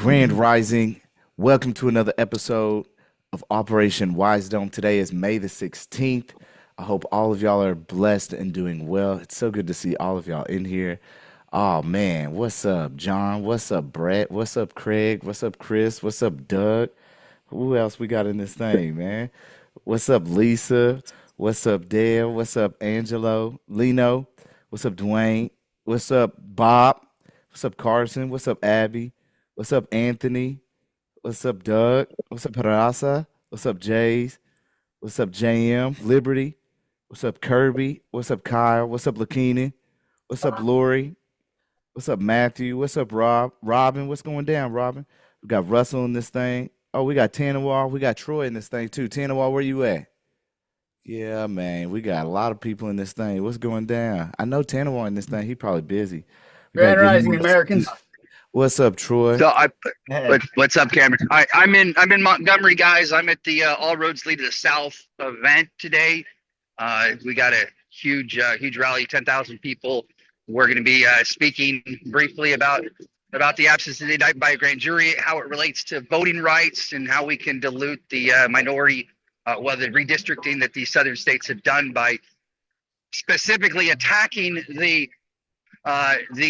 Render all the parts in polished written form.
Grand Rising. Welcome to another episode of Operation Wisedome. Today is May the 16th. I hope all of y'all are blessed and doing well. It's so good to see all of y'all in here. Oh man, what's up, John? What's up, Brett? What's up, Craig? What's up, Chris? What's up, Doug? Who else we got in this thing, man? What's up, Lisa? What's up, Dale? What's up, Angelo? Lino? What's up, Dwayne? What's up, Bob? What's up, Carson? What's up, Abby? What's up, Anthony? What's up, Doug? What's up, Parasa? What's up, Jays? What's up, JM? Liberty? What's up, Kirby? What's up, Kyle? What's up, Lakini? What's up, Lori? What's up, Matthew? What's up, Rob? Robin? What's going down, Robin? We got Russell in this thing. Oh, we got Tanawah. We got Troy in this thing too. Tanawah, where you at? Yeah, man. We got a lot of people in this thing. What's going down? I know Tanawah in this thing. He probably busy. We got to Grand get him Rising on the speed. Americans. What's up, Troy? So I, Hey. what's up, Cameron? I'm in Montgomery, guys. I'm at the All Roads Lead to the South event today. We got a huge rally, 10,000 people. We're going to be speaking briefly about the absence of the indictment by a grand jury, how it relates to voting rights, and how we can dilute the minority, the redistricting that these southern states have done by specifically attacking the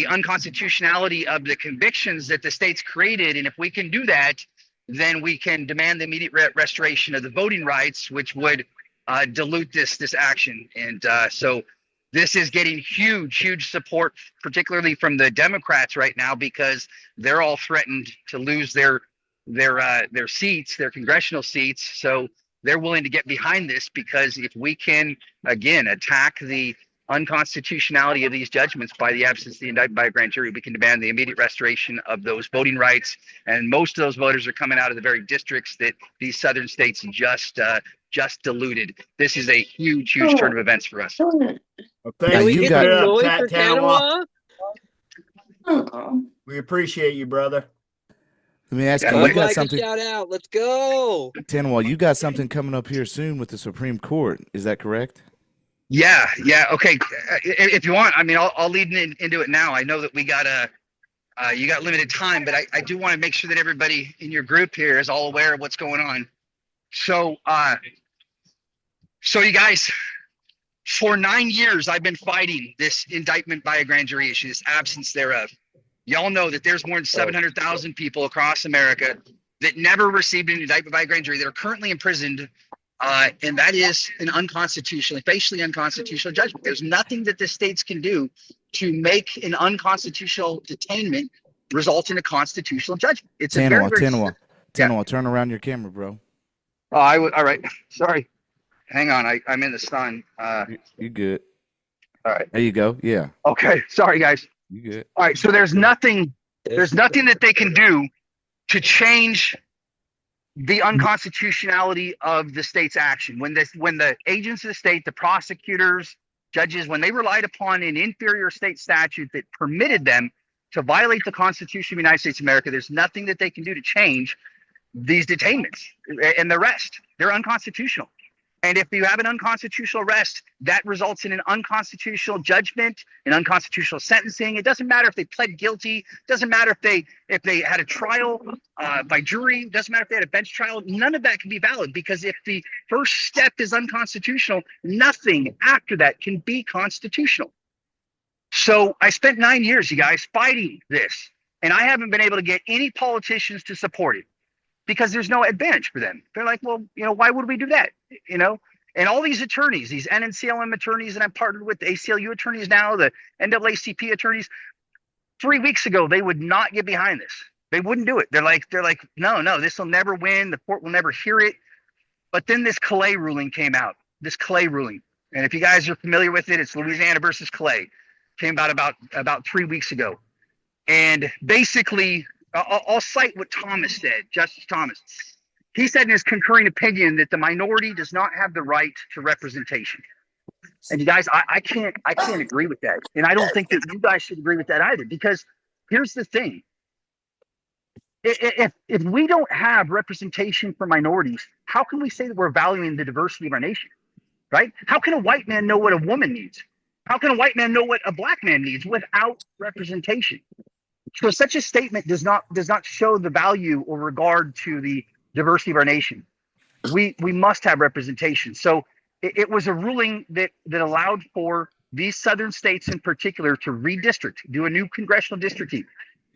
unconstitutionality of the convictions that the states created. And if we can do that, then we can demand the immediate restoration of the voting rights, which would dilute this action. And so this is getting huge support, particularly from the Democrats right now, because they're all threatened to lose their seats, their congressional seats. So they're willing to get behind this, because if we can, again, attack the unconstitutionality of these judgments by the absence of the indictment by a grand jury, we can demand the immediate restoration of those voting rights. And most of those voters are coming out of the very districts that these southern states just diluted. This is a huge turn of events for us. Well, Now thanks you for got keeping it up, Noise for Tanawah. Tanawah? We appreciate you, brother. Let me ask Yeah, you, what- you got Like a something, shout out. Let's go. Tanawah, you got something coming up here soon with the Supreme Court. Is that correct? Yeah. Okay. If you want, I mean, I'll lead into it now. I know that you got limited time, but I do want to make sure that everybody in your group here is all aware of what's going on. So you guys, for 9 years, I've been fighting this indictment by a grand jury issue, this absence thereof. Y'all know that there's more than 700,000 people across America that never received an indictment by a grand jury that are currently imprisoned. And that is an unconstitutional, facially unconstitutional judgment. There's nothing that the states can do to make an unconstitutional detainment result in a constitutional judgment. It's a very, Tanawah, very Tanawah, Yeah. Tanawah, turn around your camera, bro. all right. Sorry. Hang on. I'm in the sun. You good. All right. There you go. Yeah, Okay. Sorry, guys. you good. All right. So there's nothing that they can do to change the unconstitutionality of the state's action. When the agents of the state, the prosecutors, judges, when they relied upon an inferior state statute that permitted them to violate the Constitution of the United States of America, there's nothing that they can do to change these detainments and the rest. They're unconstitutional. And if you have an unconstitutional arrest, that results in an unconstitutional judgment, an unconstitutional sentencing. It doesn't matter if they pled guilty. It doesn't matter if they had a trial by jury. It doesn't matter if they had a bench trial. None of that can be valid, because if the first step is unconstitutional, nothing after that can be constitutional. So I spent 9 years, you guys, fighting this, and I haven't been able to get any politicians to support it, because there's no advantage for them. They're like, well, why would we do that? And all these attorneys, these NNCLM attorneys, and I'm partnered with the ACLU attorneys now, the NAACP attorneys. 3 weeks ago, they would not get behind this. They wouldn't do it. They're like, no, this will never win. The court will never hear it. But then this Clay ruling came out. This Clay ruling, and if you guys are familiar with it, it's Louisiana versus Clay. Came about 3 weeks ago, and basically, I'll cite what Thomas said, Justice Thomas. He said in his concurring opinion that the minority does not have the right to representation. And you guys, I can't agree with that. And I don't think that you guys should agree with that either, because here's the thing. If we don't have representation for minorities, how can we say that we're valuing the diversity of our nation, right? How can a white man know what a woman needs? How can a white man know what a black man needs without representation? So such a statement does not show the value or regard to the diversity of our nation. We must have representation. So it was a ruling that allowed for these southern states in particular to redistrict, do a new congressional districting,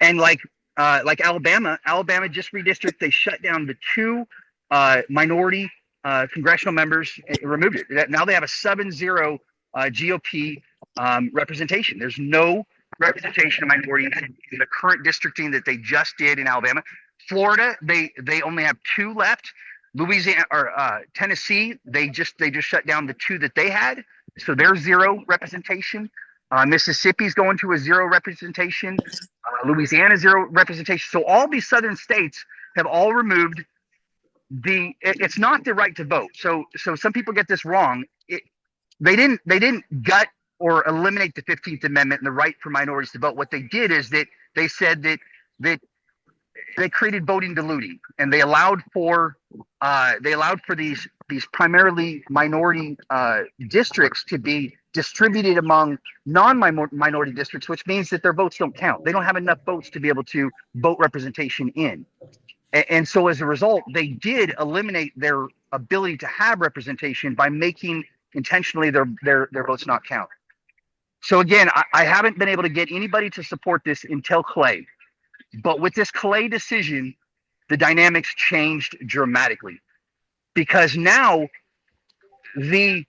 and like Alabama just redistricted. They shut down the two minority congressional members, removed it. Now they have a 7-0 GOP representation. There's no representation of minorities in the current districting that they just did in Alabama. Florida, they only have two left. Louisiana or Tennessee, they just shut down the two that they had, so there's zero representation. Mississippi's going to a zero representation. Louisiana, zero representation. So all these southern states have all removed it's not the right to vote. So some people get this wrong. They didn't gut or eliminate the 15th Amendment and the right for minorities to vote. What they did is that they said that they created voting diluting, and they allowed for these primarily minority districts to be distributed among non-minority districts, which means that their votes don't count. They don't have enough votes to be able to vote representation in. And so as a result, they did eliminate their ability to have representation by making intentionally their votes not count. So again, I haven't been able to get anybody to support this until Clay. But with this Clay decision, the dynamics changed dramatically, because now the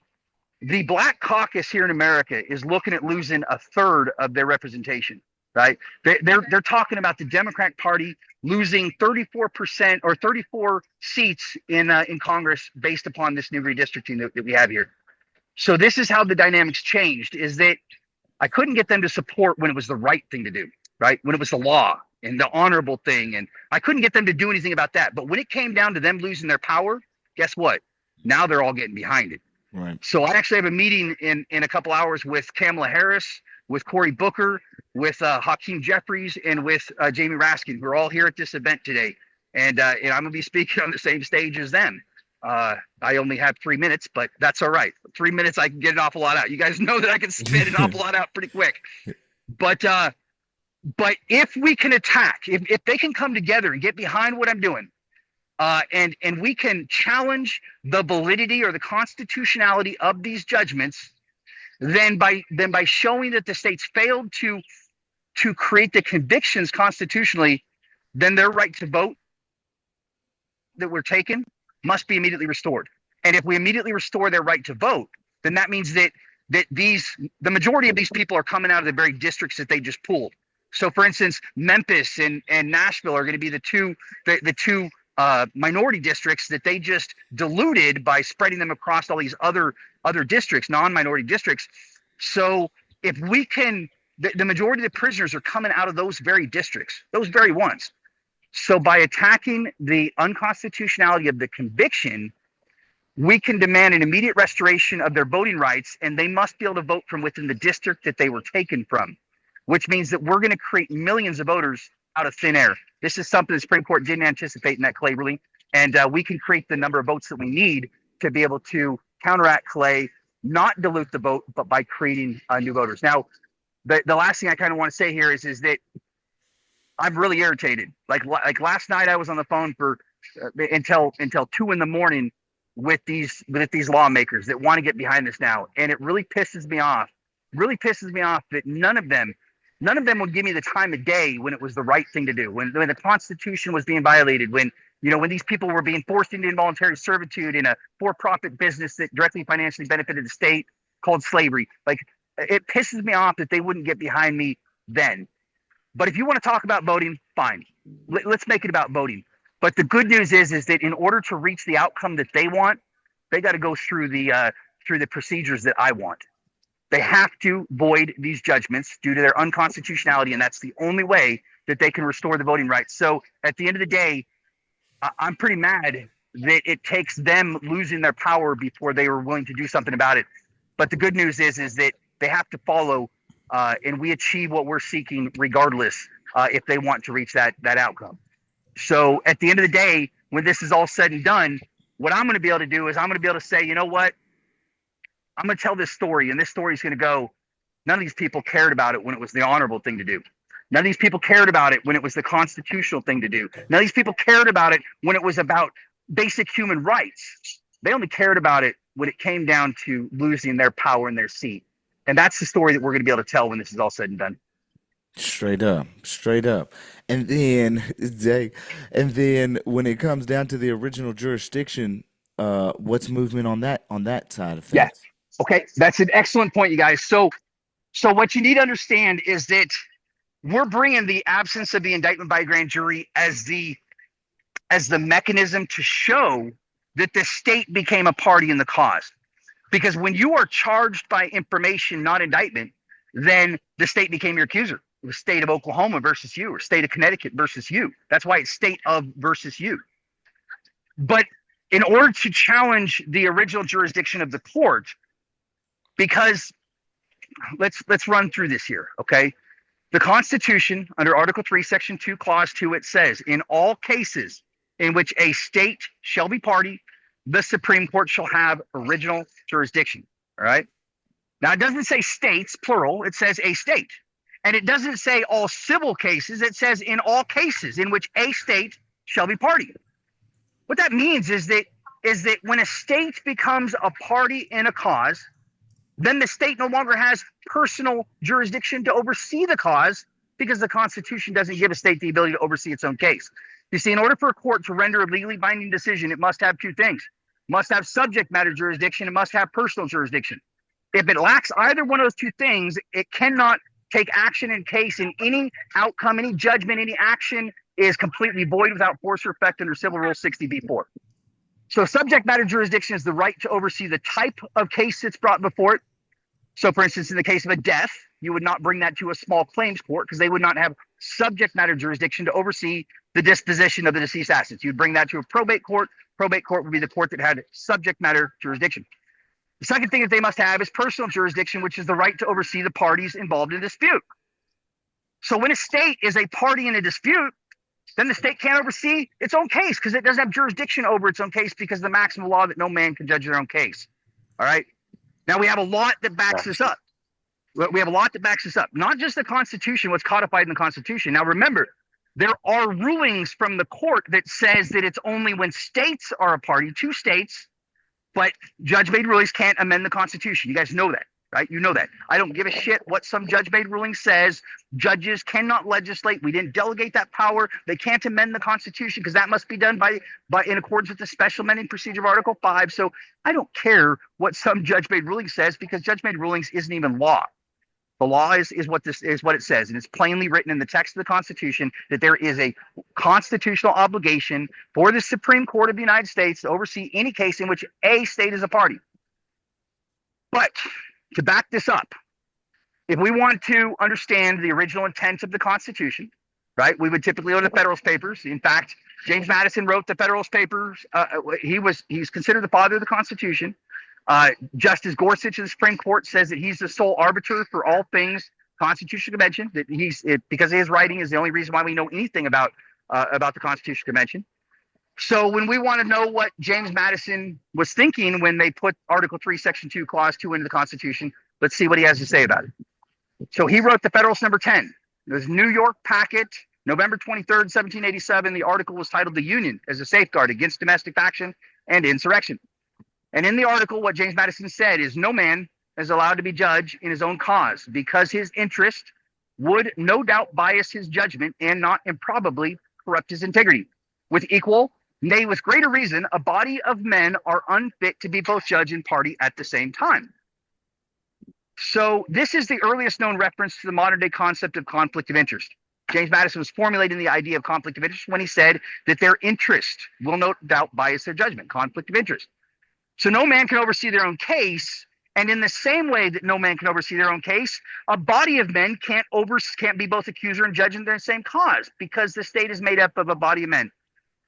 Black Caucus here in America is looking at losing a third of their representation. Right? They're talking about the Democratic Party losing 34% or 34 seats in Congress based upon this new redistricting that we have here. So this is how the dynamics changed: is that I couldn't get them to support when it was the right thing to do, right? When it was the law and the honorable thing, and I couldn't get them to do anything about that. But when it came down to them losing their power, guess what? Now they're all getting behind it. Right. So I actually have a meeting in a couple hours with Kamala Harris, with Cory Booker, with Hakeem Jeffries, and with Jamie Raskin. We're all here at this event today, and I'm going to be speaking on the same stage as them. I only have 3 minutes, but that's all right. 3 minutes, I can get an awful lot out. You guys know that I can spit an awful lot out pretty quick. But if we can attack, if they can come together and get behind what I'm doing, and we can challenge the validity or the constitutionality of these judgments, then by showing that the states failed to create the convictions constitutionally, then their right to vote that were taken must be immediately restored. And if we immediately restore their right to vote, then that means that the majority of these people are coming out of the very districts that they just pulled. So for instance, Memphis and Nashville are going to be the two minority districts that they just diluted by spreading them across all these other districts, non-minority districts. So if we can, the majority of the prisoners are coming out of those very districts, those very ones. So by attacking the unconstitutionality of the conviction, we can demand an immediate restoration of their voting rights, and they must be able to vote from within the district that they were taken from, which means that we're going to create millions of voters out of thin air. This is something the Supreme Court didn't anticipate in that Clay ruling, and we can create the number of votes that we need to be able to counteract Clay, not dilute the vote, but by creating new voters. Now, the last thing I kind of want to say here is that I'm really irritated. Like last night, I was on the phone for until 2 a.m. with these lawmakers that want to get behind this now, and it really pisses me off. Really pisses me off that none of them would give me the time of day when it was the right thing to do, when the Constitution was being violated, when these people were being forced into involuntary servitude in a for-profit business that directly financially benefited the state called slavery. Like, it pisses me off that they wouldn't get behind me then. But if you want to talk about voting, fine. Let's make it about voting. But the good news is that in order to reach the outcome that they want, they got to go through the procedures that I want. They have to void these judgments due to their unconstitutionality, and that's the only way that they can restore the voting rights. So at the end of the day, I'm pretty mad that it takes them losing their power before they were willing to do something about it. But the good news is that they have to follow, and we achieve what we're seeking regardless if they want to reach that outcome. So at the end of the day, when this is all said and done, what I'm going to be able to do is I'm going to be able to say, you know what? I'm going to tell this story, and this story is going to go, none of these people cared about it when it was the honorable thing to do. None of these people cared about it when it was the constitutional thing to do. None of these people cared about it when it was about basic human rights. They only cared about it when it came down to losing their power and their seat. And that's the story that we're going to be able to tell when this is all said and done. Straight up, straight up. And then, when it comes down to the original jurisdiction, what's movement on that side of Yeah. things? Okay. That's an excellent point, you guys. So what you need to understand is that we're bringing the absence of the indictment by a grand jury as the mechanism to show that the state became a party in the cause. Because when you are charged by information, not indictment, then the state became your accuser. It was state of Oklahoma versus you, or state of Connecticut versus you. That's why it's state of versus you. But in order to challenge the original jurisdiction of the court, because let's run through this here, okay? The Constitution, under Article 3, Section 2, Clause 2, it says, in all cases in which a state shall be party, the Supreme Court shall have original jurisdiction. All right. Now, it doesn't say states, plural. It says a state. And it doesn't say all civil cases. It says in all cases in which a state shall be party. What that means is that when a state becomes a party in a cause, then the state no longer has personal jurisdiction to oversee the cause, because the Constitution doesn't give a state the ability to oversee its own case. You see, in order for a court to render a legally binding decision, it must have two things. It must have subject matter jurisdiction. It must have personal jurisdiction. If it lacks either one of those two things, it cannot take action in case, in any outcome, any judgment, any action is completely void without force or effect under Civil Rule 60b-4. So subject matter jurisdiction is the right to oversee the type of case that's brought before it. So, for instance, in the case of a death, you would not bring that to a small claims court because they would not have subject matter jurisdiction to oversee the disposition of the deceased assets. You'd bring that to a probate court. Probate court would be the court that had subject matter jurisdiction. The second thing that they must have is personal jurisdiction, which is the right to oversee the parties involved in a dispute. So when a state is a party in a dispute, then the state can't oversee its own case because it doesn't have jurisdiction over its own case, because of the maximum law that no man can judge their own case. All right. Now we have a lot that backs this up. We have a lot that backs this up. Not just the Constitution, what's codified in the Constitution. Now remember, there are rulings from the court that says that it's only when states are a party, two states, but judge-made rulings can't amend the Constitution. You guys know that, right? You know that. I don't give a shit what some judge-made ruling says. Judges cannot legislate. We didn't delegate that power. They can't amend the Constitution because that must be done by in accordance with the special amending procedure of Article 5. So I don't care what some judge-made ruling says, because judge-made rulings isn't even law. The law is what it says, and it's plainly written in the text of the Constitution that there is a constitutional obligation for the Supreme Court of the United States to oversee any case in which a state is a party. But to back this up, if we want to understand the original intent of the Constitution, right, we would typically go to the Federalist Papers. In fact, James Madison wrote the Federalist Papers. He's considered the father of the Constitution. Justice Gorsuch of the Supreme Court says that he's the sole arbiter for all things Constitutional Convention. That because of his writing is the only reason why we know anything about the Constitutional Convention. So when we want to know what James Madison was thinking when they put Article 3, Section 2, Clause 2 into the Constitution, let's see what he has to say about it. So he wrote the Federalist Number 10. It was New York Packet, November 23rd, 1787. The article was titled "The Union as a Safeguard Against Domestic Faction and Insurrection." And in the article, what James Madison said is, no man is allowed to be judge in his own cause, because his interest would no doubt bias his judgment and not improbably corrupt his integrity. With equal, nay, with greater reason, a body of men are unfit to be both judge and party at the same time. So this is the earliest known reference to the modern day concept of conflict of interest. James Madison was formulating the idea of conflict of interest when he said that their interest will no doubt bias their judgment, conflict of interest. So no man can oversee their own case, and in the same way that no man can oversee their own case, a body of men can't be both accuser and judge in the same cause, because the state is made up of a body of men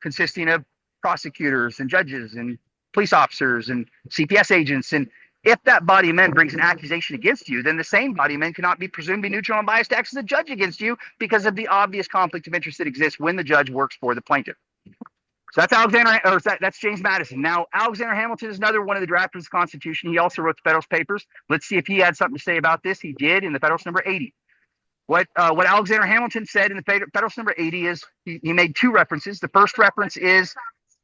consisting of prosecutors and judges and police officers and CPS agents. And if that body of men brings an accusation against you, then the same body of men cannot be presumed to be neutral and biased to act as a judge against you, because of the obvious conflict of interest that exists when the judge works for the plaintiff. So that's James Madison. Now, Alexander Hamilton is another one of the drafters of the Constitution. He also wrote the Federalist Papers. Let's see if he had something to say about this. He did in the Federalist Number 80. What Alexander Hamilton said in the Federalist number 80 is he made two references. The first reference is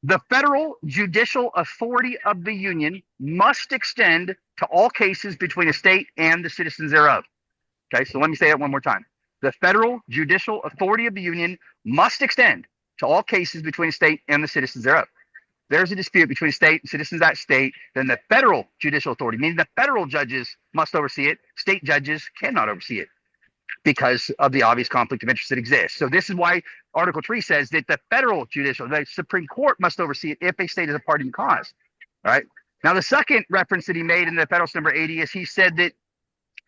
the federal judicial authority of the Union must extend to all cases between a state and the citizens thereof. Okay, so let me say that one more time. The federal judicial authority of the Union must extend to all cases between a state and the citizens thereof. There's a dispute between a state and citizens of that state, then the federal judicial authority, meaning the federal judges must oversee it. State judges cannot oversee it because of the obvious conflict of interest that exists. So this is why Article 3 says that the federal judicial, the Supreme Court must oversee it if a state is a party in cause. All right. Now, the second reference that he made in the Federalist number 80 is he said that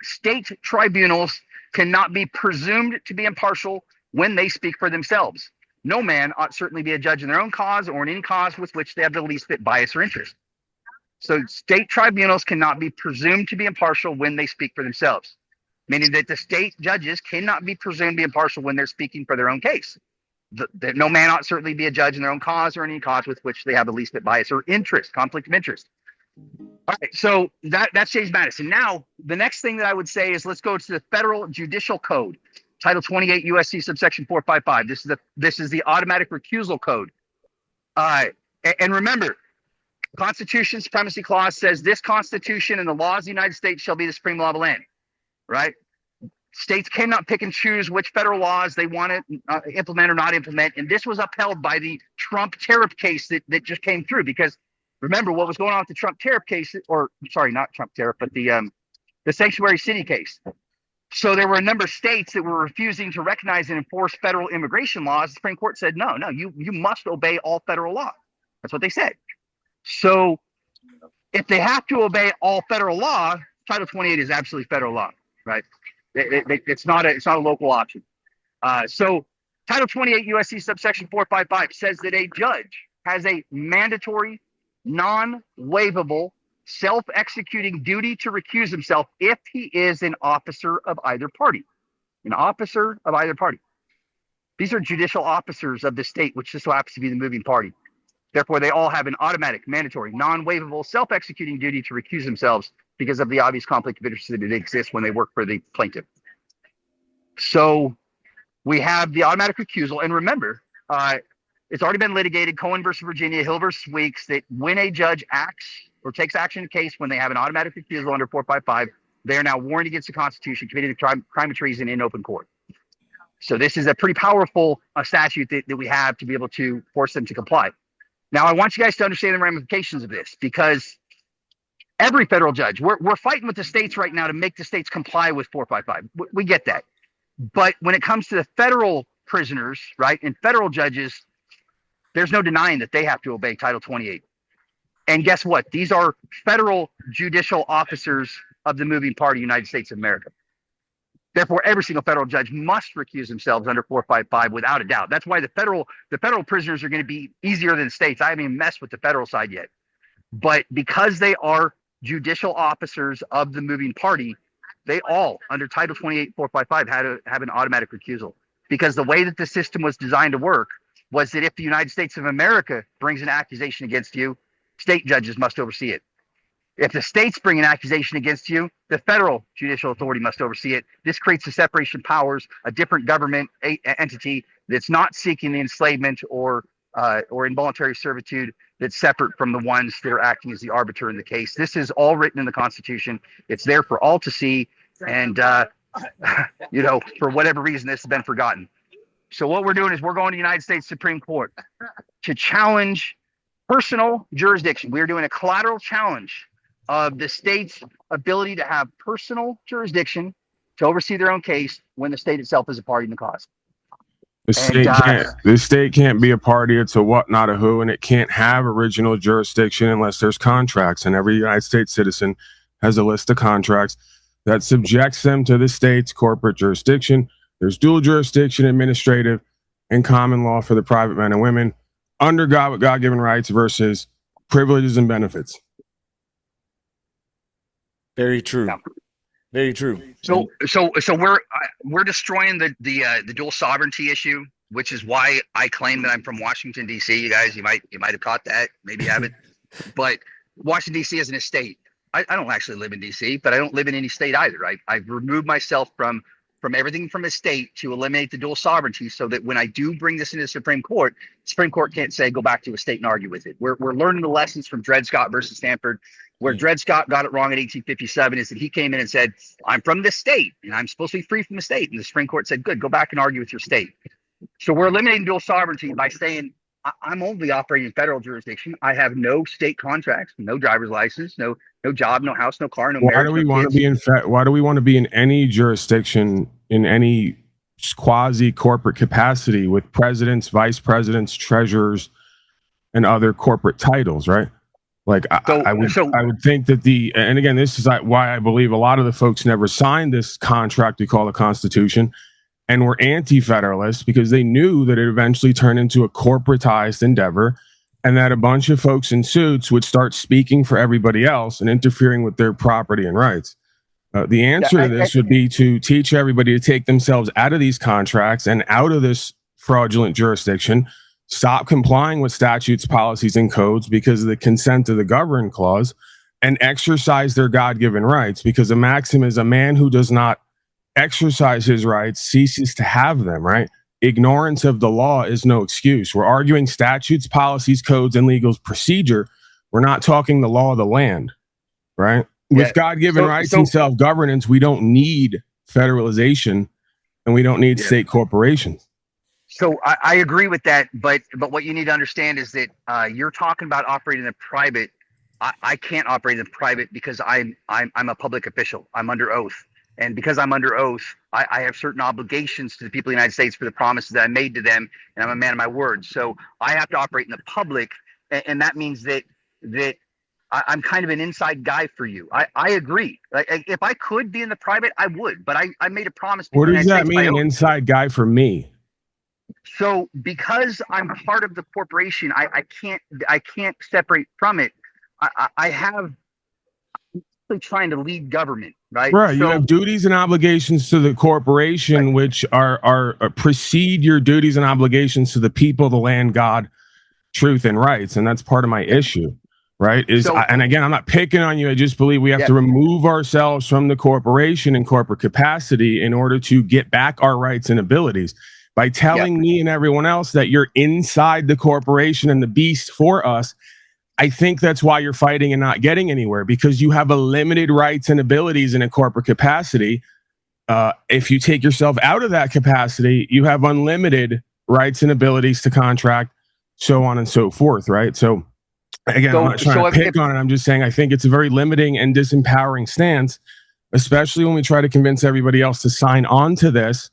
state tribunals cannot be presumed to be impartial when they speak for themselves. No man ought certainly be a judge in their own cause or in any cause with which they have the least bit bias or interest. So state tribunals cannot be presumed to be impartial when they speak for themselves, meaning that the state judges cannot be presumed to be impartial when they're speaking for their own case. No man ought certainly be a judge in their own cause or any cause with which they have the least bit bias or interest, conflict of interest. All right, so that's James Madison. Now, the next thing that I would say is let's go to the Federal Judicial Code, Title 28 U.S.C. subsection 455. This is the automatic recusal code. And remember, Constitution Supremacy Clause says this Constitution and the laws of the United States shall be the supreme law of the land. Right? States cannot pick and choose which federal laws they want to implement or not implement. And this was upheld by the Trump tariff case that just came through. Because remember what was going on with the Trump tariff case, or sorry, not Trump tariff, but the sanctuary city case. So there were a number of states that were refusing to recognize and enforce federal immigration laws. The Supreme Court said, no, you must obey all federal law. That's what they said. So if they have to obey all federal law, Title 28 is absolutely federal law. Right, it's not a local option. So Title 28 U.S.C. subsection 455 says that a judge has a mandatory, non-waivable, self-executing duty to recuse himself if he is an officer of either party. An officer of either party. These are judicial officers of the state, which just so happens to be the moving party. Therefore, they all have an automatic, mandatory, non-waivable, self-executing duty to recuse themselves because of the obvious conflict of interest that exists when they work for the plaintiff. So we have the automatic recusal. And remember, it's already been litigated, Cohen versus Virginia, Hill versus Weeks, that when a judge acts or takes action in a case when they have an automatic recusal under 455, they are now warned against the Constitution, committing a crime of treason in open court. So this is a pretty powerful statute that we have to be able to force them to comply. Now, I want you guys to understand the ramifications of this, because every federal judge, we're fighting with the states right now to make the states comply with 455. We get that. But when it comes to the federal prisoners, right, and federal judges, there's no denying that they have to obey Title 28. And guess what? These are federal judicial officers of the moving party, United States of America. Therefore, every single federal judge must recuse themselves under 455 without a doubt. That's why the federal prisoners are going to be easier than states. I haven't even messed with the federal side yet. But because they are judicial officers of the moving party, they all, under Title 28, 455, had to have an automatic recusal. Because the way that the system was designed to work was that if the United States of America brings an accusation against you, state judges must oversee it. If the states bring an accusation against you, the federal judicial authority must oversee it. This creates a separation of powers, a different government entity that's not seeking the enslavement or involuntary servitude, that's separate from the ones that are acting as the arbiter in the case. This is all written in the Constitution. It's there for all to see. And, for whatever reason, this has been forgotten. So what we're doing is we're going to the United States Supreme Court to challenge personal jurisdiction. We're doing a collateral challenge of the state's ability to have personal jurisdiction to oversee their own case when the state itself is a party in the cause. The state can't be a party. It's a what, not a who, and it can't have original jurisdiction unless there's contracts. And every United States citizen has a list of contracts that subjects them to the state's corporate jurisdiction. There's dual jurisdiction, administrative, and common law for the private men and women under God with God-given rights versus privileges and benefits. Very true. Yeah. Very true. So we're destroying the dual sovereignty issue, which is why I claim that I'm from Washington D.C. You guys, you might have caught that, maybe you haven't, but Washington D.C. is an estate. I don't actually live in D.C., but I don't live in any state either. I've removed myself from from everything from a state to eliminate the dual sovereignty, so that when I do bring this into the Supreme Court can't say go back to a state and argue with it. We're learning the lessons from Dred Scott versus Stanford. Where Dred Scott got it wrong in 1857 is that he came in and said, I'm from this state and I'm supposed to be free from the state. And the Supreme Court said, good, go back and argue with your state. So we're eliminating dual sovereignty by saying I'm only operating in federal jurisdiction. I have no state contracts, no driver's license, no job, no house, no car, no marriage. Why do we want to be in any jurisdiction, in any quasi corporate capacity with presidents, vice presidents, treasurers, and other corporate titles, right? Like I would think that and again, this is why I believe a lot of the folks never signed this contract we call the Constitution and were anti-federalists, because they knew that it eventually turned into a corporatized endeavor and that a bunch of folks in suits would start speaking for everybody else and interfering with their property and rights. The answer to this would be to teach everybody to take themselves out of these contracts and out of this fraudulent jurisdiction, stop complying with statutes, policies, and codes because of the consent of the governed clause, and exercise their God-given rights, because a maxim is a man who does not exercise his rights ceases to have them, right? Ignorance of the law is no excuse. We're arguing statutes, policies, codes, and legal procedure. We're not talking the law of the land, right? With God-given rights and self-governance, we don't need federalization and we don't need state corporations. So I agree with that, but what you need to understand is that you're talking about operating in private. I can't operate in private because I'm a public official. I'm under oath, and because I'm under oath, I have certain obligations to the people of the United States for the promises that I made to them, and I'm a man of my word. So I have to operate in the public, and that means that I'm kind of an inside guy for you. I agree. If I could be in the private, I would, but I made a promise. What does that mean, an inside guy for me? So because I'm part of the corporation, I can't separate from it. I'm trying to lead government, right? Right. So, you have duties and obligations to the corporation, which are precede your duties and obligations to the people, the land, God, truth, and rights. And that's part of my issue, right? And again, I'm not picking on you. I just believe we have to remove ourselves from the corporation and corporate capacity in order to get back our rights and abilities. By telling me and everyone else that you're inside the corporation and the beast for us, I think that's why you're fighting and not getting anywhere, because you have a limited rights and abilities in a corporate capacity. If you take yourself out of that capacity, you have unlimited rights and abilities to contract, so on and so forth, right? So again, I'm not trying to pick on it. I'm just saying I think it's a very limiting and disempowering stance, especially when we try to convince everybody else to sign on to this.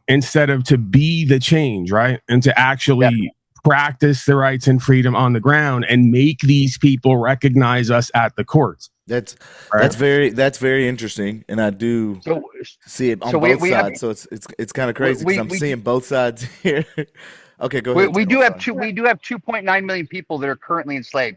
Instead of to be the change, right? And to actually practice the rights and freedom on the ground and make these people recognize us at the courts. That's very interesting, and I do see it on both sides. So it's kind of crazy because I'm seeing both sides here. Okay, go ahead. We do have 2.9 million people that are currently enslaved.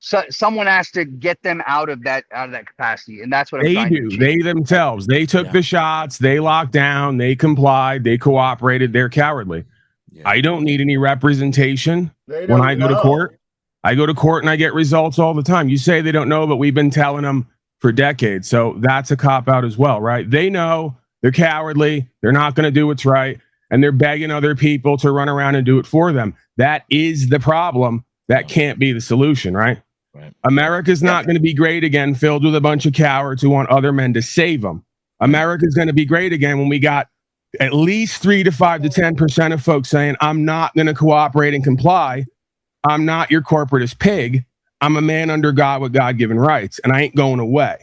So someone has to get them out of that capacity, and that's what they do. They themselves. They took the shots. They locked down. They complied. They cooperated. They're cowardly. Yeah. I don't need any representation when I go to court. I go to court and I get results all the time. You say they don't know, but we've been telling them for decades. So that's a cop out as well, right? They know they're cowardly. They're not going to do what's right, and they're begging other people to run around and do it for them. That is the problem. That can't be the solution, right? Right. America's not going to be great again, filled with a bunch of cowards who want other men to save them. America's going to be great again when we got at least 3 to 5 to 10% of folks saying, I'm not going to cooperate and comply. I'm not your corporatist pig. I'm a man under God with God-given rights, and I ain't going away.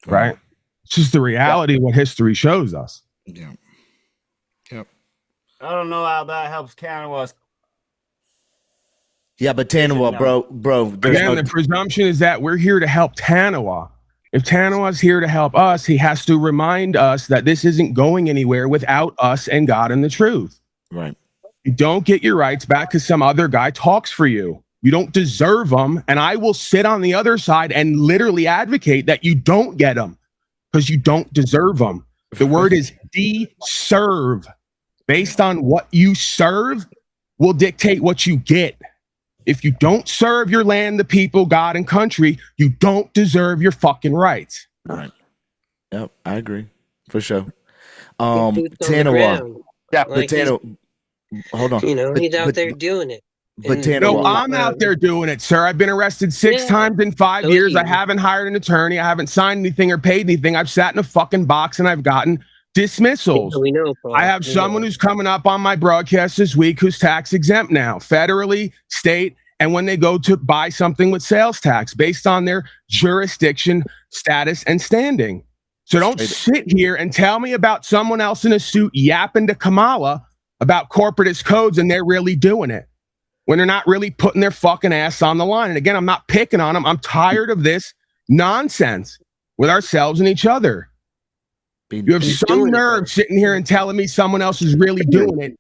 Right? It's just the reality of what history shows us. Yeah. Yep. I don't know how that helps Tanawah. Yeah, but Tanawah, bro. Again, the presumption is that we're here to help Tanawah. If Tanawah's here to help us, he has to remind us that this isn't going anywhere without us and God and the truth. Right. You don't get your rights back because some other guy talks for you. You don't deserve them, and I will sit on the other side and literally advocate that you don't get them because you don't deserve them. The word is deserve. Based on what you serve will dictate what you get. If you don't serve your land, the people, God, and country, you don't deserve your fucking rights. Right. Yep, I agree. For sure. Boots on the Tanawah, ground. Yeah. but Like he's, hold on. he's out But there doing it. but And No, Tanawah, I'm out there doing it, sir. I've been arrested 6 Yeah. times in 5 So years. is I he. haven't hired an attorney. I haven't signed anything or paid anything. I've sat in a fucking box and I've gotten dismissals. Yeah, we know, Paul. I have We someone know. who's coming up on my broadcast this week who's tax exempt now, federally, state, and when they go to buy something with sales tax based on their jurisdiction, status, and standing. So don't sit here and tell me about someone else in a suit yapping to Kamala about corporatist codes and they're really doing it when they're not really putting their fucking ass on the line. And again, I'm not picking on them. I'm tired of this nonsense with ourselves and each other. You have some nerve sitting here and telling me someone else is really doing it,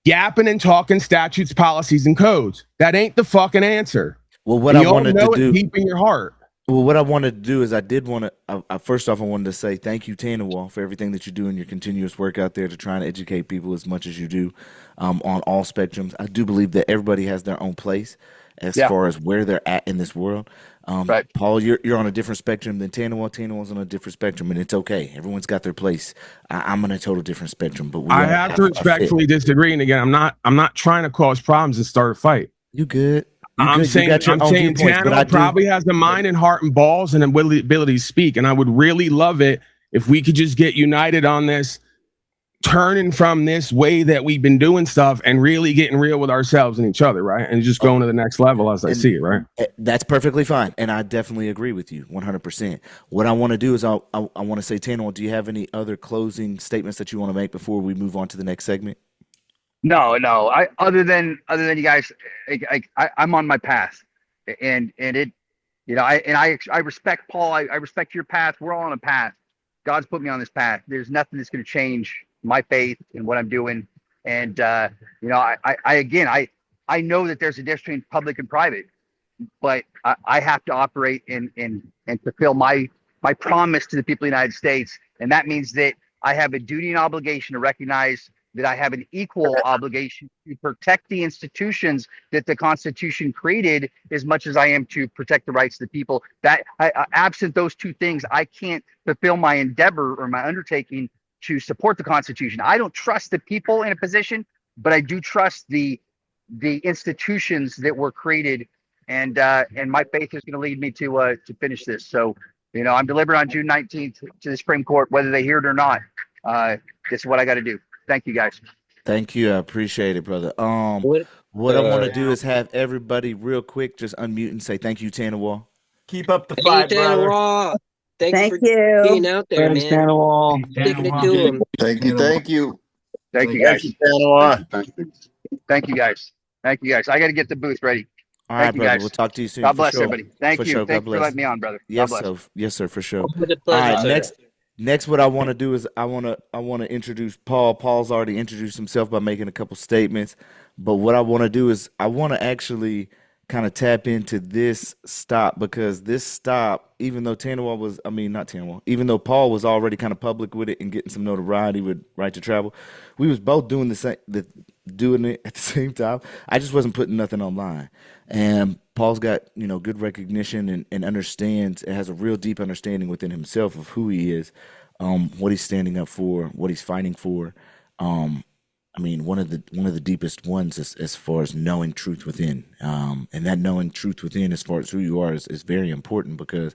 yapping and talking statutes, policies, and codes. That ain't the fucking answer. well, what I wanted to do, deep in your heart. well, what I wanted to do is I did want to. First off, I wanted to say thank you, Tanawah, for everything that you do in your continuous work out there to try and educate people as much as you do on all spectrums. I do believe that everybody has their own place as far as where they're at in this world. Right. Paul, you're on a different spectrum than Tanawah. Tanawah's on a different spectrum, and it's okay. Everyone's got their place. I'm on a total different spectrum, but I have to respectfully disagree. And again, I'm not trying to cause problems and start a fight. You good? I'm saying Tanawah probably has the mind and heart and balls and ability to speak. And I would really love it if we could just get united on this, turning from this way that we've been doing stuff and really getting real with ourselves and each other, right? And just going to the next level as I see it, right? That's perfectly fine. And I definitely agree with you 100%. What I want to do is I want to say, Tanawah, do you have any other closing statements that you want to make before we move on to the next segment? No. Other than you guys, I'm on my path, and it, I respect Paul. I respect your path. We're all on a path. God's put me on this path. There's nothing that's going to change my faith and what I'm doing. And I know that there's a difference between public and private, but I have to operate and fulfill my promise to the people of the United States, and that means that I have a duty and obligation to recognize that I have an equal obligation to protect the institutions that the Constitution created as much as I am to protect the rights of the people. That absent those two things, I can't fulfill my endeavor or my undertaking to support the Constitution. I don't trust the people in a position, but I do trust the institutions that were created, and my faith is going to lead me to finish this. So, I'm delivering on June 19th to the Supreme Court, whether they hear it or not. This is what I got to do. Thank you, guys. Thank you. I appreciate it, brother. What I want to do is have everybody real quick just unmute and say thank you, Tanawah. Keep up the fight, brother. Tanawah. Thank Thank you for being out there, Thanks, man. Tanawah. Sticking it to him. Thank you. Thank you, guys. Thank you, guys. I got to get the booth ready. All right, Thank you, brother. guys. We'll talk to you soon. God for bless sure. everybody. Thank For you. sure. Thank God you for bless. letting me on, brother. Yes, God bless. sir. Yes, sir. For sure. With a All pleasure, right. sir. Next, what I want to do is I want to introduce Paul. Paul's already introduced himself by making a couple statements, but what I want to do is I want to actually kind of tap into this stop, because this stop, even though even though Paul was already kind of public with it and getting some notoriety with Right to Travel, we was both doing doing it at the same time. I just wasn't putting nothing online. And Paul's got, good recognition and understands, has a real deep understanding within himself of who he is, what he's standing up for, what he's fighting for. One of the deepest ones as far as knowing truth within. And that knowing truth within as far as who you are is very important, because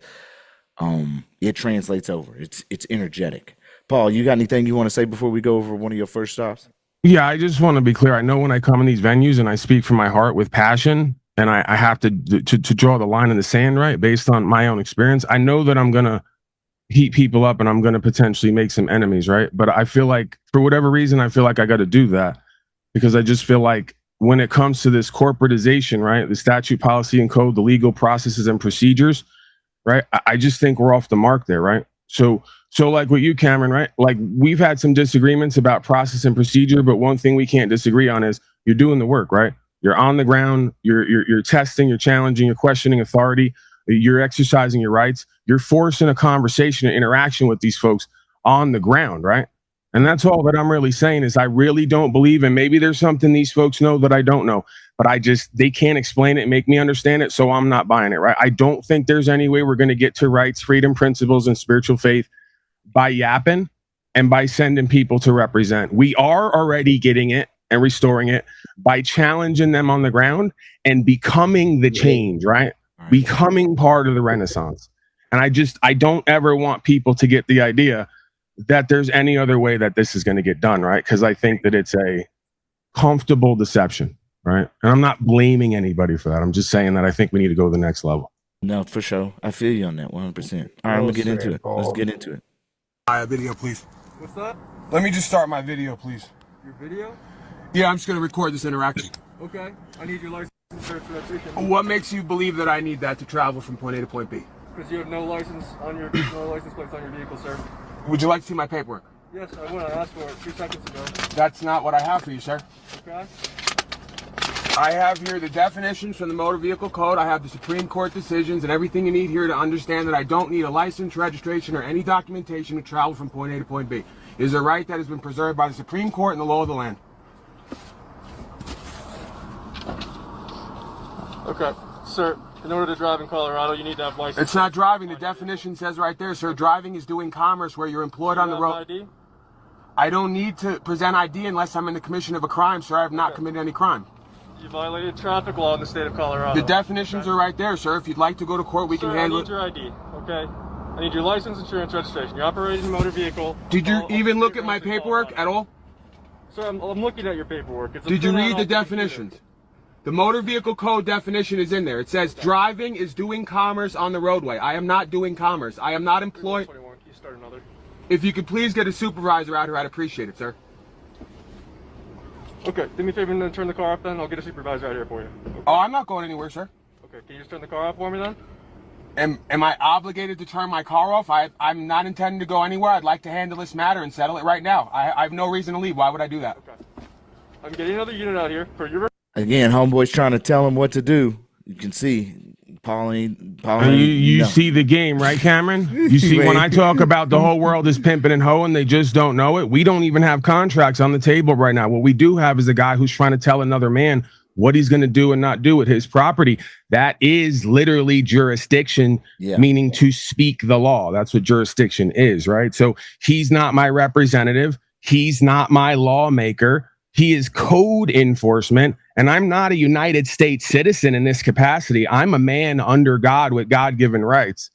it translates over. It's energetic. Paul, you got anything you want to say before we go over one of your first stops? Yeah, I just want to be clear. I know when I come in these venues and I speak from my heart with passion, and I have to draw the line in the sand, right, based on my own experience. I know that I'm going to heat people up and I'm going to potentially make some enemies, right? But I feel like, for whatever reason, I feel like I got to do that, because I just feel like when it comes to this corporatization, right, the statute, policy, and code, the legal processes and procedures, right, I just think we're off the mark there, right? So like with you, Cameron, right, like we've had some disagreements about process and procedure, but one thing we can't disagree on is you're doing the work, right? You're on the ground, you're testing, you're challenging, you're questioning authority, you're exercising your rights, you're forcing a conversation and interaction with these folks on the ground, right? And that's all that I'm really saying is I really don't believe, and maybe there's something these folks know that I don't know, but they can't explain it and make me understand it, so I'm not buying it, right? I don't think there's any way we're going to get to rights, freedom, principles, and spiritual faith by yapping and by sending people to represent. We are already getting it and restoring it by challenging them on the ground and becoming the change, right? Becoming part of the Renaissance. And I don't ever want people to get the idea that there's any other way that this is going to get done, right? Because I think that it's a comfortable deception, right? And I'm not blaming anybody for that. I'm just saying that I think we need to go to the next level. No, for sure. I feel you on that 100%. All right, I'm going to get into it. Let's get into it. Video, please. What's that? Let me just start my video, please. Your video? Yeah, I'm just going to record this interaction. Okay. I need your license and registration. What makes you believe that I need that to travel from point A to point B? Because you have no license plates on your vehicle, sir. Would you like to see my paperwork? Yes, I would. I asked for it 2 seconds ago. That's not what I have for you, sir. Okay. I have here the definitions from the Motor Vehicle Code. I have the Supreme Court decisions and everything you need here to understand that I don't need a license, registration, or any documentation to travel from point A to point B. It is a right that has been preserved by the Supreme Court and the law of the land. Okay. Sir, in order to drive in Colorado, you need to have license. It's not driving. The definition says right there, sir, driving is doing commerce where you're employed on the road. ID? I don't need to present ID unless I'm in the commission of a crime, sir. I have not committed any crime. You violated traffic law in the state of Colorado. The definitions are right there, sir. If you'd like to go to court, we can handle it. I need your ID, okay? I need your license, insurance, registration. You're operating a motor vehicle. Did you even look at my paperwork at all? Sir, I'm looking at your paperwork. Did you read the definitions? The Motor Vehicle Code definition is in there. It says driving is doing commerce on the roadway. I am not doing commerce. I am not employed. Can you start another? If you could please get a supervisor out here, I'd appreciate it, sir. Okay, do me a favor and then turn the car off then. I'll get a supervisor out here for you. Okay. Oh, I'm not going anywhere, sir. Okay, can you just turn the car off for me then? Am I obligated to turn my car off? I'm not intending to go anywhere. I'd like to handle this matter and settle it right now. I have no reason to leave. Why would I do that? Okay. I'm getting another unit out here for your... Again, homeboy's trying to tell him what to do. You can see Pauline. You see the game, right, Cameron? You see when I talk about the whole world is pimping and hoeing, they just don't know it. We don't even have contracts on the table right now. What we do have is a guy who's trying to tell another man what he's going to do and not do with his property. That is literally jurisdiction, meaning to speak the law. That's what jurisdiction is, right? So he's not my representative. He's not my lawmaker. He is code enforcement, and I'm not a United States citizen in this capacity. I'm a man under God with God-given rights.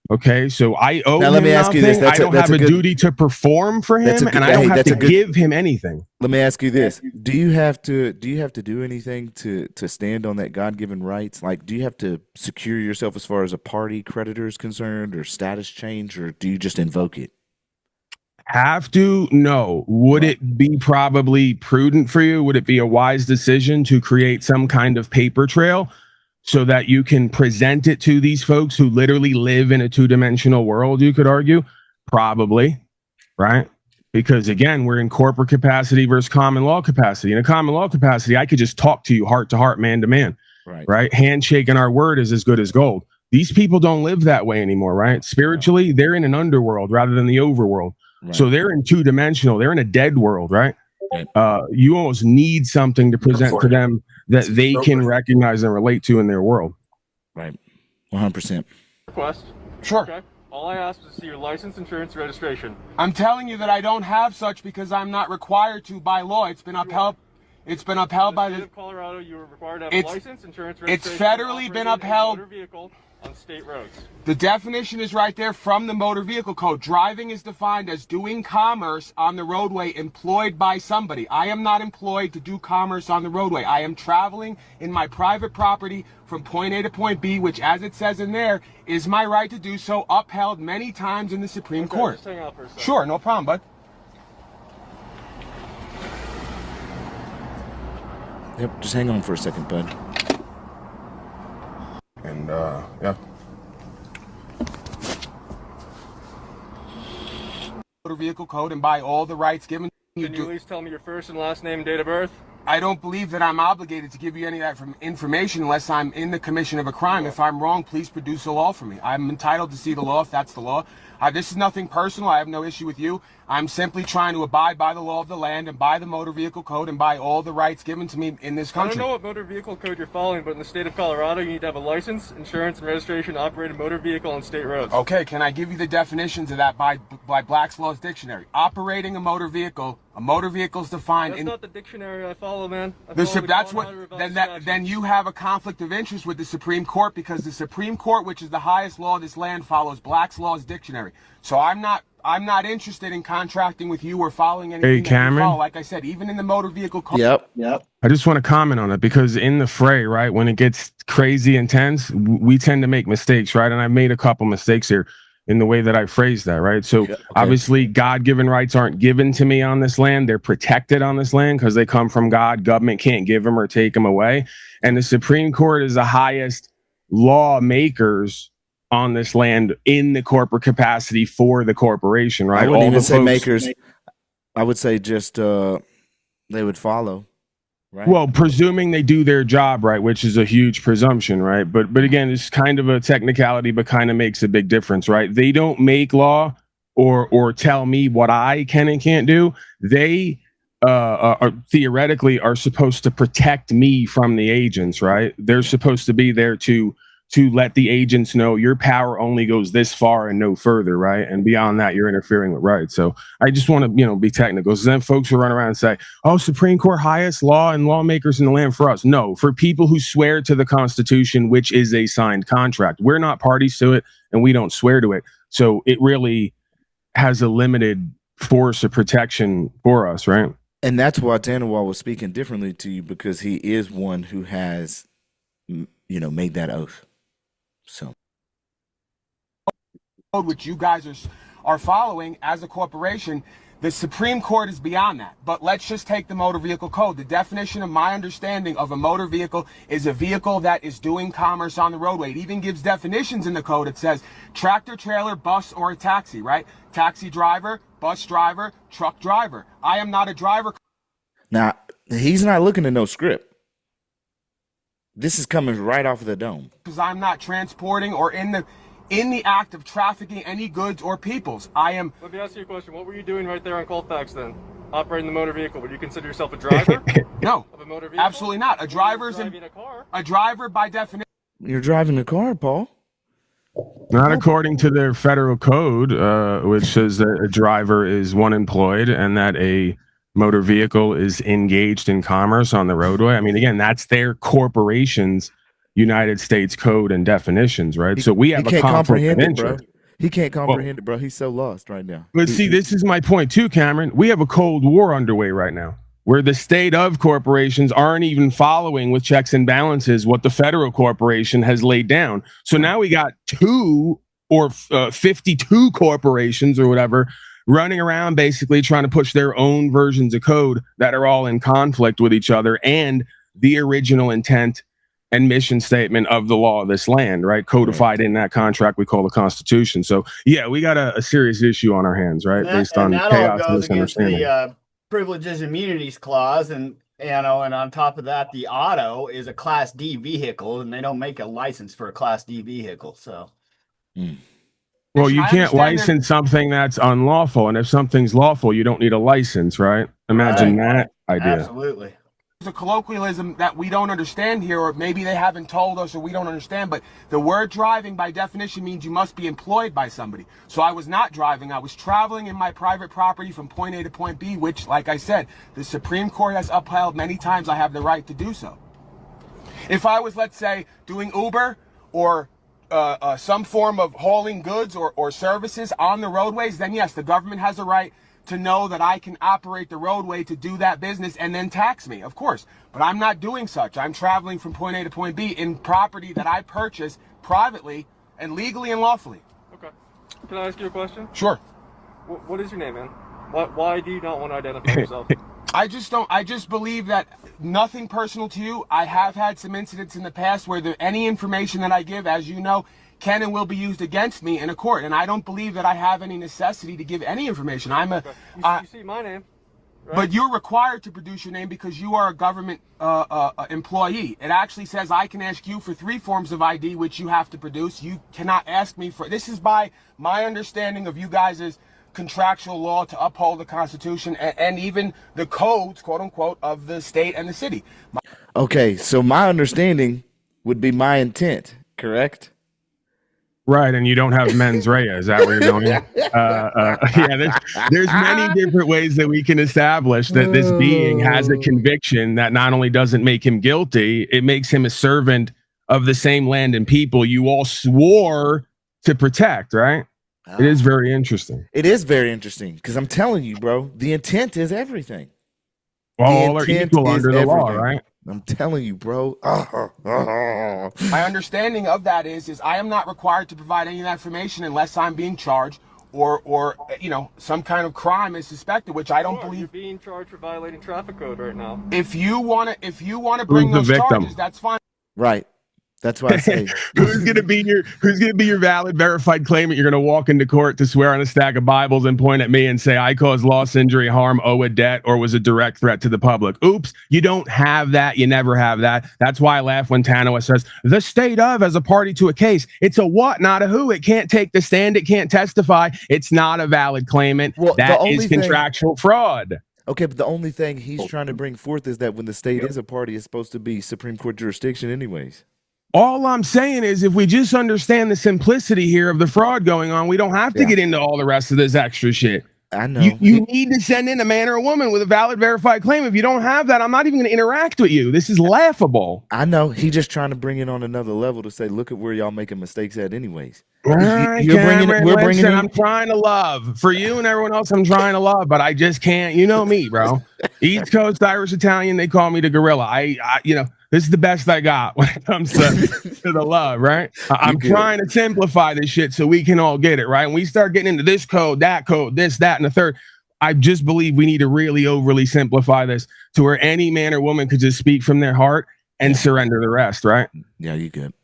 Okay, so I owe him nothing. I don't have a duty to perform for him, and I don't have to give him anything. Let me ask you this: Do you have to do anything to stand on that God-given rights? Like, do you have to secure yourself as far as a party creditor is concerned, or status change, or do you just invoke it? Have to? No. Would it be probably prudent for you? Would it be a wise decision to create some kind of paper trail so that you can present it to these folks who literally live in a two-dimensional world, you could argue? Probably, right? Because again, we're in corporate capacity versus common law capacity. In a common law capacity, I could just talk to you heart to heart, man to man, right? Handshake and our word is as good as gold. These people don't live that way anymore, right? Spiritually, they're in an underworld rather than the overworld. Right. So they're in two-dimensional. They're in a dead world, right? You almost need something to present to them that they can recognize and relate to in their world. Right. 100%. Request. Sure. Okay. All I asked was to see your license, insurance, registration. I'm telling you that I don't have such because I'm not required to by law. It's been upheld. It's been upheld by the state of Colorado. You were required to have a license, insurance, registration. It's federally been upheld. Motor vehicle on state roads. The definition is right there from the Motor Vehicle Code. Driving is defined as doing commerce on the roadway employed by somebody. I am not employed to do commerce on the roadway. I am traveling in my private property from point A to point B, which, as it says in there, is my right to do so, upheld many times in the Supreme Court. Just hang out for a second. Sure, no problem, bud. Yep, just hang on for a second, bud. And, yeah. Motor Vehicle Code and by all the rights given. Can you at least tell me your first and last name and date of birth? I don't believe that I'm obligated to give you any of that information unless I'm in the commission of a crime. If I'm wrong, please produce a law for me. I'm entitled to see the law if that's the law. This is nothing personal. I have no issue with you. I'm simply trying to abide by the law of the land and by the motor vehicle code and by all the rights given to me in this country. I don't know what motor vehicle code you're following, but in the state of Colorado, you need to have a license, insurance, and registration to operate a motor vehicle on state roads. Okay, can I give you the definitions of that by Black's Law's dictionary? Operating a motor vehicle is defined That's in... not the dictionary I follow, man. Then you have a conflict of interest with the Supreme Court, because the Supreme Court, which is the highest law of this land, follows Black's Law's dictionary. So I'm not interested in contracting with you or following anything. Hey, Cameron. That you follow. Like I said, even in the motor vehicle code. Yep. I just want to comment on it, because in the fray, right, when it gets crazy intense, we tend to make mistakes, right? And I made a couple mistakes here in the way that I phrased that, right? So obviously God-given rights aren't given to me on this land. They're protected on this land because they come from God. Government can't give them or take them away. And the Supreme Court is the highest lawmakers on this land in the corporate capacity for the corporation, right? I wouldn't even say makers. I would say just they would follow. Right. Well, presuming they do their job right, which is a huge presumption, right? But again, it's kind of a technicality, but kind of makes a big difference, right? They don't make law or tell me what I can and can't do. They theoretically are supposed to protect me from the agents, right? They're supposed to be there to let the agents know your power only goes this far and no further, right? And beyond that, you're interfering with rights. So I just want to, be technical. So then folks will run around and say, oh, Supreme Court, highest law and lawmakers in the land for us. No, for people who swear to the Constitution, which is a signed contract. We're not parties to it, and we don't swear to it. So it really has a limited force of protection for us, right? And that's why Tanawah was speaking differently to you, because he is one who has, made that oath. So, which you guys are following as a corporation, the Supreme Court is beyond that. But let's just take the motor vehicle code. The definition of my understanding of a motor vehicle is a vehicle that is doing commerce on the roadway. It even gives definitions in the code. It says tractor, trailer, bus, or a taxi, right? Taxi driver, bus driver, truck driver. I am not a driver. Now, he's not looking at no script. This is coming right off of the dome. Because I'm not transporting or in the act of trafficking any goods or peoples. I am... Let me ask you a question. What were you doing right there on Colfax then? Operating the motor vehicle. Would you consider yourself a driver? No. Of a motor vehicle? Absolutely not. A driver by definition... You're driving a car, Paul. Not according to their federal code, which says that a driver is one employed and that a motor vehicle is engaged in commerce on the roadway. I mean, again, that's their corporation's United States code and definitions, right? So we have a conflict of interest. He can't comprehend it, bro. He's so lost right now. But see, this is my point too, Cameron. We have a Cold War underway right now, where the state of corporations aren't even following with checks and balances what the federal corporation has laid down. So now we got 2 or 52 corporations or whatever running around basically trying to push their own versions of code that are all in conflict with each other and the original intent and mission statement of the law of this land, right? Codified in that contract we call the Constitution. So yeah, we got a serious issue on our hands, right? Based on chaos and misunderstanding. The privileges and immunities clause, and and on top of that, the auto is a Class D vehicle, and they don't make a license for a Class D vehicle. So. Well, you can't license something that's unlawful, and if something's lawful, you don't need a license, right? Imagine that idea. Absolutely. It's a colloquialism that we don't understand here, or maybe they haven't told us or we don't understand, but the word driving by definition means you must be employed by somebody. So I was not driving. I was traveling in my private property from point A to point B, which, like I said, the Supreme Court has upheld many times. I have the right to do so. If I was, let's say, doing Uber or some form of hauling goods or services on the roadways, then yes, the government has a right to know that I can operate the roadway to do that business and then tax me, of course. But I'm not doing such. I'm traveling from point A to point B in property that I purchase privately and legally and lawfully. Okay. Can I ask you a question? Sure. What is your name, man? Why do you not want to identify yourself? I just believe that nothing personal to you. I have had some incidents in the past where any information that I give, as you know, can and will be used against me in a court, and I don't believe that I have any necessity to give any information. You see my name right? But you're required to produce your name because you are a government employee. It actually says I can ask you for 3 forms of ID, which you have to produce. You cannot ask me for. This is by my understanding of you guys' contractual law to uphold the Constitution and even the codes, quote unquote, of the state and the city. Okay, so my understanding would be my intent, correct? Right, and you don't have mens rea. Is that where you're going? Yeah, there's many different ways that we can establish that this being has a conviction that not only doesn't make him guilty, it makes him a servant of the same land and people you all swore to protect, right? It is very interesting. It is very interesting because I'm telling you, bro, the intent is everything. Well, all are equal under the law, right? I'm telling you, bro. My understanding of that is I am not required to provide any of that information unless I'm being charged or you know, some kind of crime is suspected, which I don't believe. You're being charged for violating traffic code right now. If you wanna bring those charges, that's fine. Right. That's why I say who's gonna be your valid verified claimant? You're gonna walk into court to swear on a stack of Bibles and point at me and say I caused loss, injury, harm, owe a debt, or was a direct threat to the public. Oops, you don't have that. You never have that. That's why I laugh when Tanawah says the state of as a party to a case. It's a what, not a who. It can't take the stand. It can't testify. It's not a valid claimant. Well, that is contractual fraud. Okay, but the only thing he's trying to bring forth is that when the state is a party, it's supposed to be Supreme Court jurisdiction anyways. All I'm saying is if we just understand the simplicity here of the fraud going on, we don't have to get into all the rest of this extra shit. I know. You need to send in a man or a woman with a valid verified claim. If you don't have that, I'm not even going to interact with you. This is laughable. I know. He's just trying to bring it on another level to say, look at where y'all making mistakes at anyways. We're bringing I'm trying to love. For you and everyone else, I'm trying to love, but I just can't. You know me, bro. East Coast Irish Italian, they call me the gorilla. I you know, this is the best I got when it comes to the love, right? I'm trying to simplify this shit so we can all get it, right? When we start getting into this code, this, that, and the third, I just believe we need to really overly simplify this to where any man or woman could just speak from their heart and surrender the rest, right? Yeah, you good.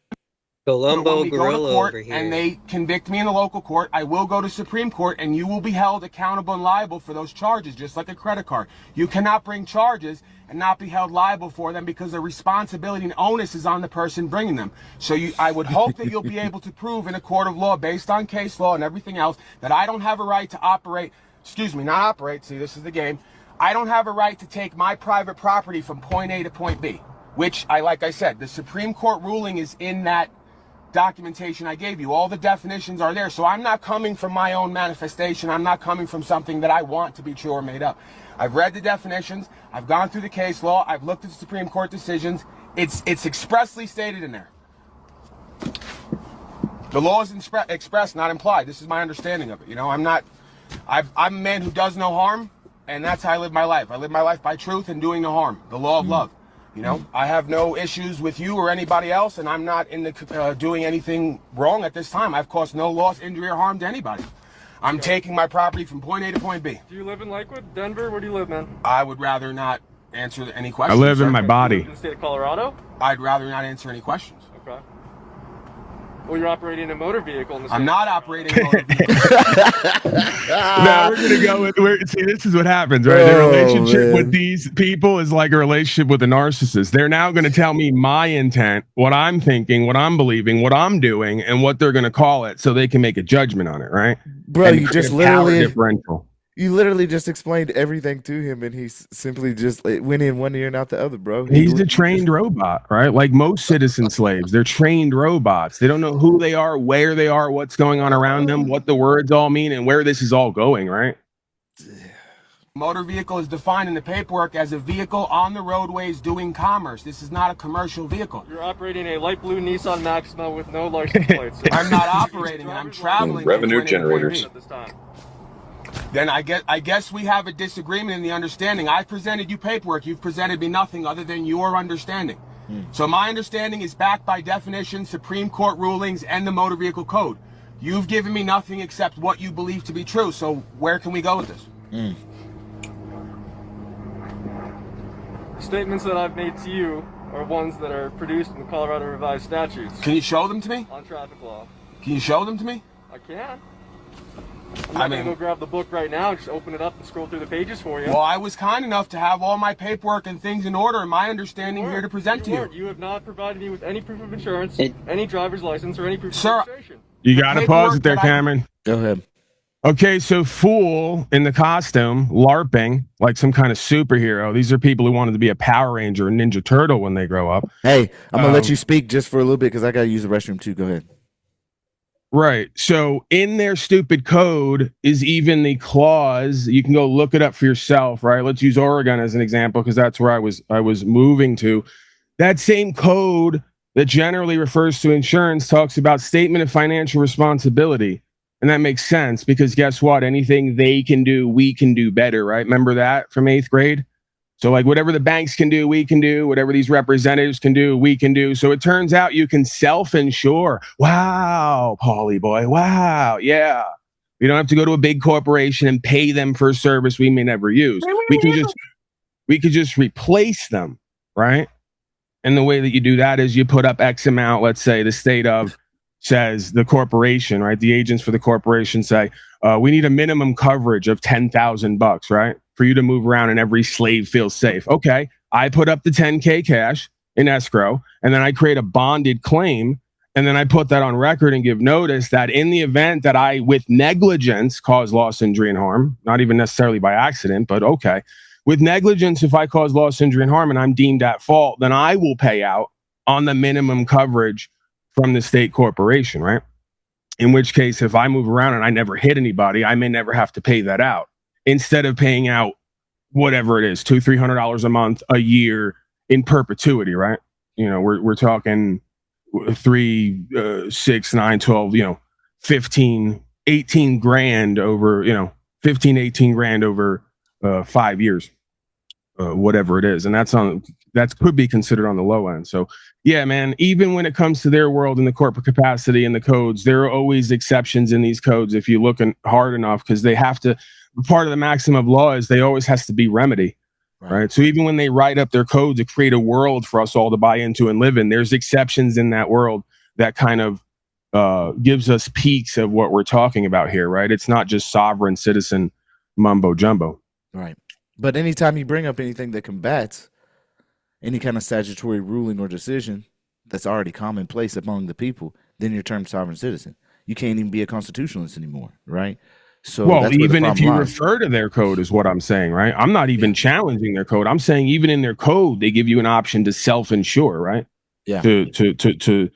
Columbo when we go to gorilla court over here. and they convict me in the local court, I will go to Supreme Court and you will be held accountable and liable for those charges, just like a credit card. You cannot bring charges and not be held liable for them because the responsibility and onus is on the person bringing them. So I would hope that you'll be able to prove in a court of law based on case law and everything else that I don't have a right to not operate, see, this is the game. I don't have a right to take my private property from point A to point B, which like I said, the Supreme Court ruling is in that documentation I gave you. All the definitions are there. So I'm not coming from my own manifestation. I'm not coming from something that I want to be true or made up. I've read the definitions. I've gone through the case law. I've looked at the Supreme Court decisions. It's expressly stated in there. The law is expressed, not implied. This is my understanding of it. You know, I'm a man who does no harm, and that's how I live my life. I live my life by truth and doing no harm. The law of love. You know, I have no issues with you or anybody else, and I'm not in the doing anything wrong at this time. I've caused no loss, injury, or harm to anybody. I'm taking my property from point A to point B. Do you live in Lakewood, Denver? Where do you live, man? I would rather not answer any questions. I live in my body. You live in the state of Colorado? I'd rather not answer any questions. Okay. Well, you're operating a motor vehicle in the state. I'm not operating a motor vehicle. No, we're gonna go with. See, this is what happens, right? The relationship with these people is like a relationship with a narcissist. They're now going to tell me my intent, what I'm thinking, what I'm believing, what I'm doing, and what they're going to call it, so they can make a judgment on it, right? Bro, and you just literally differential. You literally just explained everything to him, and he simply just went in one ear and out the other, bro. He's a trained robot, right? Like most citizen slaves, they're trained robots. They don't know who they are, where they are, what's going on around them, what the words all mean, and where this is all going, right? Motor vehicle is defined in the paperwork as a vehicle on the roadways doing commerce. This is not a commercial vehicle. You're operating a light blue Nissan Maxima with no license plates. I'm not operating it. I'm traveling. Revenue generators. At this time. Then I guess we have a disagreement in the understanding. I presented you paperwork. You've presented me nothing other than your understanding. So my understanding is backed by definition, Supreme Court rulings, and the Motor Vehicle Code. You've given me nothing except what you believe to be true. So where can we go with this? Statements that I've made to you are ones that are produced in the Colorado Revised Statutes. Can you show them to me? On traffic law. Can you show them to me? I can. I'm not going to go grab the book right now and just open it up and scroll through the pages for you. Well, I was kind enough to have all my paperwork and things in order and my understanding here to present to you. You have not provided me with any proof of insurance, any driver's license, or any proof of registration. You got to pause it there, Cameron. Go ahead. Okay, so fool in the costume, LARPing, like some kind of superhero. These are people who wanted to be a Power Ranger or Ninja Turtle when they grow up. Hey, I'm going to let you speak just for a little bit because I got to use the restroom too. Go ahead. Right. So in their stupid code is even the clause. You can go look it up for yourself, right? Let's use Oregon as an example because that's where I was moving to. That same code that generally refers to insurance talks about statement of financial responsibility. And that makes sense because guess what? Anything they can do, we can do better, right? Remember that from 8th grade? So like whatever the banks can do, we can do. Whatever these representatives can do, we can do. So it turns out you can self-insure. Wow, Paulie boy. Wow. Yeah. We don't have to go to a big corporation and pay them for a service we may never use. We could just replace them, right? And the way that you do that is you put up X amount. Let's say the state of says the corporation, right? The agents for the corporation say, we need a minimum coverage of $10,000, right? For you to move around and every slave feels safe. Okay, I put up the 10K cash in escrow, and then I create a bonded claim, and then I put that on record and give notice that in the event that I, with negligence, cause loss, injury, and harm, not even necessarily by accident, but okay, with negligence, if I cause loss, injury, and harm, and I'm deemed at fault, then I will pay out on the minimum coverage from the state corporation, right? In which case, if I move around and I never hit anybody, I may never have to pay that out. Instead of paying out whatever it is, $200-300 a month, a year in perpetuity, right? You know, we're talking 3, 6, 9, 12, 15, 18 grand over, 15, 18 grand over 5 years, whatever it is. And that could be considered on the low end. So yeah, man, even when it comes to their world in the corporate capacity and the codes, there are always exceptions in these codes if you look hard enough, because they have to. Part of the maxim of law is they always has to be remedy, right? So even when they write up their code to create a world for us all to buy into and live in, there's exceptions in that world that kind of gives us peaks of what we're talking about here, right? It's not just sovereign citizen mumbo jumbo. Right. But anytime you bring up anything that combats any kind of statutory ruling or decision that's already commonplace among the people, then you're termed sovereign citizen. You can't even be a constitutionalist anymore, right? So well, even if you refer to their code is what I'm saying, right? I'm not even challenging their code. I'm saying even in their code, they give you an option to self-insure, right? Yeah. To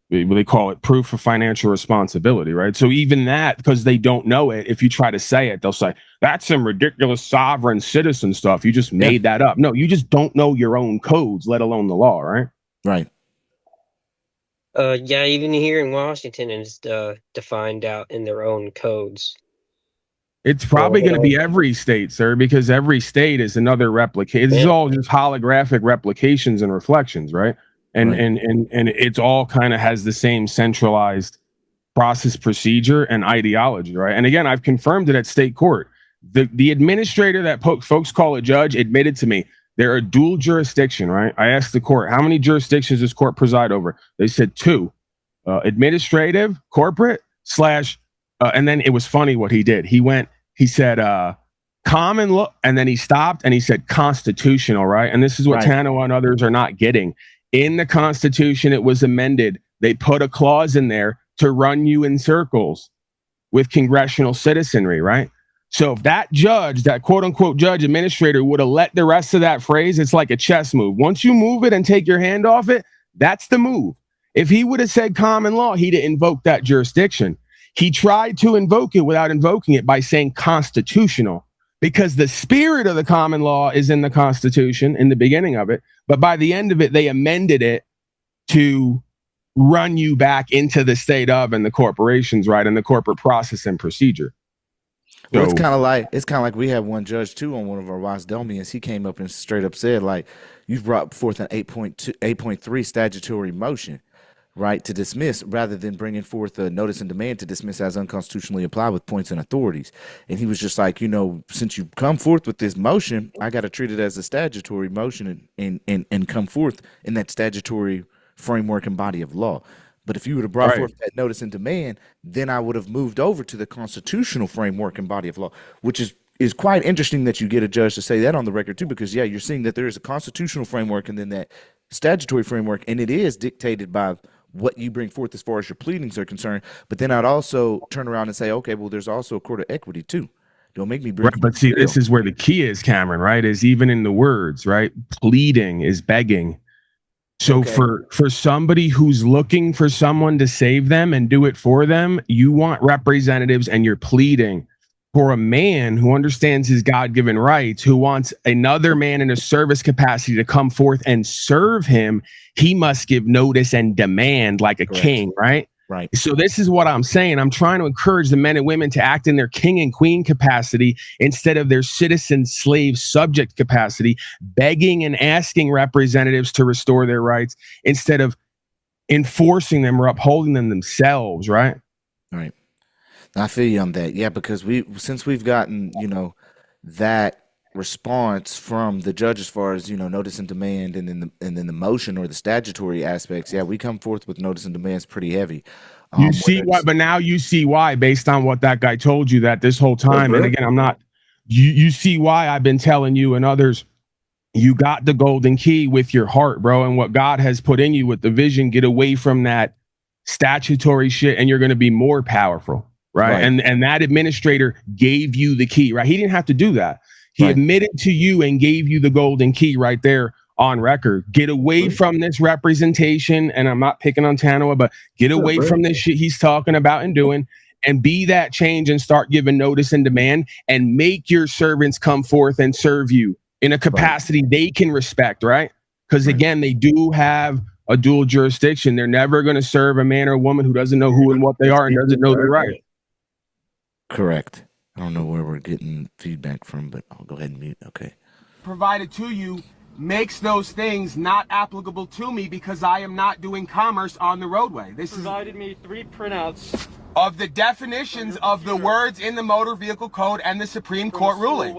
they call it proof of financial responsibility, right? So even that, because they don't know it, if you try to say it, they'll say, that's some ridiculous sovereign citizen stuff. You just made that up. No, you just don't know your own codes, let alone the law, right? Right. Yeah, even here in Washington, it's defined out in their own codes. It's probably going to be every state, sir, because every state is another replication. This is all just holographic replications and reflections, right? And it's all kind of has the same centralized process, procedure, and ideology, right? And again, I've confirmed it at state court. The administrator that folks call a judge admitted to me they're a dual jurisdiction, right? I asked the court, how many jurisdictions does court preside over? They said 2, administrative, corporate, / and then it was funny what he did. He said, common law, and then he stopped and he said constitutional, right? And this is what Tanawah and others are not getting. In the Constitution, it was amended. They put a clause in there to run you in circles with congressional citizenry, right? So if that judge, that quote unquote judge administrator would have let the rest of that phrase, it's like a chess move. Once you move it and take your hand off it, that's the move. If he would have said common law, he'd have invoked that jurisdiction. He tried to invoke it without invoking it by saying constitutional, because the spirit of the common law is in the Constitution in the beginning of it. But by the end of it, they amended it to run you back into the state of and the corporations, right? And the corporate process and procedure. Well, it's kind of like we had one judge too on one of our Wisedomians. He came up and straight up said, like, you've brought forth an 8.3 statutory motion, right, to dismiss, rather than bringing forth a notice and demand to dismiss as unconstitutionally applied with points and authorities. And he was just like, since you come forth with this motion, I got to treat it as a statutory motion and come forth in that statutory framework and body of law. But if you would have brought Right. forth that notice and demand, then I would have moved over to the constitutional framework and body of law, which is quite interesting that you get a judge to say that on the record too, because yeah, you're seeing that there is a constitutional framework and then that statutory framework, and it is dictated by what you bring forth as far as your pleadings are concerned. But then I'd also turn around and say, okay, well, there's also a court of equity too. Don't make me bring. Right, but see, this is where the key is, Cameron, right? Is even in the words, right? Pleading is begging. So Okay. for somebody who's looking for someone to save them and do it for them, you want representatives and you're pleading. For a man who understands his God-given rights, who wants another man in a service capacity to come forth and serve him, he must give notice and demand like a Correct. king, right? Right. So this is what I'm saying. I'm trying to encourage the men and women to act in their king and queen capacity instead of their citizen, slave, subject capacity, begging and asking representatives to restore their rights instead of enforcing them or upholding them themselves, right? Right. I feel you on that. Yeah, because since we've gotten, that response from the judge as far as, notice and demand and then the motion or the statutory aspects, yeah, we come forth with notice and demands pretty heavy. You see why, but now you see why, based on what that guy told you that this whole time. And again, I'm not, you see why I've been telling you and others, you got the golden key with your heart, bro. And what God has put in you with the vision, get away from that statutory shit and you're going to be more powerful. Right. And that administrator gave you the key, right? He didn't have to do that. He admitted to you and gave you the golden key right there on record. Get away from this representation. And I'm not picking on Tanawah, but get away from this shit he's talking about and doing and be that change and start giving notice and demand and make your servants come forth and serve you in a capacity they can respect, right? Because again, they do have a dual jurisdiction. They're never going to serve a man or a woman who doesn't know who and what they are and doesn't know their right. Correct. I don't know where we're getting feedback from, but I'll go ahead and mute. Okay. Provided to you makes those things not applicable to me because I am not doing commerce on the roadway. This provided me 3 printouts of the definitions of the words in the Motor Vehicle Code and the Supreme Court ruling.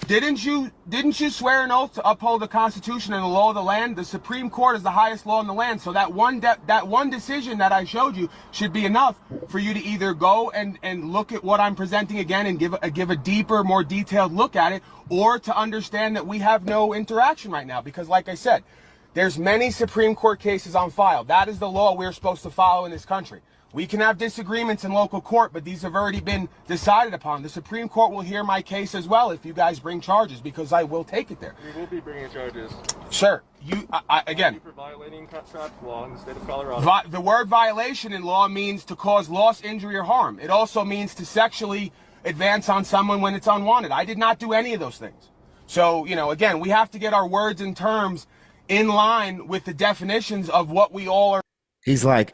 Didn't you swear an oath to uphold the Constitution and the law of the land? The Supreme Court is the highest law in the land. So that one decision that I showed you should be enough for you to either go and look at what I'm presenting again and give a deeper, more detailed look at it, or to understand that we have no interaction right now. Because like I said, there's many Supreme Court cases on file. That is the law we're supposed to follow in this country. We can have disagreements in local court, but these have already been decided upon. The Supreme Court will hear my case as well if you guys bring charges, because I will take it there. We will be bringing charges. Sir, again, for violating traffic law in the state of Colorado. The word violation in law means to cause loss, injury, or harm. It also means to sexually advance on someone when it's unwanted. I did not do any of those things. So, again, we have to get our words and terms in line with the definitions of what we all are. He's like,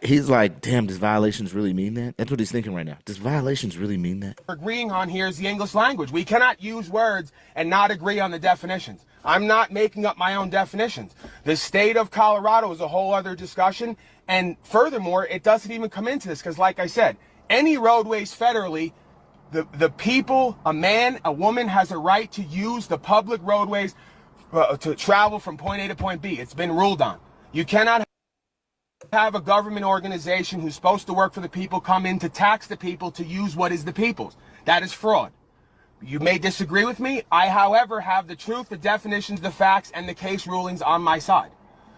damn, does violations really mean that? That's what he's thinking right now. Does violations really mean that? Agreeing on here is the English language. We cannot use words and not agree on the definitions. I'm not making up my own definitions. The state of Colorado is a whole other discussion. And furthermore, it doesn't even come into this because, like I said, any roadways federally, the people, a man, a woman has a right to use the public roadways to travel from point A to point B. It's been ruled on. You cannot have a government organization who's supposed to work for the people come in to tax the people to use what is the people's. That is fraud. You may disagree with me. I, however, have the truth, the definitions, the facts, and the case rulings on my side.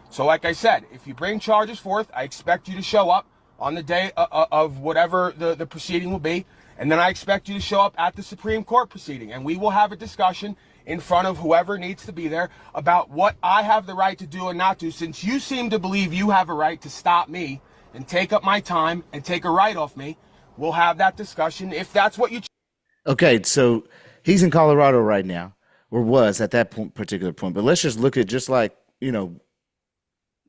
So like I said, if you bring charges forth, I expect you to show up on the day of whatever the proceeding will be. And then I expect you to show up at the Supreme Court proceeding. And we will have a discussion in front of whoever needs to be there about what I have the right to do and not do, since you seem to believe you have a right to stop me and take up my time and take a right off me. We'll have that discussion if that's what you. Okay, so he's in Colorado right now, or was at that particular point. But let's just look at just like,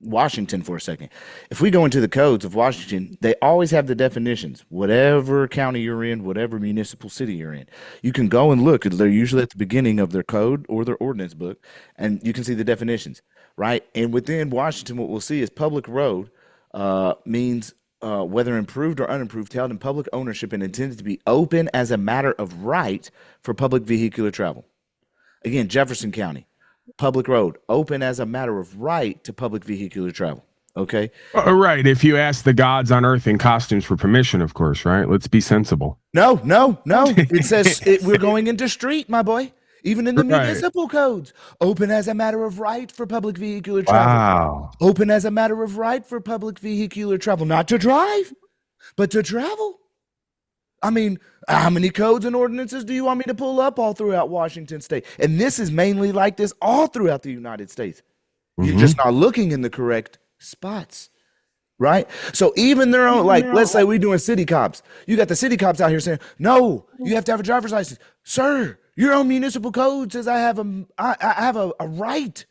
Washington for a second. If we go into the codes of Washington, they always have the definitions. Whatever county you're in, whatever municipal city you're in, you can go and look. They're usually at the beginning of their code or their ordinance book, and you can see the definitions, right? And within Washington, what we'll see is public road means whether improved or unimproved, held in public ownership and intended to be open as a matter of right for public vehicular travel. Again, Jefferson County. Public road, open as a matter of right to public vehicular travel. Okay. Right. If you ask the gods on earth in costumes for permission, of course, right? Let's be sensible. No. It says we're going into street, my boy. Even in the Right. municipal codes, open as a matter of right for public vehicular travel. Wow. Open as a matter of right for public vehicular travel, not to drive, but to travel. I mean, how many codes and ordinances do you want me to pull up all throughout Washington state? And this is mainly like this all throughout the United States. You're just not looking in the correct spots, right? So even their own, like, let's say we're doing city cops. You got the city cops out here saying, no, you have to have a driver's license. Sir, your own municipal code says I have a right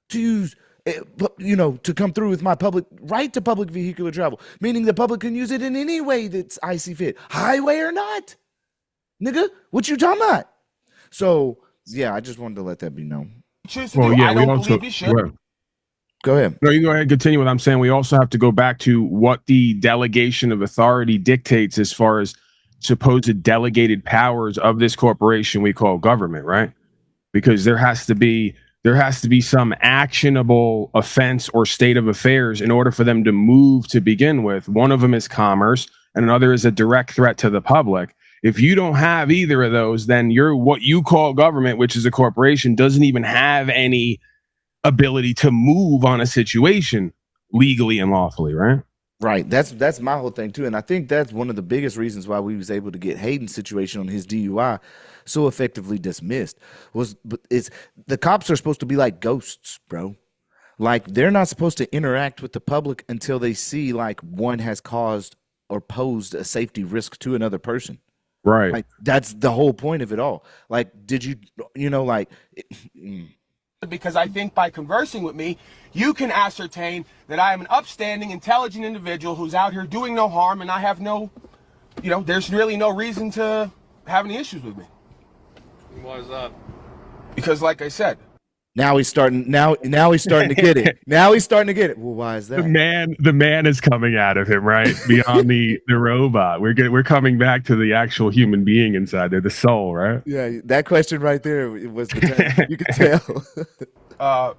to use, to come through with my right to public vehicular travel, meaning the public can use it in any way that's I see fit, highway or not. Nigga, what you talking about? So, yeah, I just wanted to let that be known. Well, yeah, I don't believe you should. Go ahead. No, you go ahead and continue what I'm saying. We also have to go back to what the delegation of authority dictates as far as supposed delegated powers of this corporation we call government, right? Because there has to be some actionable offense or state of affairs in order for them to move to begin with. One of them is commerce, and another is a direct threat to the public. If you don't have either of those, then what you call government, which is a corporation, doesn't even have any ability to move on a situation legally and lawfully, right? Right. That's my whole thing too. And I think that's one of the biggest reasons why we was able to get Hayden's situation on his DUI so effectively dismissed is the cops are supposed to be like ghosts, bro. Like they're not supposed to interact with the public until they see like one has caused or posed a safety risk to another person. Right. Like that's the whole point of it all. Like, did because I think by conversing with me, you can ascertain that I am an upstanding, intelligent individual who's out here doing no harm, and I have there's really no reason to have any issues with me. Why is that? Because, like I said, now he's starting to get it. Now he's starting to get it. Well, why is that? The man is coming out of him, right? Beyond the robot. We're coming back to the actual human being inside there, the soul, right? Yeah, that question right there, it was you could tell.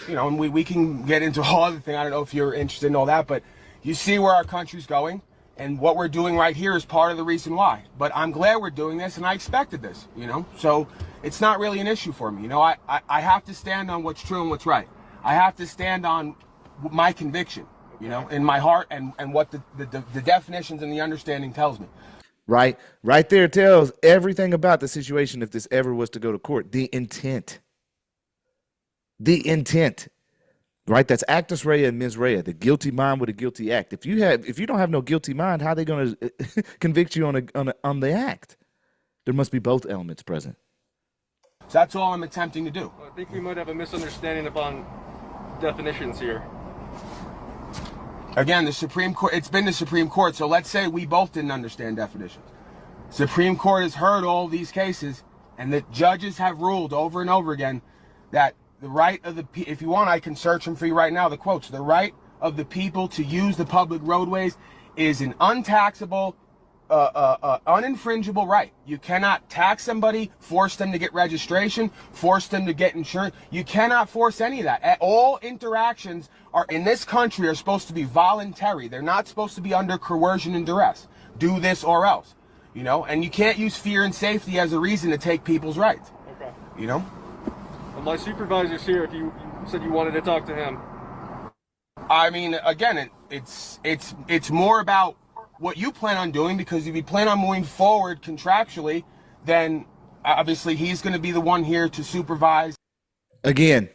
And we can get into all other thing. I don't know if you're interested in all that, but you see where our country's going, and what we're doing right here is part of the reason why. But I'm glad we're doing this, and I expected this, so it's not really an issue for me. I have to stand on what's true and what's right. I have to stand on my conviction, in my heart, and what the definitions and the understanding tells me. Right there tells everything about the situation if this ever was to go to court. The intent. Right? That's actus rea and mens rea, the guilty mind with a guilty act. If you don't have no guilty mind, how are they going to convict you on the act? There must be both elements present. So that's all I'm attempting to do. I think we might have a misunderstanding upon definitions here. Again, the Supreme Court, it's been the Supreme Court, so let's say we both didn't understand definitions. Supreme Court has heard all these cases, and the judges have ruled over and over again that the right of if you want, I can search them for you right now, the quotes. The right of the people to use the public roadways is an untaxable, uninfringible right. You cannot tax somebody, force them to get registration, force them to get insurance. You cannot force any of that. All interactions in this country are supposed to be voluntary. They're not supposed to be under coercion and duress. Do this or else, and you can't use fear and safety as a reason to take people's rights. Okay. Well, my supervisor's here if you said you wanted to talk to him. I mean, again, it's more about what you plan on doing, because if you plan on moving forward contractually, then obviously he's going to be the one here to supervise. Again,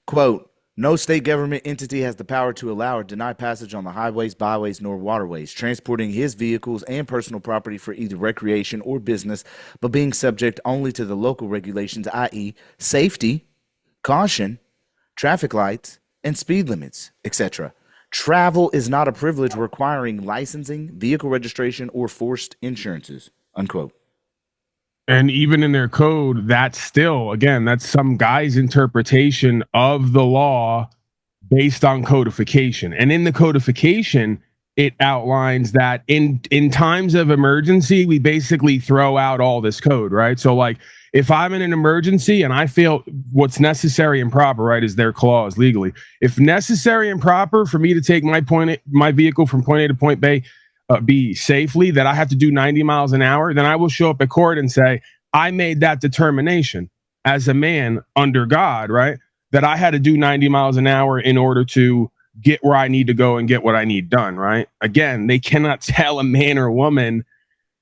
quote, no state government entity has the power to allow or deny passage on the highways, byways, nor waterways, transporting his vehicles and personal property for either recreation or business, but being subject only to the local regulations, i.e. safety, caution, traffic lights, and speed limits, etc. Travel is not a privilege requiring licensing, vehicle registration, or forced insurances, unquote. And even in their code, that's some guy's interpretation of the law based on codification. And in the codification, it outlines that in times of emergency, we basically throw out all this code, right? So like if I'm in an emergency and I feel what's necessary and proper, right, is their clause legally. If necessary and proper for me to take my vehicle from point A to point B safely, that I have to do 90 miles an hour, then I will show up at court and say, I made that determination as a man under God, right? That I had to do 90 miles an hour in order to get where I need to go and get what I need done, right? Again, they cannot tell a man or woman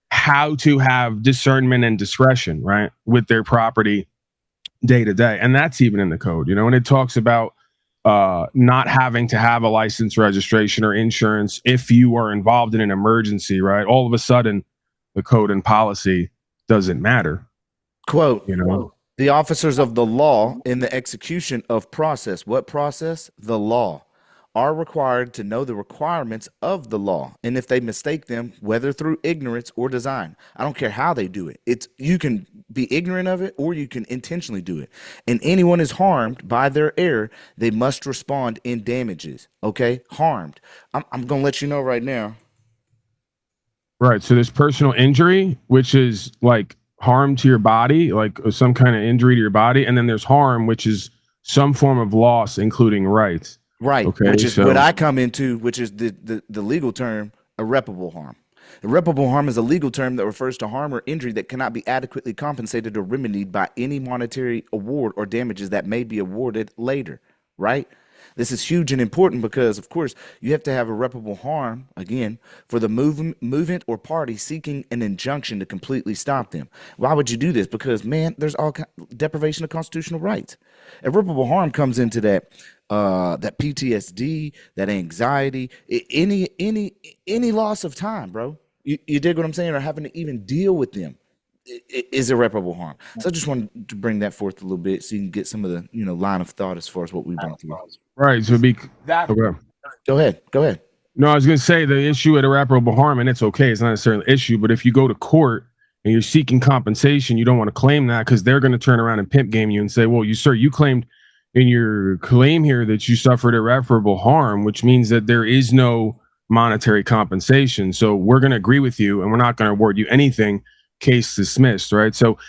how to have discernment and discretion, right, with their property day to day. And that's even in the code, and it talks about not having to have a license, registration, or insurance if you are involved in an emergency, right? All of a sudden, the code and policy doesn't matter. Quote, the officers of the law in the execution of process, what process? The law, are required to know the requirements of the law, and if they mistake them, whether through ignorance or design, I don't care how they do it. You can be ignorant of it or you can intentionally do it. And anyone is harmed by their error, they must respond in damages. Okay, harmed. I'm gonna let you know right now. Right. So there's personal injury, which is like harm to your body, like some kind of injury to your body, and then there's harm, which is some form of loss, including rights. Right, okay, which is what I come into, which is the legal term, irreparable harm. Irreparable harm is a legal term that refers to harm or injury that cannot be adequately compensated or remedied by any monetary award or damages that may be awarded later, right? This is huge and important because, of course, you have to have irreparable harm, again, for the movement or party seeking an injunction to completely stop them. Why would you do this? Because, man, there's all deprivation of constitutional rights. Irreparable harm comes into that PTSD, that anxiety, any loss of time, bro. You dig what I'm saying? Or having to even deal with them is irreparable harm. So I just wanted to bring that forth a little bit so you can get some of the line of thought as far as what we've been through. Right. So okay. Go ahead. No, I was going to say the issue at irreparable harm, and it's okay, it's not necessarily an issue, but if you go to court and you're seeking compensation, you don't want to claim that because they're going to turn around and pimp game you and say, well, you claimed in your claim here that you suffered irreparable harm, which means that there is no monetary compensation. So we're going to agree with you and we're not going to award you anything. Case dismissed, right? So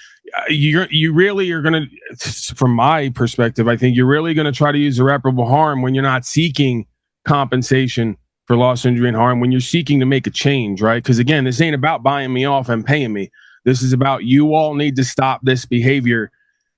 you really are going to, from my perspective, I think you're really going to try to use irreparable harm when you're not seeking compensation for loss, injury, and harm, when you're seeking to make a change, right? Because again, this ain't about buying me off and paying me. This is about you all need to stop this behavior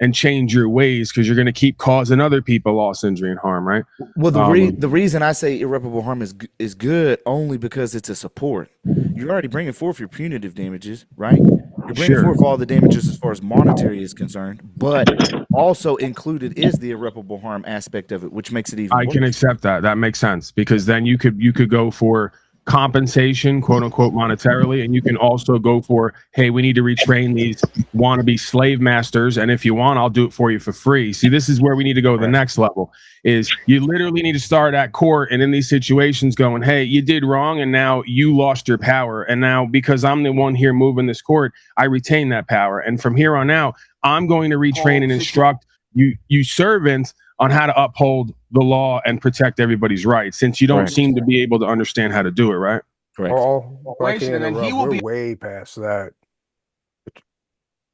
and change your ways because you're going to keep causing other people loss, injury, and harm, right? Well, the reason I say irreparable harm is good only because it's a support. You're already bringing forth your punitive damages, right? You're bringing forth all the damages as far as monetary is concerned, but also included is the irreparable harm aspect of it, which makes it even worse. I can accept that. That makes sense because then you could go for compensation, quote unquote, monetarily, and you can also go for, hey, we need to retrain these wannabe slave masters, and if you want, I'll do it for you for free. See, this is where we need to go to the next level, is you literally need to start at court and in these situations going, hey, you did wrong and now you lost your power, and now because I'm the one here moving this court, I retain that power, and from here on out, I'm going to retrain and instruct you servants on how to uphold the law and protect everybody's rights, since you don't seem to be able to understand how to do it, right? Correct. We're way past that.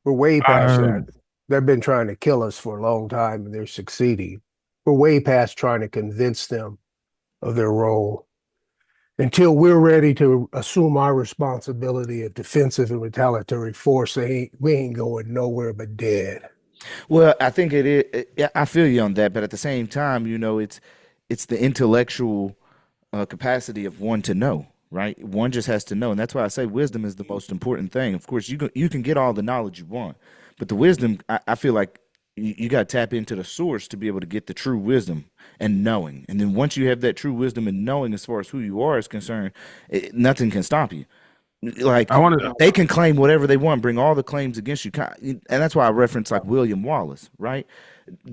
We're way past that. They've been trying to kill us for a long time, and they're succeeding. We're way past trying to convince them of their role. Until we're ready to assume our responsibility of defensive and retaliatory force, we ain't going nowhere but dead. Well, I think it is. I feel you on that, but at the same time, it's the intellectual capacity of one to know, right? One just has to know, and that's why I say wisdom is the most important thing. Of course, you can get all the knowledge you want, but the wisdom, I feel like you got to tap into the source to be able to get the true wisdom and knowing. And then once you have that true wisdom and knowing as far as who you are is concerned, nothing can stop you. Like they can claim whatever they want, bring all the claims against you, and that's why I reference like William Wallace, right?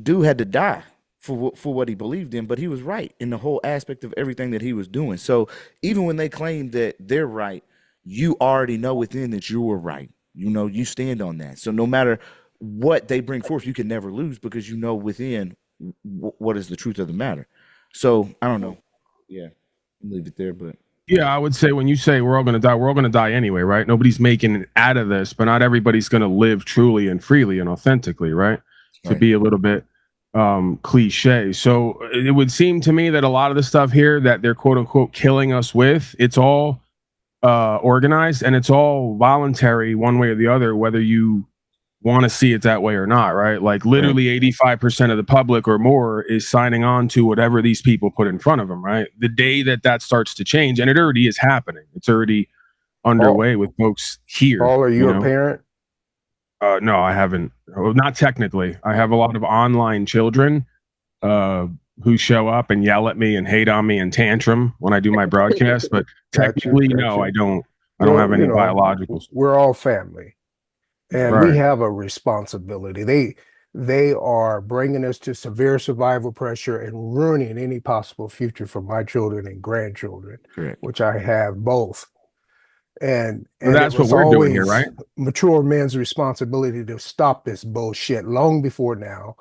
Dude had to die for what he believed in, but he was right in the whole aspect of everything that he was doing. So even when they claim that they're right, you already know within that you were right. You stand on that. So no matter what they bring forth, you can never lose because you know within what is the truth of the matter. So I don't know. Yeah, I'll leave it there, but Yeah, I would say when you say we're all going to die, we're all going to die anyway, right? Nobody's making it out of this, but not everybody's going to live truly and freely and authentically, right? To Right. be a little bit cliche. So it would seem to me that a lot of the stuff here that they're quote unquote killing us with, it's all organized and it's all voluntary one way or the other, whether you want to see it that way or not, right? Like literally 85% of the public or more is signing on to whatever these people put in front of them, right? The day that starts to change, and it already is happening, it's already underway with folks here. Paul, are you a parent? No, I haven't. Not technically. I have a lot of online children who show up and yell at me and hate on me and tantrum when I do my broadcast, but technically, no, I don't. I don't have any biologicals. We're all family. And we have a responsibility. They are bringing us to severe survival pressure and ruining any possible future for my children and grandchildren, which I have both. And that's what we're doing here, right? Mature men's responsibility to stop this bullshit long before now,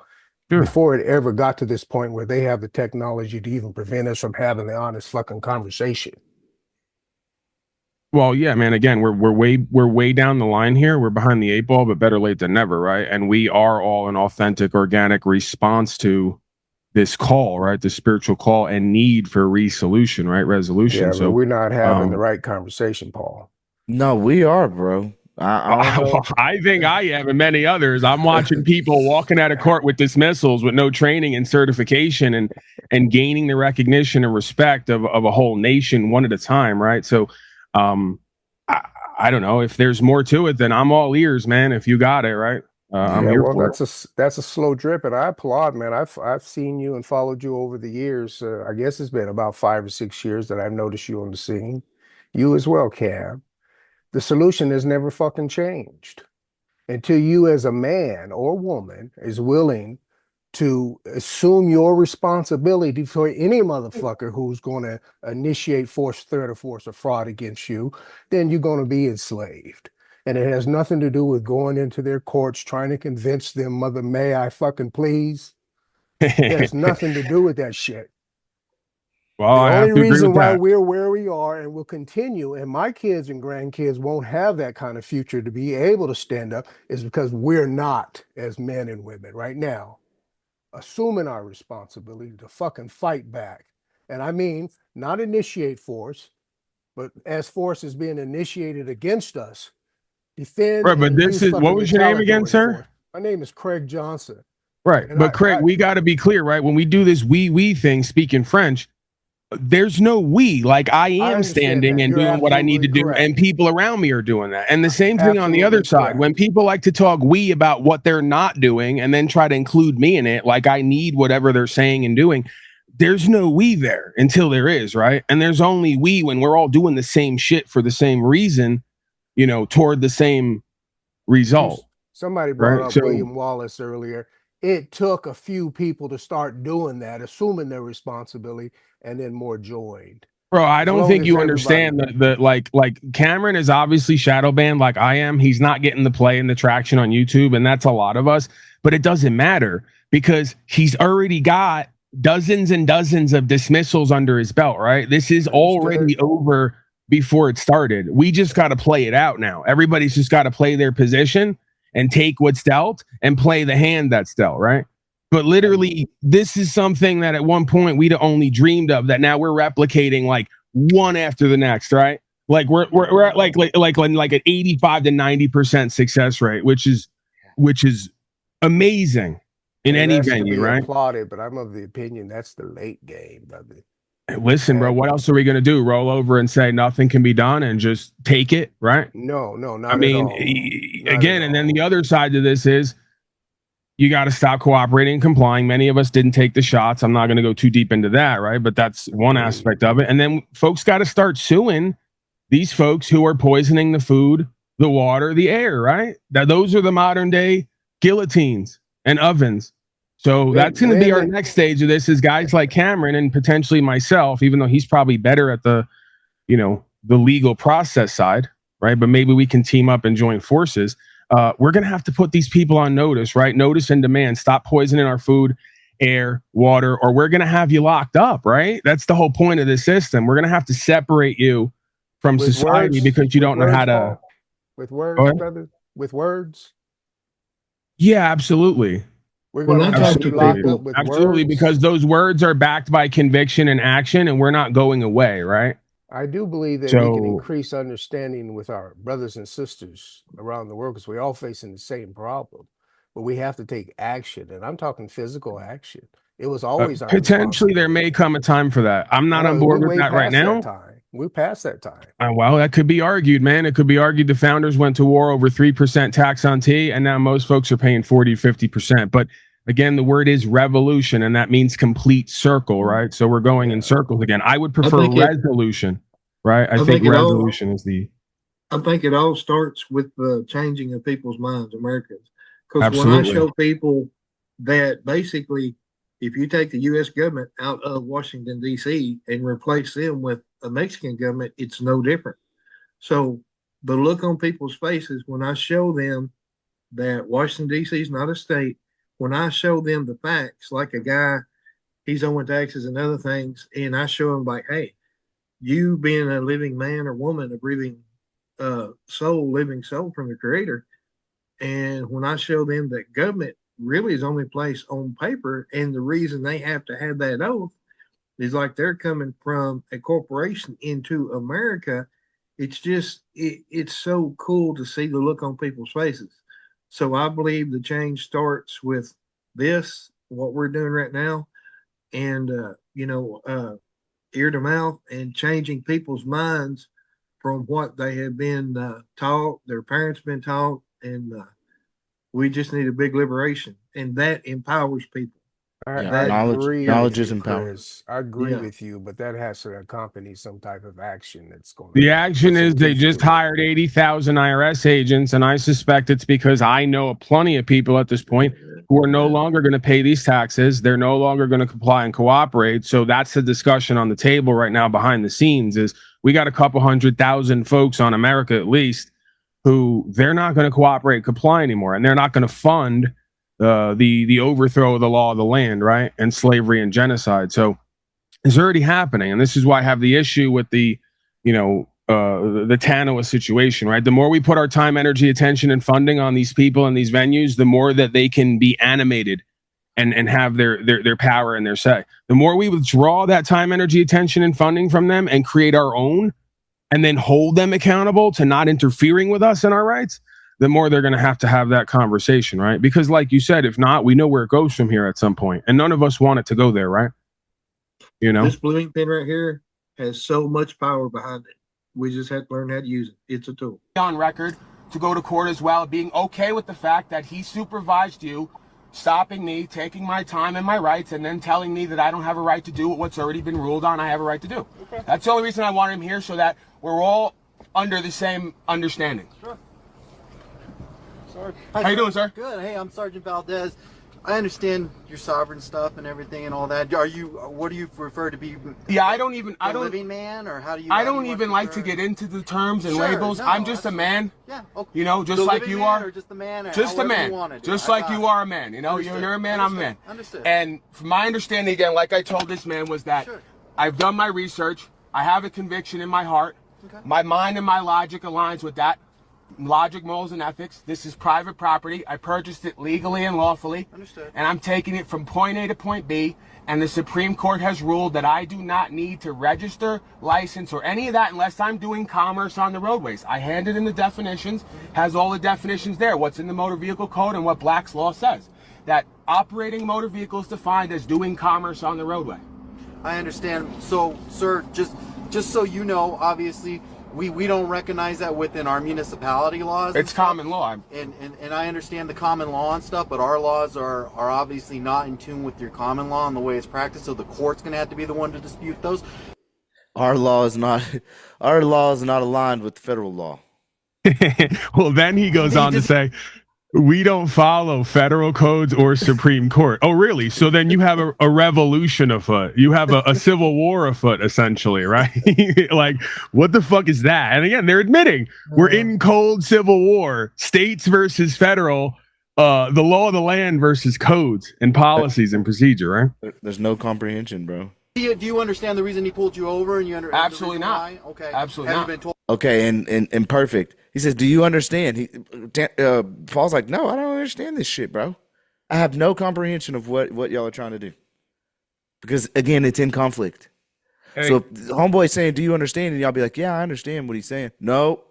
before it ever got to this point where they have the technology to even prevent us from having the honest fucking conversation. Well, yeah, man. Again, we're way down the line here. We're behind the 8 ball, but better late than never, right? And we are all an authentic, organic response to this call, right? The spiritual call and need for resolution, right? Resolution. Yeah, so but we're not having the right conversation, Paul. No, we are, bro. I think I am, and many others. I'm watching people walking out of court with dismissals with no training and certification, and gaining the recognition and respect of a whole nation one at a time, right? So. I don't know if there's more to it, then I'm all ears, man. If you got it, right? I'm here for it. That's a slow drip, and I applaud, man. I've seen you and followed you over the years. I guess it's been about 5 or 6 years that I've noticed you on the scene. You as well, Cam. The solution has never fucking changed until you, as a man or woman, is willing to assume your responsibility for any motherfucker who's going to initiate force, threat, or force or fraud against you. Then you're going to be enslaved. And it has nothing to do with going into their courts trying to convince them, mother, may I fucking please? It has nothing to do with that shit. Well, the only reason why we're where we are and will continue, and my kids and grandkids won't have that kind of future to be able to stand up, is because we're not, as men and women right now, assuming our responsibility to fucking fight back. And I mean, not initiate force, but as force is being initiated against us, defend. Right, but this is, what was your name again, sir? Force. My name is Craig Johnson. Right, and but Craig, we got to be clear, right? When we do this we thing, speaking French, there's no we. Like I am standing and doing what I need to do, and people around me are doing that. And the same thing on the other side. When people like to talk we about what they're not doing and then try to include me in it, like I need whatever they're saying and doing, there's no we there until there is, right? And there's only we when we're all doing the same shit for the same reason, you know, toward the same result. Somebody brought up William Wallace earlier. It took a few people to start doing that, assuming their responsibility, and then more joined. Bro, I don't think you understand the like Cameron is obviously shadow banned like I am. He's not getting the play and the traction on YouTube, and that's a lot of us. But it doesn't matter because he's already got dozens and dozens of dismissals under his belt, right? This is already over before it started. We just got to play it out now. Everybody's just got to play their position and take what's dealt and play the hand that's dealt, right? But literally, this is something that at one point we'd only dreamed of that now we're replicating like one after the next, right? Like we're at like an 85 to 90% success rate, which is amazing in any venue, right? Applauded, but I'm of the opinion that's the late game, brother. Listen, bro, what else are we going to do? Roll over and say nothing can be done and just take it, right? No, not I mean, again, and then the other side to this is you got to stop cooperating and complying. Many of us didn't take the shots. I'm not going to go too deep into that, right? But that's one aspect of it. And then folks got to start suing these folks who are poisoning the food, the water, the air, right? Those are the modern day guillotines and ovens. So that's going to be our next stage of this is guys like Cameron and potentially myself, even though he's probably better at the, you know, the legal process side, right? But maybe we can team up and join forces. We're going to have to put these people on notice, right? Notice and demand, stop poisoning our food air, water, or we're going to have you locked up, right? That's the whole point of the system. We're going to have to separate you from With society words, because you with don't know how words, to. Paul? With words, brother? With words? Yeah, absolutely. We're When going I to have talk you to locked people, up with Absolutely, words? because those words are backed by conviction and action, and we're not going away, right? I do believe that we can So, increase understanding with our brothers and sisters around the world because we're all facing the same problem. But we have to take action, and I'm talking physical action. It was always our potentially there may responsibility. come a time for that. I'm not on We're board with way that right past that now. time. We're past that time. Well, that could be argued, man. It could be argued the founders went to war over 3% tax on tea, and now most folks are paying 40, 50%. But again, the word is revolution, and that means complete circle, right? So we're going in circles again. I would prefer resolution, right? I think resolution is the. I think it all starts with the changing of people's minds, Americans. Because when I show people that basically, if you take the U.S. government out of Washington, D.C. and replace them with a Mexican government, it's no different. So the look on people's faces when I show them that Washington, D.C. is not a state, when I show them the facts, like a guy, he's owing taxes and other things, and I show him like, hey, you being a living man or woman, a breathing living soul from the Creator, and when I show them that government really is only place on paper, and the reason they have to have that oath is like they're coming from a corporation into America. It's just it's so cool to see the look on people's faces. So I believe the change starts with this, what we're doing right now, and ear to mouth, and changing people's minds from what they have been taught, their parents been taught, and we just need a big liberation, and that empowers people. Knowledge is empowered. Chris. I agree with you, but that has to accompany some type of action that's going to. The action is they just hired 80,000 IRS agents, and I suspect it's because I know plenty of people at this point who are no longer going to pay these taxes. They're no longer going to comply and cooperate. So that's the discussion on the table right now behind the scenes is we got a couple 100,000 folks on America at least who they're not going to cooperate and comply anymore, and they're not going to fund the overthrow of the law of the land, right, and slavery and genocide. So it's already happening, and this is why I have the issue with the Tanawah situation, right? The more we put our time, energy, attention, and funding on these people and these venues, the more that they can be animated and have their power and their say. The more we withdraw that time, energy, attention, and funding from them and create our own, and then hold them accountable to not interfering with us and our rights, the more they're going to have that conversation, right? Because like you said, if not, we know where it goes from here at some point, and none of us want it to go there, right? This blue ink pen right here has so much power behind it. We just have to learn how to use it. It's a tool. On record to go to court as well, being okay with the fact that he supervised you, stopping me, taking my time and my rights, and then telling me that I don't have a right to do what's already been ruled on I have a right to do. Okay. That's the only reason I wanted him here, so that we're all under the same understanding. Sure. How you doing, sir? Good. Hey, I'm Sergeant Valdez. I understand your sovereign stuff and everything and all that. What do you refer to be? Yeah, I don't even. Living man, or how do you? I don't even like to get into the terms and labels. No, I'm just a man. Yeah. Okay. You know, just like you are. Or just a man. Just a man. Just like you are a man. You know, you're a man. I'm a man. Understood. And from my understanding, again, like I told this man, was that I've done my research. I have a conviction in my heart. Okay. My mind and my logic aligns with that. Logic, morals, and ethics. This is private property. I purchased it legally and lawfully. Understood. And I'm taking it from point A to point B. And the Supreme Court has ruled that I do not need to register, license, or any of that unless I'm doing commerce on the roadways. I handed in the definitions, has all the definitions there, what's in the Motor Vehicle Code and what Black's Law says. That operating motor vehicles defined as doing commerce on the roadway. I understand. So, sir, just so you know, obviously, we don't recognize that within our municipality laws. It's common law. And I understand the common law and stuff, but our laws are obviously not in tune with your common law and the way it's practiced, so the court's going to have to be the one to dispute those. Our law is not aligned with the federal law. Well, then he goes on to say, we don't follow federal codes or Supreme Court. Oh, really? So then you have a revolution afoot. You have a civil war afoot, essentially, right? Like, what the fuck is that? And again, they're admitting we're in cold civil war, states versus federal. the law of the land versus codes and policies and procedure, right? There's no comprehension, bro. Do you understand the reason he pulled you over? And Absolutely not. Why? Okay. Absolutely Have not. you been told? Okay, and perfect. He says, "Do you understand?" Paul's like, "No, I don't understand this shit, bro. I have no comprehension of what y'all are trying to do." Because again, it's in conflict. Hey. So if the homeboy's saying, "Do you understand?" and y'all be like, "Yeah, I understand what he's saying." No,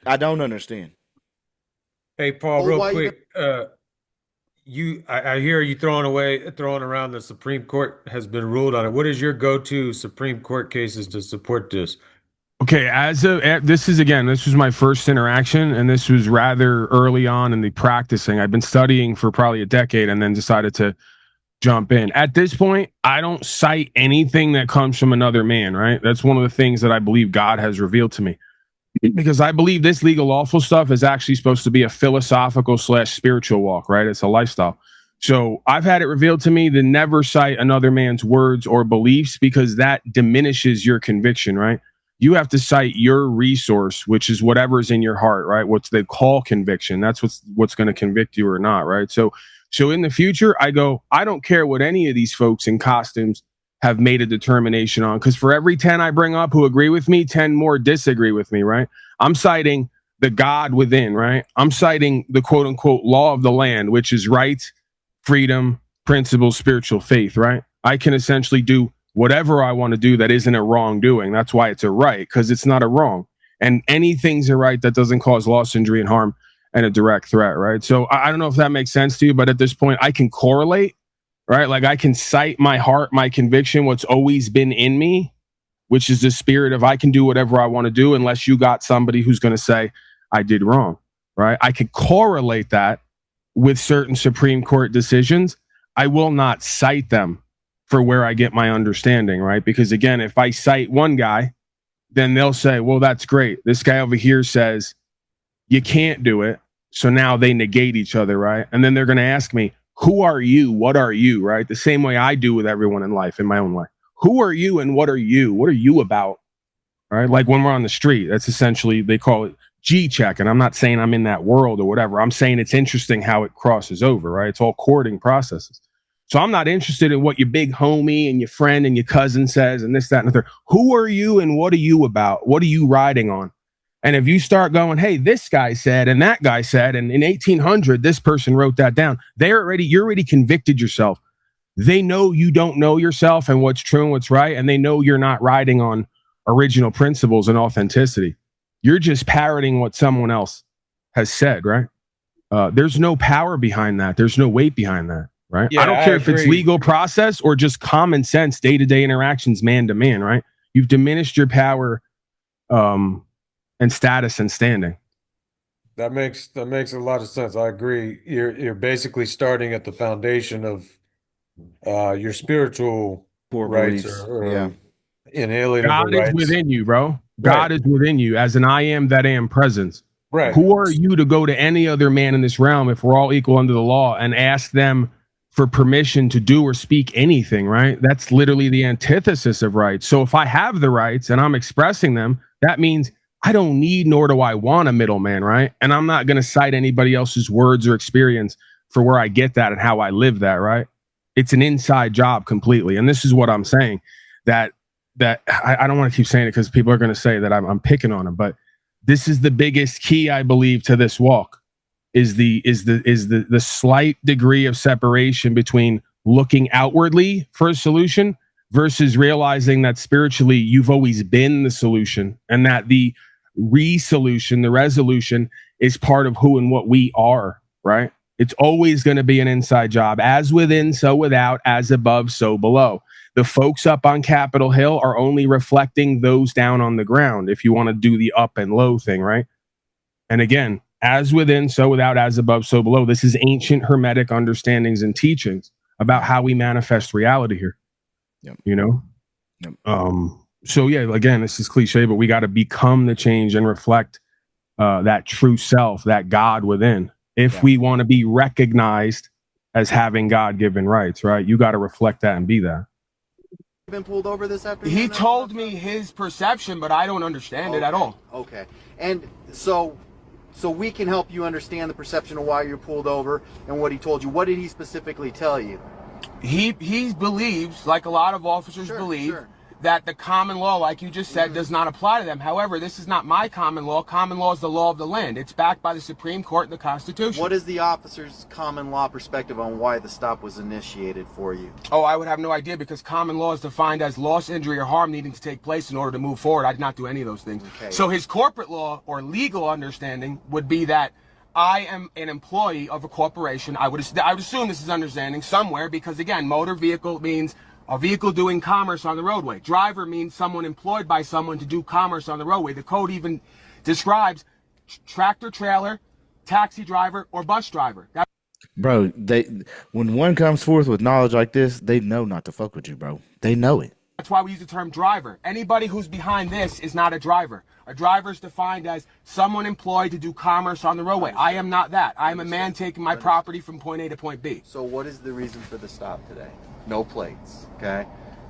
I don't understand. Hey, Paul, real quick. I hear you throwing around the Supreme Court has been ruled on it. What is your go-to Supreme Court cases to support this? Okay, this was my first interaction, and this was rather early on in the practicing. I've been studying for probably a decade and then decided to jump in. At this point, I don't cite anything that comes from another man, right? That's one of the things that I believe God has revealed to me. Because I believe this legal lawful stuff is actually supposed to be a philosophical / spiritual walk, right? It's a lifestyle. So I've had it revealed to me to never cite another man's words or beliefs because that diminishes your conviction, right? You have to cite your resource, which is whatever's in your heart, right? What they call conviction. That's what's going to convict you or not, right? So in the future, I don't care what any of these folks in costumes have made a determination on, because for every 10 I bring up who agree with me, 10 more disagree with me, right? I'm citing the God within, right? I'm citing the quote unquote law of the land, which is right, freedom, principles, spiritual faith, right? I can essentially do whatever I want to do that isn't a wrongdoing. That's why it's a right, because it's not a wrong. And anything's a right that doesn't cause loss, injury, and harm and a direct threat, right? So I don't know if that makes sense to you, but at this point, I can correlate, right? Like I can cite my heart, my conviction, what's always been in me, which is the spirit of I can do whatever I want to do unless you got somebody who's going to say I did wrong, right? I could correlate that with certain Supreme Court decisions. I will not cite them for where I get my understanding, right? Because again, if I cite one guy, then they'll say, well, that's great. This guy over here says you can't do it. So now they negate each other, right? And then they're going to ask me, who are you? What are you, right? The same way I do with everyone in life, in my own life. Who are you and what are you? What are you about? Right? Like when we're on the street, that's essentially, they call it G-check. And I'm not saying I'm in that world or whatever. I'm saying it's interesting how it crosses over, right? It's all courting processes. So I'm not interested in what your big homie and your friend and your cousin says and this, that, and the third. Who are you and what are you about? What are you riding on? And if you start going, hey, this guy said and that guy said, and in 1800, this person wrote that down, you're already convicted yourself. They know you don't know yourself and what's true and what's right. And they know you're not riding on original principles and authenticity. You're just parroting what someone else has said, right? There's no power behind that. There's no weight behind that, right? Yeah, I don't care if agree. it's legal process or just common sense, day-to-day interactions, man to man, right? You've diminished your power and status and standing. That makes a lot of sense. I agree. You're basically starting at the foundation of your spiritual Core rights beliefs. or inalienable God rights. is within you, bro. God is within you as an I am that am presence. Right. Who are you to go to any other man in this realm if we're all equal under the law and ask them for permission to do or speak anything, right? That's literally the antithesis of rights. So if I have the rights and I'm expressing them, that means I don't need nor do I want a middleman, right? And I'm not going to cite anybody else's words or experience for where I get that and how I live that, right? It's an inside job completely. And this is what I'm saying, that I don't want to keep saying it because people are going to say that I'm picking on them, but this is the biggest key, I believe, to this walk is the slight degree of separation between looking outwardly for a solution versus realizing that spiritually you've always been the solution and that the resolution, the resolution is part of who and what we are, right? It's always going to be an inside job, as within, so without, as above, so below. The folks up on Capitol Hill are only reflecting those down on the ground, if you want to do the up and low thing, right? And again, as within, so without, as above, so below. This is ancient Hermetic understandings and teachings about how we manifest reality here. Yep. You know? Yep. So yeah, again, this is cliche, but we got to become the change and reflect that true self, that God within. If we want to be recognized as having God-given rights, right? You got to reflect that and be that. Been pulled over this afternoon? He told me his perception, but I don't understand it at all. Okay. And so so we can help you understand the perception of why you're pulled over and what he told you. What did he specifically tell you? He believes, like a lot of officers believe, that the common law, like you just said, does not apply to them. However, this is not my common law. Common law is the law of the land. It's backed by the Supreme Court and the Constitution. What is the officer's common law perspective on why the stop was initiated for you? Oh, I would have no idea, because common law is defined as loss, injury, or harm needing to take place in order to move forward. I did not do any of those things. Okay. So his corporate law or legal understanding would be that I am an employee of a corporation. I would assume this is understanding somewhere, because again, motor vehicle means a vehicle doing commerce on the roadway. Driver means someone employed by someone to do commerce on the roadway. The code even describes tractor trailer, taxi driver, or bus driver. Bro, when one comes forth with knowledge like this, they know not to fuck with you, bro. They know it. That's why we use the term driver. Anybody who's behind this is not a driver. A driver is defined as someone employed to do commerce on the roadway. I am not that. I am a man taking my property from point A to point B. So what is the reason for the stop today? No plates, okay?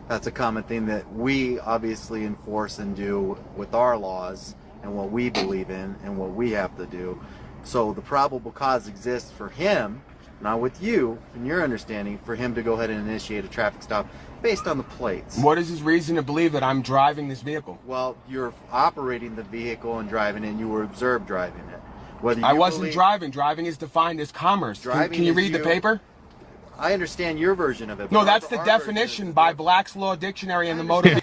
That's a common thing that we obviously enforce and do with our laws and what we believe in and what we have to do. So the probable cause exists for him, not with you, in your understanding, for him to go ahead and initiate a traffic stop based on the plates. What is his reason to believe that I'm driving this vehicle? Well, you're operating the vehicle and driving it, and you were observed driving it. Whether I wasn't driving. Driving is defined as commerce. Can you read the paper? I understand your version of it. No, that's the definition by Black's Law Dictionary and the motor.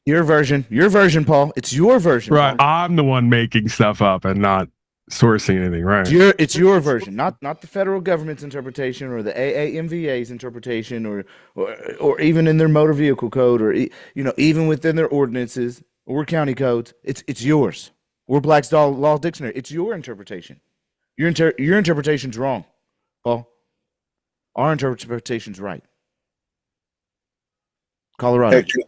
Your version, Paul. It's your version. Right. Paul. I'm the one making stuff up and not sourcing anything, right? It's your version, not the federal government's interpretation or the AAMVA's interpretation or even in their motor vehicle code or even within their ordinances or county codes. It's yours. We're Black's Law Dictionary. It's your interpretation. Your interpretation's wrong, Paul. Our interpretation's right. Colorado. Hey,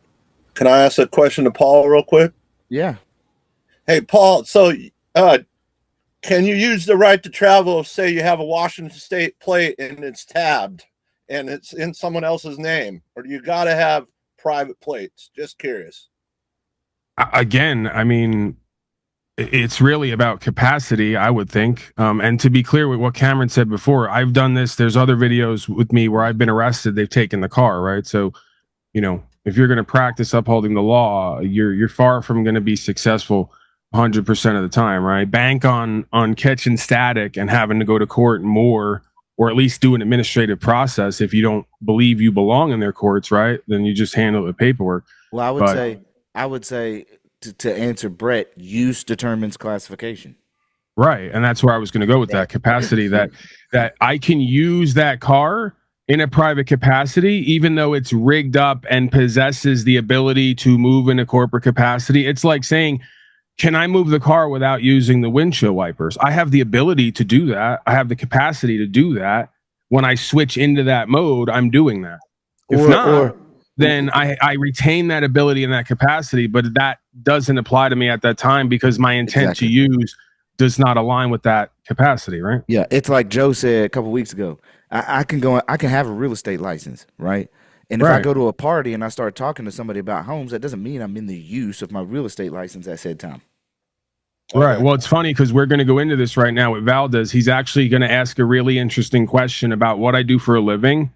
can I ask a question to Paul real quick? Yeah. Hey, Paul, so can you use the right to travel if, say, you have a Washington State plate and it's tabbed and it's in someone else's name? Or do you got to have private plates? Just curious. Again, I mean, it's really about capacity, I would think. And to be clear with what Cameron said before, I've done this. There's other videos with me where I've been arrested. They've taken the car, right? So, if you're going to practice upholding the law, you're far from going to be successful 100% of the time, right? Bank on catching static and having to go to court more, or at least do an administrative process. If you don't believe you belong in their courts, right, then you just handle the paperwork. Well, I would say to answer Brett, use determines classification. Right, and that's where I was going to go with that capacity. that I can use that car in a private capacity, even though it's rigged up and possesses the ability to move in a corporate capacity. It's like saying, can I move the car without using the windshield wipers? I have the ability to do that. I have the capacity to do that. When I switch into that mode, I'm doing that. If not, then I retain that ability and that capacity, but that doesn't apply to me at that time because my intent to use does not align with that capacity, right? Yeah, it's like Joe said a couple weeks ago. I can have a real estate license, right? And if I go to a party and I start talking to somebody about homes, that doesn't mean I'm in the use of my real estate license at said time. Right. Well, it's funny because we're going to go into this right now with Valdez. He's actually going to ask a really interesting question about what I do for a living,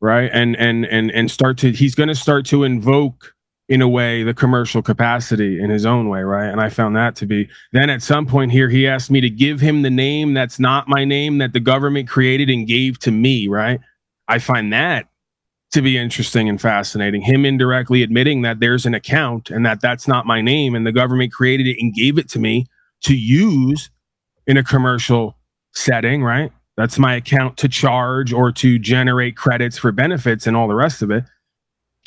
right? And he's going to start to invoke, in a way, the commercial capacity in his own way, right? And I found that to be. Then at some point here, he asked me to give him the name that's not my name that the government created and gave to me, right? I find that to be interesting and fascinating. Him indirectly admitting that there's an account and that's not my name and the government created it and gave it to me to use in a commercial setting, right? That's my account to charge or to generate credits for benefits and all the rest of it.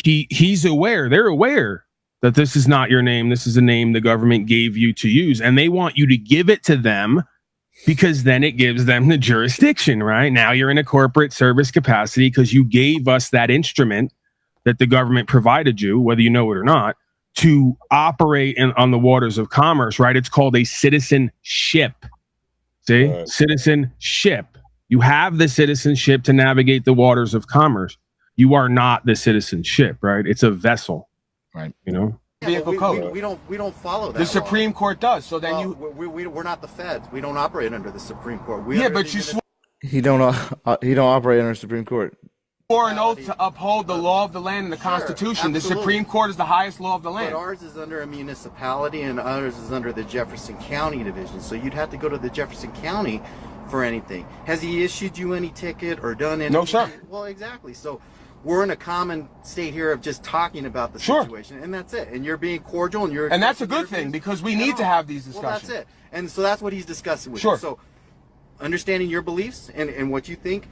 He's aware, they're aware that this is not your name. This is a name the government gave you to use, and they want you to give it to them because then it gives them the jurisdiction, right? Now you're in a corporate service capacity because you gave us that instrument that the government provided you, whether you know it or not, to operate on the waters of commerce, right? It's called a citizenship. See? Right. Citizenship. You have the citizenship to navigate the waters of commerce. You are not the citizenship, right? It's a vessel, right? vehicle code. We don't follow that. The Supreme Court does. So then we're not the feds. We don't operate under the Supreme Court. But you swore. He don't operate under the Supreme Court. Swore an oath to uphold the law of the land and the Constitution. Absolutely. The Supreme Court is the highest law of the land. But ours is under a municipality, and ours is under the Jefferson County Division. So you'd have to go to the Jefferson County for anything. Has he issued you any ticket or done anything? No, sir. Well, exactly. So we're in a common state here of just talking about the situation, and that's it. And you're being cordial, and that's a good thing because we need to have these discussions. Well, that's it. And so that's what he's discussing with you. So understanding your beliefs and what you think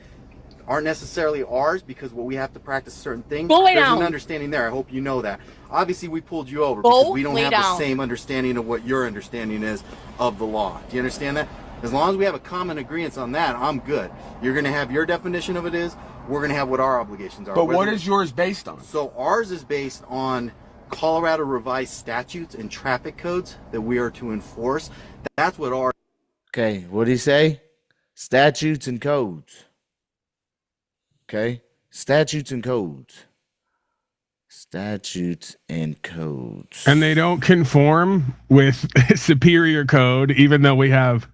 aren't necessarily ours, because we have to practice certain things. There's an understanding there. I hope you know that. Obviously, we pulled you over because we don't have the same understanding of what your understanding is of the law. Do you understand that? As long as we have a common agreement on that, I'm good. You're going to have your definition of it is. We're going to have what our obligations are. But what is yours based on? So ours is based on Colorado revised statutes and traffic codes that we are to enforce. That's what our... Okay, what did he say? Statutes and codes. Okay, statutes and codes. Statutes and codes. And they don't conform with superior code, even though we have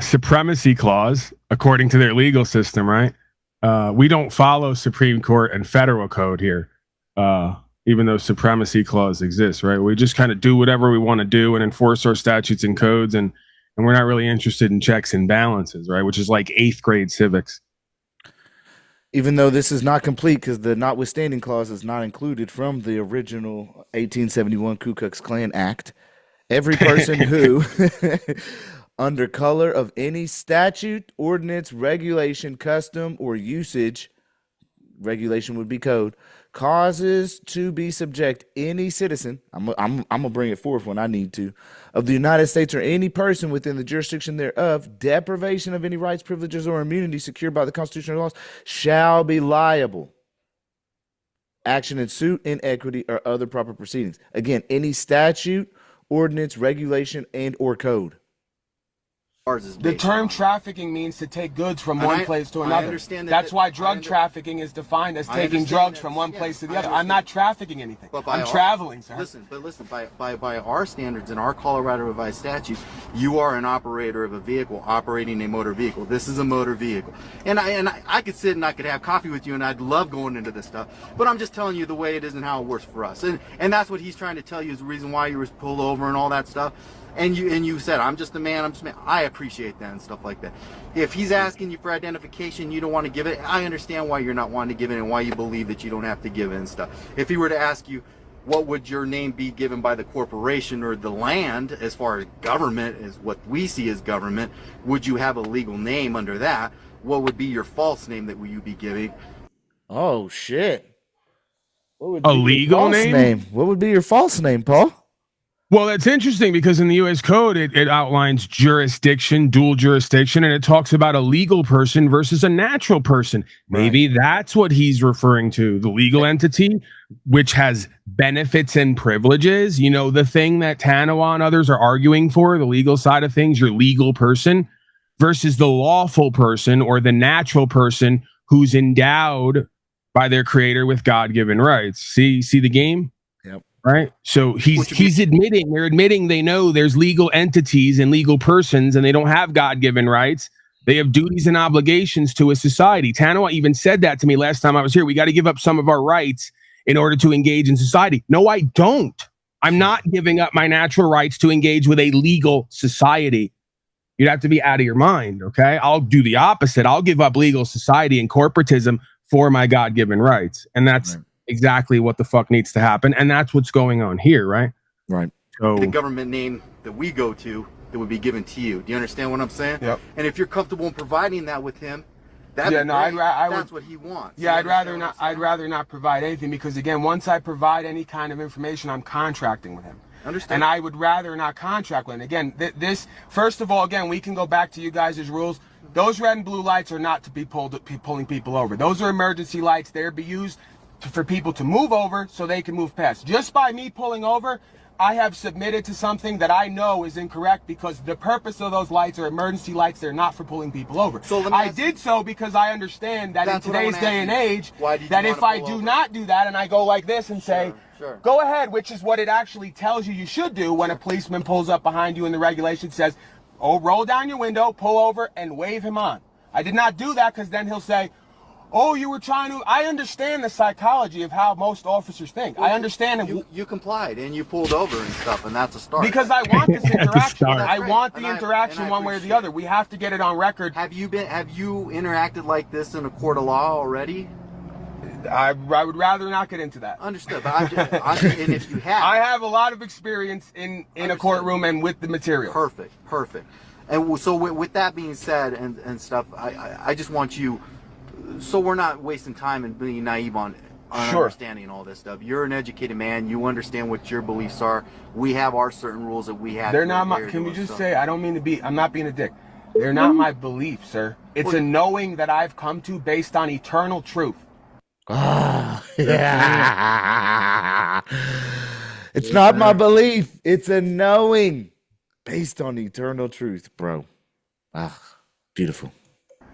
supremacy clause according to their legal system, right? We don't follow Supreme Court and federal code here, even though supremacy clause exists, right? We just kind of do whatever we want to do and enforce our statutes and codes, and we're not really interested in checks and balances, right? Which is like 8th grade civics. Even though this is not complete because the notwithstanding clause is not included from the original 1871 Ku Klux Klan Act, every person who, under color of any statute, ordinance, regulation, custom, or usage, regulation would be code, causes to be subject any citizen, I'm gonna bring it forth when I need to, of the United States or any person within the jurisdiction thereof, deprivation of any rights, privileges, or immunity secured by the Constitution or laws, shall be liable. Action in suit, in equity, or other proper proceedings. Again, any statute, ordinance, regulation, and or code. The term trafficking means to take goods from one place to another. I understand That's why drug trafficking is defined as taking drugs from one place to the other. I'm not trafficking anything. I'm traveling, sir. Listen, by our standards and our Colorado revised statute, you are an operator of a vehicle operating a motor vehicle. This is a motor vehicle. And I could sit and I could have coffee with you, and I'd love going into this stuff. But I'm just telling you the way it is and how it works for us. And that's what he's trying to tell you is the reason why you was pulled over and all that stuff. And you said, I'm just a man, I appreciate that and stuff like that. If he's asking you for identification, you don't want to give it, I understand why you're not wanting to give it and why you believe that you don't have to give it and stuff. If he were to ask you, what would your name be given by the corporation or the land, as far as government, as what we see as government, would you have a legal name under that? What would be your false name that you be giving? Oh, shit. What would a legal name? What would be your false name, Paul? Well, that's interesting because in the U.S. Code, it outlines jurisdiction, dual jurisdiction, and it talks about a legal person versus a natural person. Maybe that's what he's referring to, the legal entity, which has benefits and privileges. You know, the thing that Tanawah and others are arguing for, the legal side of things, your legal person versus the lawful person or the natural person who's endowed by their creator with God-given rights. See the game? Yep. Right. So they're admitting they know there's legal entities and legal persons and they don't have God-given rights. They have duties and obligations to a society. Tanawah even said that to me last time I was here. We got to give up some of our rights in order to engage in society. No, I don't. I'm not giving up my natural rights to engage with a legal society. You'd have to be out of your mind. Okay. I'll do the opposite. I'll give up legal society and corporatism for my God-given rights. And that's exactly what the fuck needs to happen, and that's what's going on here, right? Right. So the government name that we go to that would be given to you. Do you understand what I'm saying? Yep. And if you're comfortable in providing that with him, that's what he wants. Yeah, I'd rather not provide anything because again, once I provide any kind of information, I'm contracting with him. Understand. And I would rather not contract with him. Again, this first of all, again, we can go back to you guys' rules. Those red and blue lights are not to be pulling people over. Those are emergency lights. They're to be used for people to move over so they can move past. Just by me pulling over, I have submitted to something that I know is incorrect because the purpose of those lights are emergency lights. They're not for pulling people over. So I did so because I understand that in today's day and age, that if I do not do that and I go like this and say, go ahead, which is what it actually tells you should do when a policeman pulls up behind you and the regulation says, oh, roll down your window, pull over, and wave him on. I did not do that because then he'll say, oh, you were trying to... I understand the psychology of how most officers think. I understand... You complied and you pulled over and stuff, and that's a start. Because I want this interaction. I want the interaction one way or the other. We have to get it on record. Have you interacted like this in a court of law already? I would rather not get into that. Understood. But and if you have... I have a lot of experience in a courtroom and with the material. Perfect. And so with that being said and stuff, I just want you... So we're not wasting time and being naive on understanding all this stuff. You're an educated man. You understand what your beliefs are. We have our certain rules that we have. They're not my... Can we just say, I don't mean to be... I'm not being a dick. They're not my beliefs, sir. It's a knowing that I've come to based on eternal truth. Ah, yeah. It's not my belief. It's a knowing based on eternal truth, bro. Ah, beautiful.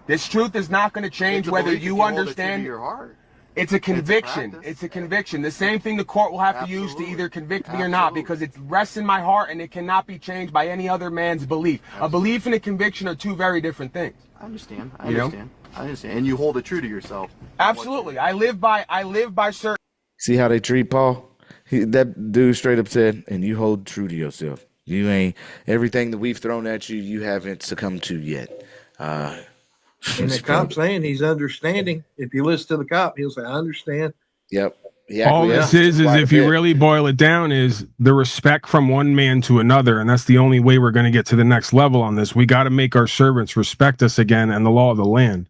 This truth is not going to change whether you understand. Your heart. It's a conviction. It's a conviction. The same thing the court will have to use to either convict me or not, because it rests in my heart and it cannot be changed by any other man's belief. A belief and a conviction are two very different things. I understand. I understand. And you hold it true to yourself. Absolutely. I live by certain. See how they treat Paul? That dude straight up said, and you hold true to yourself. You ain't everything that we've thrown at you, you haven't succumbed to yet. And the cop saying he's understanding. If you listen to the cop, he'll say, I understand. Yep. All this is if you really boil it down, is the respect from one man to another. And that's the only way we're going to get to the next level on this. We got to make our servants respect us again and the law of the land.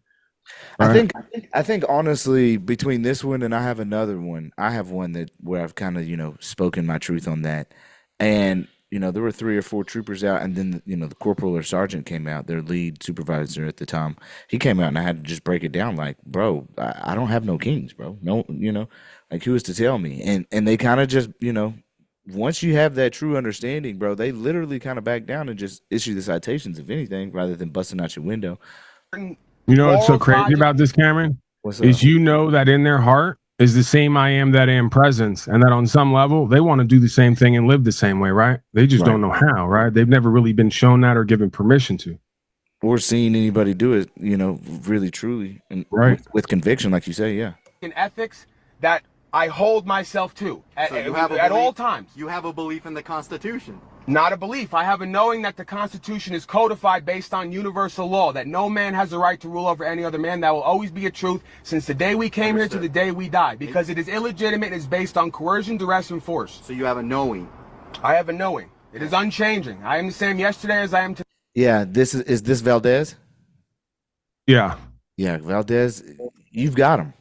Right? I think honestly, between this one and I have another one, I have one where I've kind of, spoken my truth on that. And, there were 3 or 4 troopers out, and then, the corporal or sergeant came out, their lead supervisor at the time. He came out and I had to just break it down like, bro, I don't have no kings, bro. No, like who is to tell me? And they kind of just, once you have that true understanding, bro, they literally kind of back down and just issue the citations, if anything, rather than busting out your window. You know what's so crazy about this, Cameron? What's up? Is that in their heart is the same I am that am presence, and that on some level they want to do the same thing and live the same way, right? They just don't know how, right? They've never really been shown that or given permission to. Or seen anybody do it, really truly, and with conviction, like you say, yeah. In ethics that I hold myself to at all times. You have a belief in the Constitution. Not a belief. I have a knowing that the Constitution is codified based on universal law, that no man has the right to rule over any other man. That will always be a truth since the day we came here to the day we die, because it is illegitimate and is based on coercion, duress, and force. So you have a knowing. I have a knowing. It is unchanging. I am the same yesterday as I am today. Yeah, is this Valdez? Yeah. Yeah, Valdez, you've got him.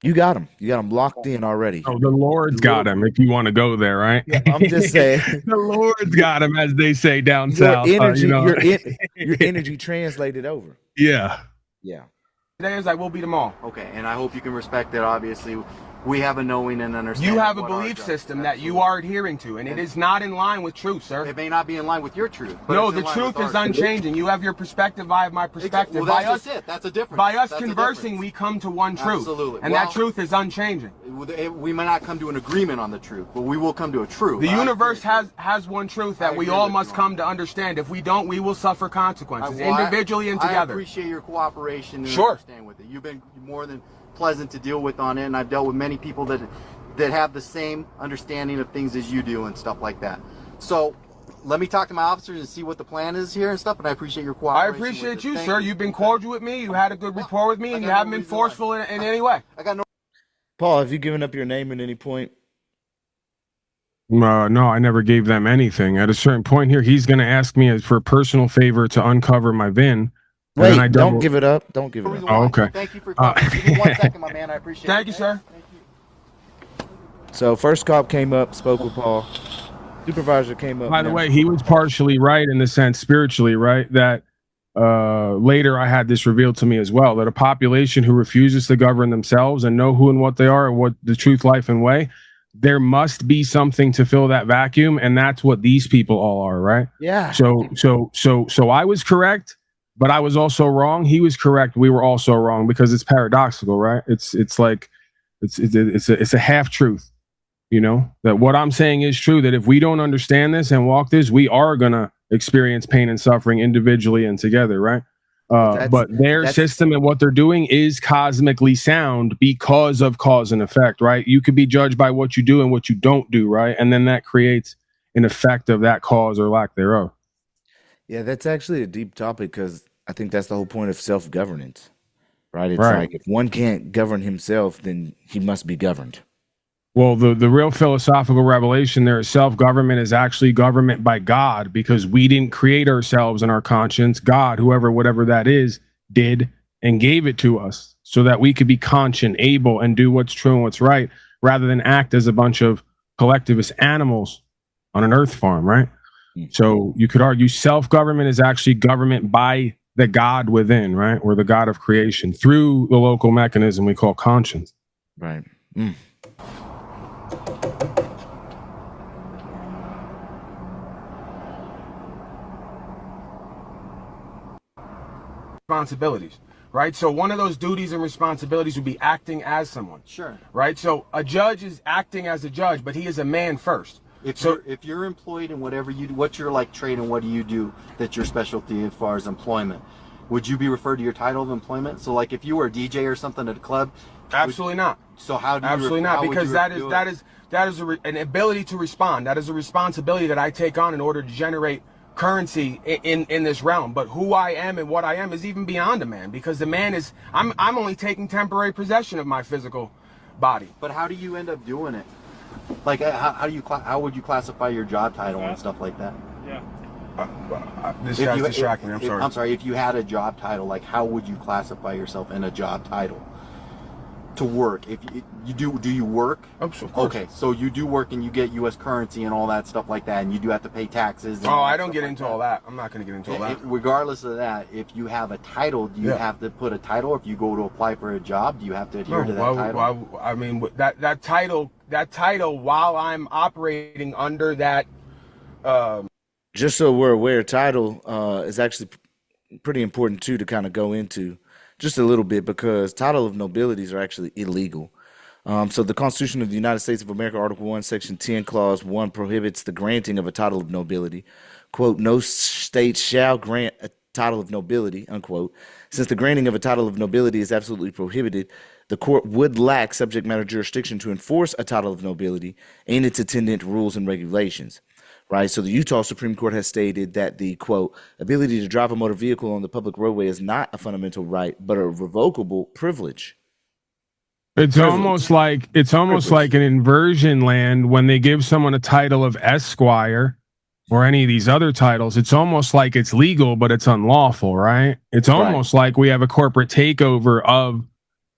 You got him. You got him locked in already. Oh, the Lord's got him, if you want to go there, right? Yeah, I'm just saying. The Lord's got him, as they say down south. Energy, your energy translated over. Yeah. Yeah. Today as I will be tomorrow. Okay, and I hope you can respect that. Obviously, we have a knowing and understanding. You have a belief system that you are adhering to, and it is not in line with truth, sir. It may not be in line with your truth. No, the truth is unchanging. You have your perspective, I have my perspective. Well, that's just it. That's a difference. By us conversing, we come to one truth. Absolutely. And that truth is unchanging. We may not come to an agreement on the truth, but we will come to a truth. The universe has one truth that we all must come to understand. If we don't, we will suffer consequences, individually and together. I appreciate your cooperation and sure. Understand with it. You've been more than pleasant to deal with on it, and I've dealt with many people that have the same understanding of things as you do and stuff like that. So let me talk to my officers and see what the plan is here and stuff, and I appreciate your cooperation. I appreciate you, sir. You've been cordial with me. You had a good rapport with me, and you haven't been forceful in any way. I got no. Paul, have you given up your name at any point? No, I never gave them anything. At a certain point here, he's going to ask me for a personal favor to uncover my VIN. Wait, don't give it up. Don't give it up. Oh, okay. Thank you for talking. Give me 1 second, my man. I appreciate it. Thank you, sir. Thank you. So first cop came up, spoke with Paul. Supervisor came up. By the way, he was partially right in the sense spiritually, right? That later I had this revealed to me as well, that a population who refuses to govern themselves and know who and what they are, and what the truth, life, and way, there must be something to fill that vacuum, and that's what these people all are, right? Yeah. So I was correct, but I was also wrong. He was correct. We were also wrong, because it's paradoxical, right? It's a half truth, you know, that what I'm saying is true, that if we don't understand this and walk this, we are gonna experience pain and suffering individually and together, right? But their system and what they're doing is cosmically sound because of cause and effect, right? You could be judged by what you do and what you don't do, right? And then that creates an effect of that cause or lack thereof. Yeah, that's actually a deep topic, because I think that's the whole point of self-governance, right? It's like, if one can't govern himself, then he must be governed. Well, the real philosophical revelation there is self-government is actually government by God, because we didn't create ourselves in our conscience. God, whatever that is, did and gave it to us so that we could be conscient, able, and do what's true and what's right, rather than act as a bunch of collectivist animals on an earth farm, right? So you could argue self-government is actually government by the God within, right? Or the God of creation through the local mechanism we call conscience. Right. Responsibilities, right? So one of those duties and responsibilities would be acting as someone. Sure. Right? So a judge is acting as a judge, but he is a man first. If you're employed in whatever you do, what's your like trade and what do you do that's your specialty as far as employment? Would you be referred to your title of employment? So like if you were a DJ or something at a club? Absolutely not. So how do you? Absolutely not, because that is an ability to respond. That is a responsibility that I take on in order to generate currency in this realm. But who I am and what I am is even beyond a man, because the man is I'm only taking temporary possession of my physical body. But how do you end up doing it? Like how would you classify your job title and stuff like that? Yeah. This guy's distracting me. I'm sorry. I'm sorry. If you had a job title, like how would you classify yourself in a job title? To work, if you do you work? Of course. Okay, so you do work and you get U.S. currency and all that stuff like that, and you do have to pay taxes. And I don't get into all that. I'm not going to get into all that. Regardless of that, if you have a title, do you have to put a title? If you go to apply for a job, do you have to adhere to that title? I mean, that title, while I'm operating under that. Just so we're aware, title is actually pretty important too to kind of go into. Just a little bit, because title of nobilities are actually illegal. So the Constitution of the United States of America, Article 1, Section 10, Clause 1 prohibits the granting of a title of nobility. Quote, no state shall grant a title of nobility, unquote. Since the granting of a title of nobility is absolutely prohibited, the court would lack subject matter jurisdiction to enforce a title of nobility and its attendant rules and regulations. Right, so the Utah Supreme Court has stated that the, quote, ability to drive a motor vehicle on the public roadway is not a fundamental right, but a revocable privilege. It's almost like an inversion land when they give someone a title of Esquire or any of these other titles. It's almost like it's legal, but it's unlawful, right? It's almost like we have a corporate takeover of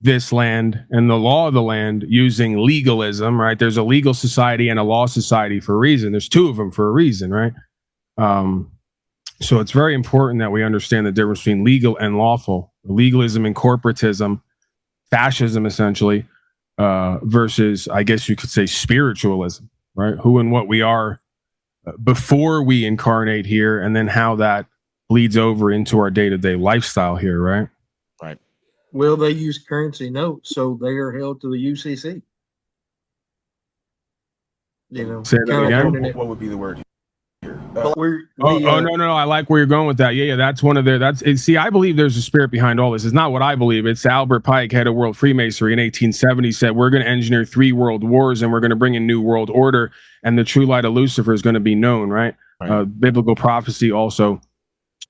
this land and the law of the land using legalism, right? There's a legal society and a law society for a reason. There's two of them for a reason, right? So it's very important that we understand the difference between legal and lawful, legalism and corporatism, fascism essentially, versus, I guess you could say, spiritualism, right? Who and what we are before we incarnate here, and then how that bleeds over into our day-to-day lifestyle here, right? Right. Well, they use currency notes, so they are held to the U.C.C. You know, say that again. What would be the word here? No, I like where you're going with that. Yeah, that's one of their. See, I believe there's a spirit behind all this. It's not what I believe. It's Albert Pike, head of World Freemasonry in 1870, said we're going to engineer 3 world wars and we're going to bring a new world order, and the true light of Lucifer is going to be known. Right. Biblical prophecy also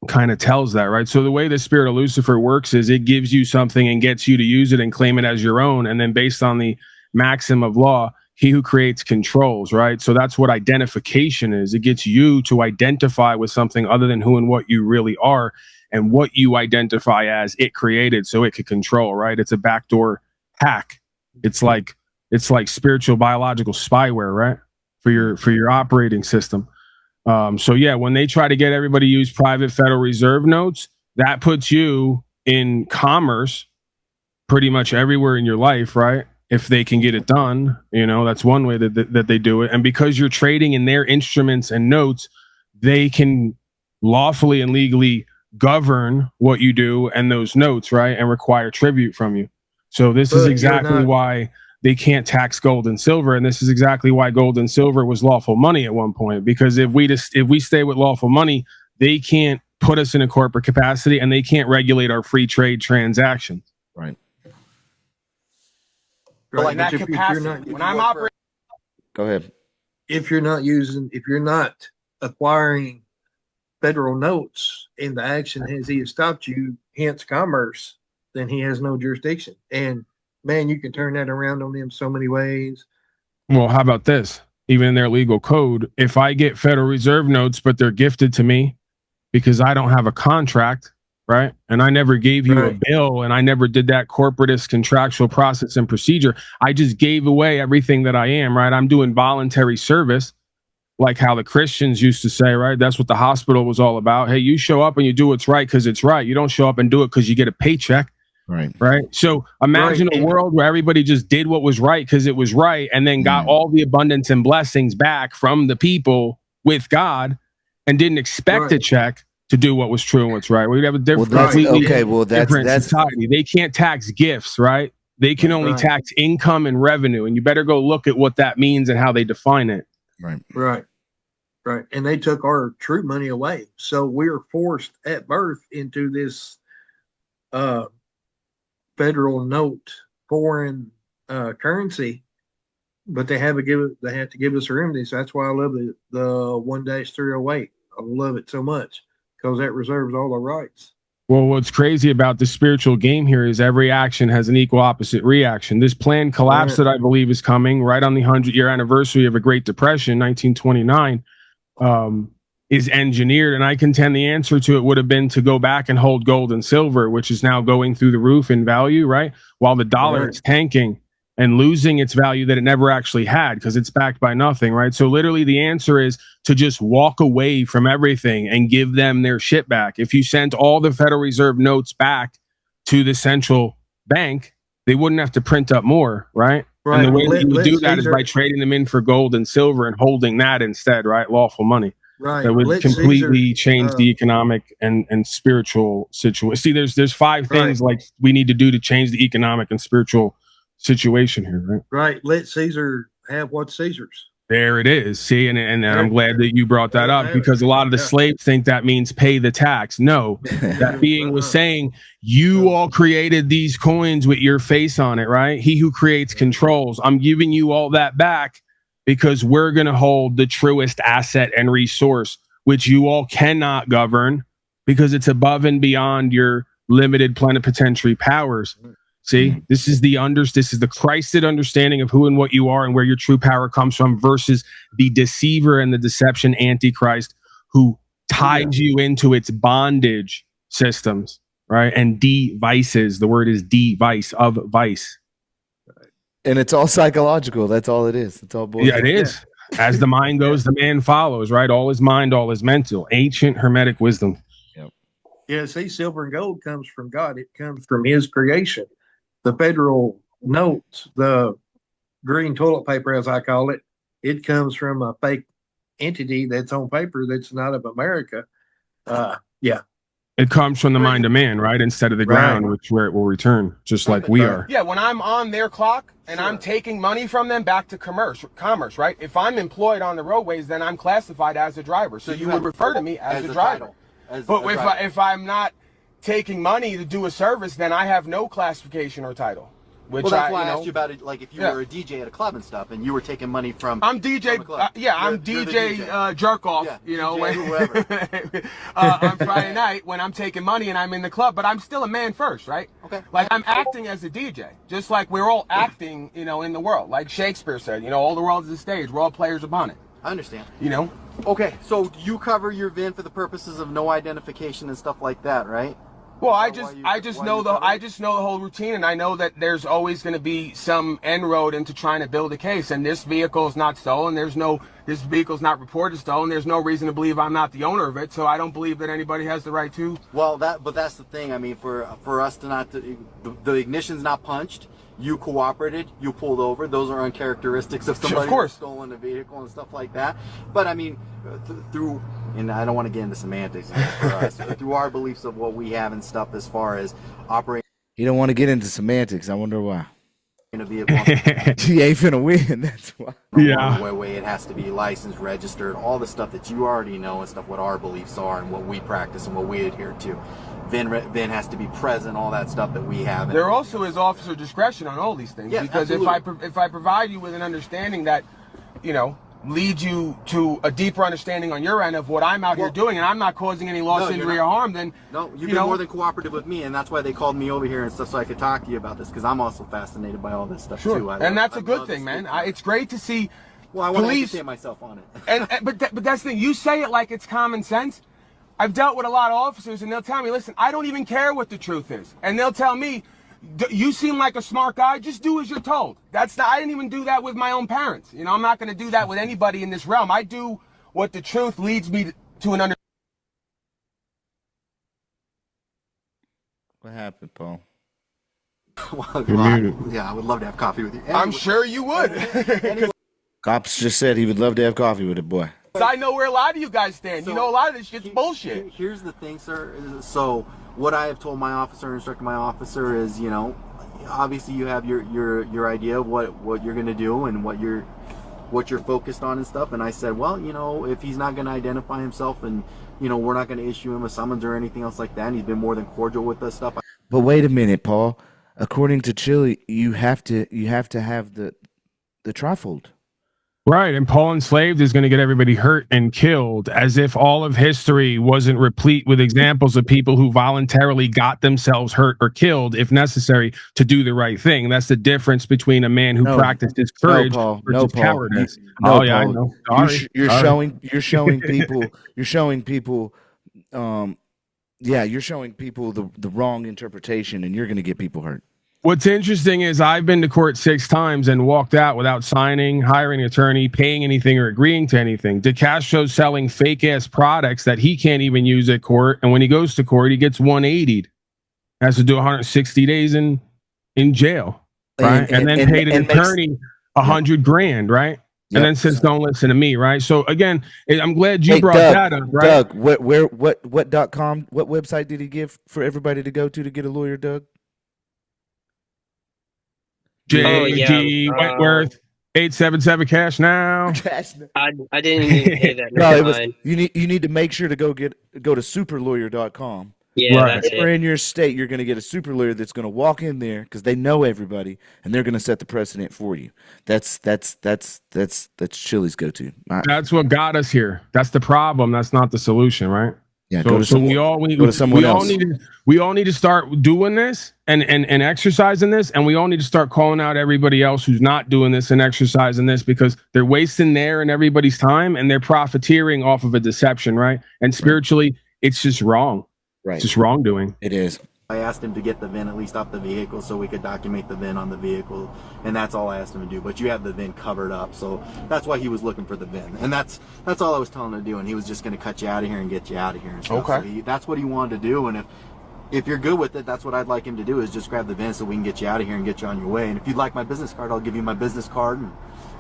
kind of tells that, right? So the way the spirit of Lucifer works is it gives you something and gets you to use it and claim it as your own, and then based on the maxim of law, he who creates controls, right? So that's what identification is. It gets you to identify with something other than who and what you really are, and what you identify as it created so it could control, right? It's a backdoor hack. It's like spiritual biological spyware, right? For your operating system. So yeah, when they try to get everybody to use private Federal Reserve notes, that puts you in commerce pretty much everywhere in your life, right? if they can get it done. That's one way that they do it. And because you're trading in their instruments and notes, they can lawfully and legally govern what you do and those notes, right, and require tribute from you. So this is exactly why they can't tax gold and silver, and this is exactly why gold and silver was lawful money at one point. Because if we stay with lawful money, they can't put us in a corporate capacity, and they can't regulate our free trade transactions. Right. But like that capacity, when I'm operating, go ahead. If you're not acquiring federal notes in the action as he has stopped you, hence commerce, then he has no jurisdiction. And man, you can turn that around on them so many ways. Well, how about this? Even in their legal code, if I get Federal Reserve notes, but they're gifted to me because I don't have a contract, right? And I never gave you a bill, and I never did that corporatist contractual process and procedure. I just gave away everything that I am, right? I'm doing voluntary service, like how the Christians used to say, right? That's what the hospital was all about. Hey, you show up and you do what's right because it's right. You don't show up and do it because you get a paycheck. Right. So imagine a world where everybody just did what was right because it was right, and then got all the abundance and blessings back from the people with God, and didn't expect a check to do what was true and what's right. We'd have a different, different society. They can't tax gifts, right? They can only tax income and revenue, and you better go look at what that means and how they define it. Right. And they took our true money away. So we're forced at birth into this federal note foreign currency, but they have to give us a remedy. So that's why I love the 1-308. I love it so much because that reserves all the rights. Well, what's crazy about the spiritual game here is every action has an equal opposite reaction. This planned collapse that I believe is coming right on the 100-year anniversary of a Great Depression, 1929, is engineered. And I contend the answer to it would have been to go back and hold gold and silver, which is now going through the roof in value, right? While the dollar is tanking and losing its value that it never actually had because it's backed by nothing, right? So literally the answer is to just walk away from everything and give them their shit back. If you sent all the Federal Reserve notes back to the central bank, they wouldn't have to print up more, right? And the way that you would do that is by trading them in for gold and silver and holding that instead, right? Lawful money. Right. That would completely change the economic and spiritual situation. See, there's 5 things like we need to do to change the economic and spiritual situation here, right? Right. Let Caesar have what's Caesar's. There it is. See, and I'm glad that you brought that up because a lot of the slaves think that means pay the tax. No, that being was saying you all created these coins with your face on it, right? He who creates controls. I'm giving you all that back because we're going to hold the truest asset and resource, which you all cannot govern because it's above and beyond your limited plenipotentiary powers. See, this is the Christed understanding of who and what you are and where your true power comes from versus the deceiver and the deception antichrist who ties you into its bondage systems, right? And devices. The word is device, of vice. And it's all psychological. That's all it is. It's all bullshit. Yeah, it is. As the mind goes, the man follows, right? All is mind, all is mental. Ancient Hermetic wisdom. Yeah, see, silver and gold comes from God. It comes from his creation. The federal notes, the green toilet paper, as I call it, it comes from a fake entity that's on paper that's not of America. It comes from the mind of man, right? Instead of the ground, which where it will return, just like we are. Yeah, when I'm on their clock and I'm taking money from them back to commerce, right? If I'm employed on the roadways, then I'm classified as a driver. So you would refer to me as a driver. But if I'm not taking money to do a service, then I have no classification or title. Which well, that's why I asked you about it. Like if you were a DJ at a club and stuff, and you were taking money from. I'm DJ. I'm DJ jerk off. Yeah, you know, whoever. on Friday night when I'm taking money and I'm in the club, but I'm still a man first, right? Okay. Like I'm acting as a DJ, just like we're all acting, you know, in the world. Like Shakespeare said, you know, all the world is a stage. We're all players upon it. I understand. You know. Okay, so you cover your VIN for the purposes of no identification and stuff like that, right? Well, I just know the whole routine, and I know that there's always going to be some end road into trying to build a case. And this vehicle is not stolen. This vehicle's not reported stolen. There's no reason to believe I'm not the owner of it. So I don't believe that anybody has the right to. Well, but that's the thing. I mean, for us to not, the ignition's not punched. You cooperated. You pulled over. Those are uncharacteristics of somebody who's stolen a vehicle and stuff like that. But I mean, through, and I don't want to get into semantics for us, through our beliefs of what we have and stuff as far as operating. You don't want to get into semantics. I wonder why. In a vehicle. She ain't finna win. That's why. Yeah. Way it has to be licensed, registered, all the stuff that you already know and stuff. What our beliefs are and what we practice and what we adhere to. VIN has to be present, all that stuff that we have. There also is officer discretion on all these things. Yes, because if I provide you with an understanding that, leads you to a deeper understanding on your end of what I'm out here doing, and I'm not causing any loss, injury, or harm, then you've been more than cooperative with me, and that's why they called me over here and stuff so I could talk to you about this, because I'm also fascinated by all this stuff too. And that's a good thing, man. It's great to see. Well, I want to educate myself on it. But that's the thing. You say it like it's common sense. I've dealt with a lot of officers, and they'll tell me, listen, I don't even care what the truth is. And they'll tell me, you seem like a smart guy, just do as you're told. I didn't even do that with my own parents. I'm not going to do that with anybody in this realm. I do what the truth leads me to an understanding. What happened, Paul? Yeah, I would love to have coffee with you. Anyway. I'm sure you would. Cops just said he would love to have coffee with it, boy. I know where a lot of you guys stand. So, a lot of this shit's bullshit. Here's the thing, sir. So what I have told my officer, instructed my officer is, obviously you have your idea of what you're going to do and what you're focused on and stuff. And I said, well, if he's not going to identify himself and, we're not going to issue him a summons or anything else like that. And he's been more than cordial with us stuff. But wait a minute, Paul. According to Chile, you have to have the trifold. Right, and Paul Enslaved is going to get everybody hurt and killed, as if all of history wasn't replete with examples of people who voluntarily got themselves hurt or killed, if necessary, to do the right thing. That's the difference between a man who practiced his courage versus cowardice. No, yeah, Paul. I know. You're showing people. You're showing people. You're showing people the wrong interpretation, and you're going to get people hurt. What's interesting is I've been to court 6 times and walked out without signing, hiring an attorney, paying anything, or agreeing to anything. DeCastro's selling fake-ass products that he can't even use at court, and when he goes to court, he gets 180'd. Has to do 160 days in jail, right? And then paid an attorney $100,000, right? Yep. And then says, "Don't listen to me," right? So again, I'm glad you brought that up, right? Doug, what .com? What website did he give for everybody to go to get a lawyer, Doug? J.G. Wentworth, 877 cash now. I didn't even pay that. No, you need to make sure to go to superlawyer.com. Yeah, right. If you're in your state, you're going to get a super lawyer that's going to walk in there because they know everybody and they're going to set the precedent for you. That's Chile's go-to. That's what got us here. That's the problem. That's not the solution, right? Yeah, go to someone else. We all need to start doing this and exercising this, and we all need to start calling out everybody else who's not doing this and exercising this, because they're wasting their and everybody's time and they're profiteering off of a deception, right? And spiritually, it's just wrong. Right. It's just wrongdoing. It is. I asked him to get the VIN at least off the vehicle so we could document the VIN on the vehicle, and that's all I asked him to do. But you have the VIN covered up, so that's why he was looking for the VIN, and that's all I was telling him to do. And he was just going to cut you out of here and get you out of here and stuff. Okay. So that's what he wanted to do, and if you're good with it, that's what I'd like him to do, is just grab the VIN so we can get you out of here and get you on your way. And if you'd like my business card, I'll give you my business card, and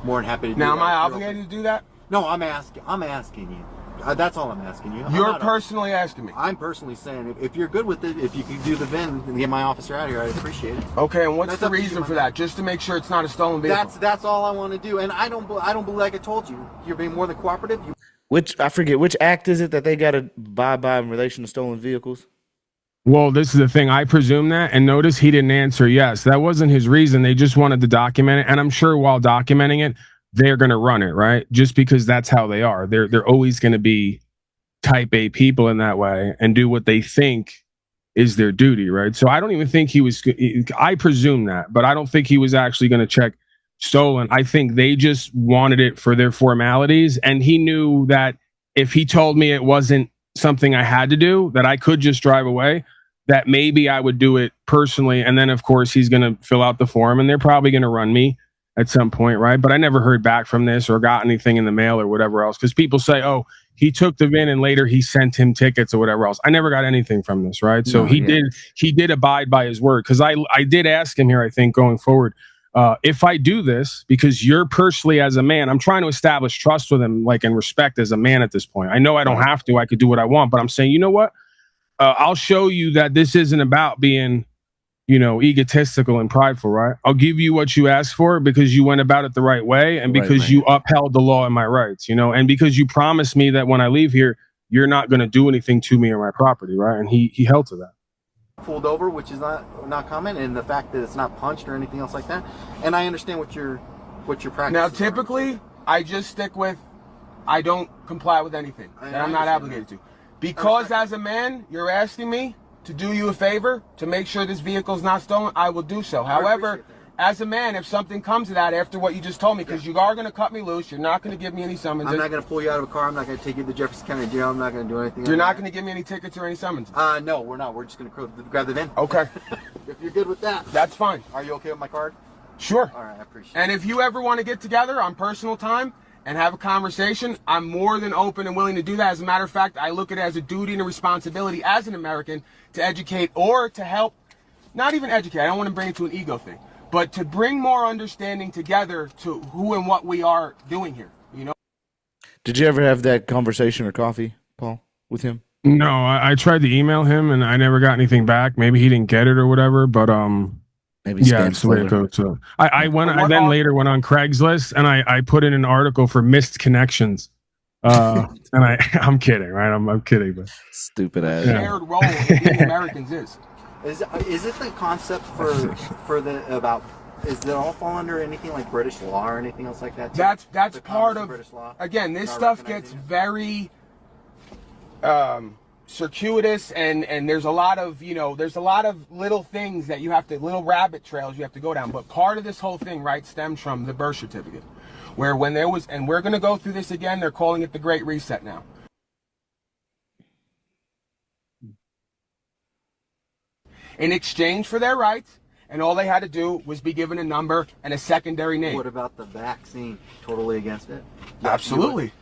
more than happy to do that. Now, am I obligated to do that? No, I'm asking you. That's all I'm asking you. You're personally asking me. I'm personally saying, if you're good with it, if you can do the VIN and get my officer out of here, I'd appreciate it. Okay, and what's the reason for that? Just to make sure it's not a stolen vehicle. That's all I want to do, and I don't believe, like I told you, you're being more than cooperative. I forget which act is it that they got to abide by in relation to stolen vehicles? Well, this is the thing. I presume that, and notice he didn't answer yes. That wasn't his reason. They just wanted to document it, and I'm sure while documenting it, they're going to run it, right? Just because that's how they are. They're always going to be type A people in that way and do what they think is their duty, right? So I don't even think he was, I presume that, but I don't think he was actually going to check stolen. I think they just wanted it for their formalities, and he knew that if he told me it wasn't something I had to do, that I could just drive away, that maybe I would do it personally. And then, of course, he's going to fill out the form and they're probably going to run me at some point, right? But I never heard back from this or got anything in the mail or whatever else. Because people say, oh, he took the VIN and later he sent him tickets or whatever else. I never got anything from this, right? So he did abide by his word. Because I did ask him here, I think, going forward, if I do this, because you're personally as a man, I'm trying to establish trust with him, like, and respect as a man at this point. I know I don't have to. I could do what I want. But I'm saying, you know what? I'll show you that this isn't about being, egotistical and prideful, right? I'll give you what you asked for because you went about it the right way and because you upheld the law and my rights, and because you promised me that when I leave here, you're not going to do anything to me or my property, right? And he held to that. Pulled over, which is not common, and the fact that it's not punched or anything else like that. And I understand what your practice. Now, typically, I just stick with, I don't comply with anything that I'm not obligated to. Because as a man, you're asking me to do you a favor to make sure this vehicle is not stolen, I will do so. However, as a man, if something comes to that after what you just told me, because you are going to cut me loose, you're not going to give me any summonses. I'm not going to pull you out of a car. I'm not going to take you to Jefferson County Jail. I'm not going to do anything. You're not going to give me any tickets or any summonses? No, we're not. We're just going to grab the VIN. Okay. If you're good with that. That's fine. Are you okay with my card? Sure. All right, I appreciate it. And if you ever want to get together on personal time and have a conversation, I'm more than open and willing to do that. As a matter of fact, I look at it as a duty and a responsibility as an American to educate or to help, not even educate, I don't want to bring it to an ego thing, but to bring more understanding together to who and what we are doing here, Did you ever have that conversation or coffee, Paul, with him? No, I tried to email him and I never got anything back. Maybe he didn't get it or whatever, but maybe that's the way it goes. So I then later went on Craigslist and I put in an article for missed connections. And I'm kidding, right? I'm kidding, but stupid ass. Shared role of being Americans is it the concept for the about? Does it all fall under anything like British law or anything else like that? That's part of British law. Again, this stuff gets very circuitous and there's a lot of little things that you have to, little rabbit trails you have to go down. But part of this whole thing, right, stems from the birth certificate, where when there was, and we're going to go through this again, they're calling it the Great Reset now. In exchange for their rights, and all they had to do was be given a number and a secondary name. What about the vaccine? Totally against it? Absolutely.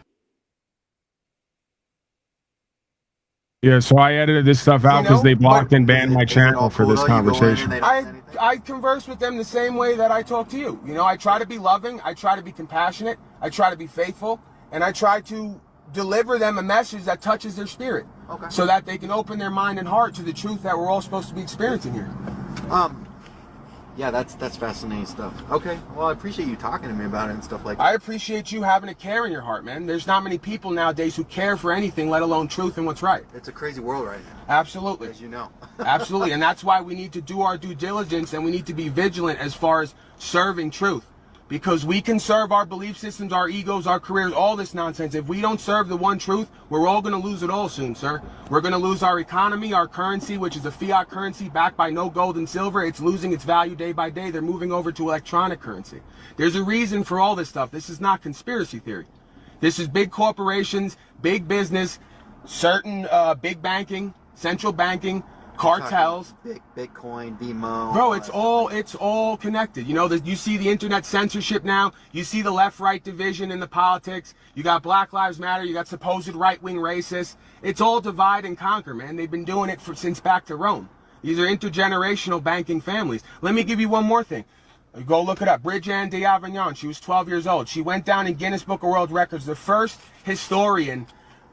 Yeah, so I edited this stuff out because they blocked and banned my channel for this conversation. I converse with them the same way that I talk to you. I try to be loving, I try to be compassionate, I try to be faithful, and I try to deliver them a message that touches their spirit, so that they can open their mind and heart to the truth that we're all supposed to be experiencing here. Yeah, that's fascinating stuff. Okay, well, I appreciate you talking to me about it and stuff like that. I appreciate you having a care in your heart, man. There's not many people nowadays who care for anything, let alone truth and what's right. It's a crazy world right now. Absolutely. As you know. Absolutely, and that's why we need to do our due diligence and we need to be vigilant as far as serving truth. Because we can serve our belief systems, our egos, our careers, all this nonsense. If we don't serve the one truth, we're all going to lose it all soon, sir. We're going to lose our economy, our currency, which is a fiat currency backed by no gold and silver. It's losing its value day by day. They're moving over to electronic currency. There's a reason for all this stuff. This is not conspiracy theory. This is big corporations, big business, certain big banking, central banking, cartels, Bitcoin, VMO. Bro, it's all connected. You see the internet censorship now. You see the left-right division in the politics. You got Black Lives Matter. You got supposed right-wing racists. It's all divide and conquer, man. They've been doing it since back to Rome. These are intergenerational banking families. Let me give you one more thing. Go look it up. Bridget d'Avignon. She was 12 years old. She went down in Guinness Book of World Records, the first historian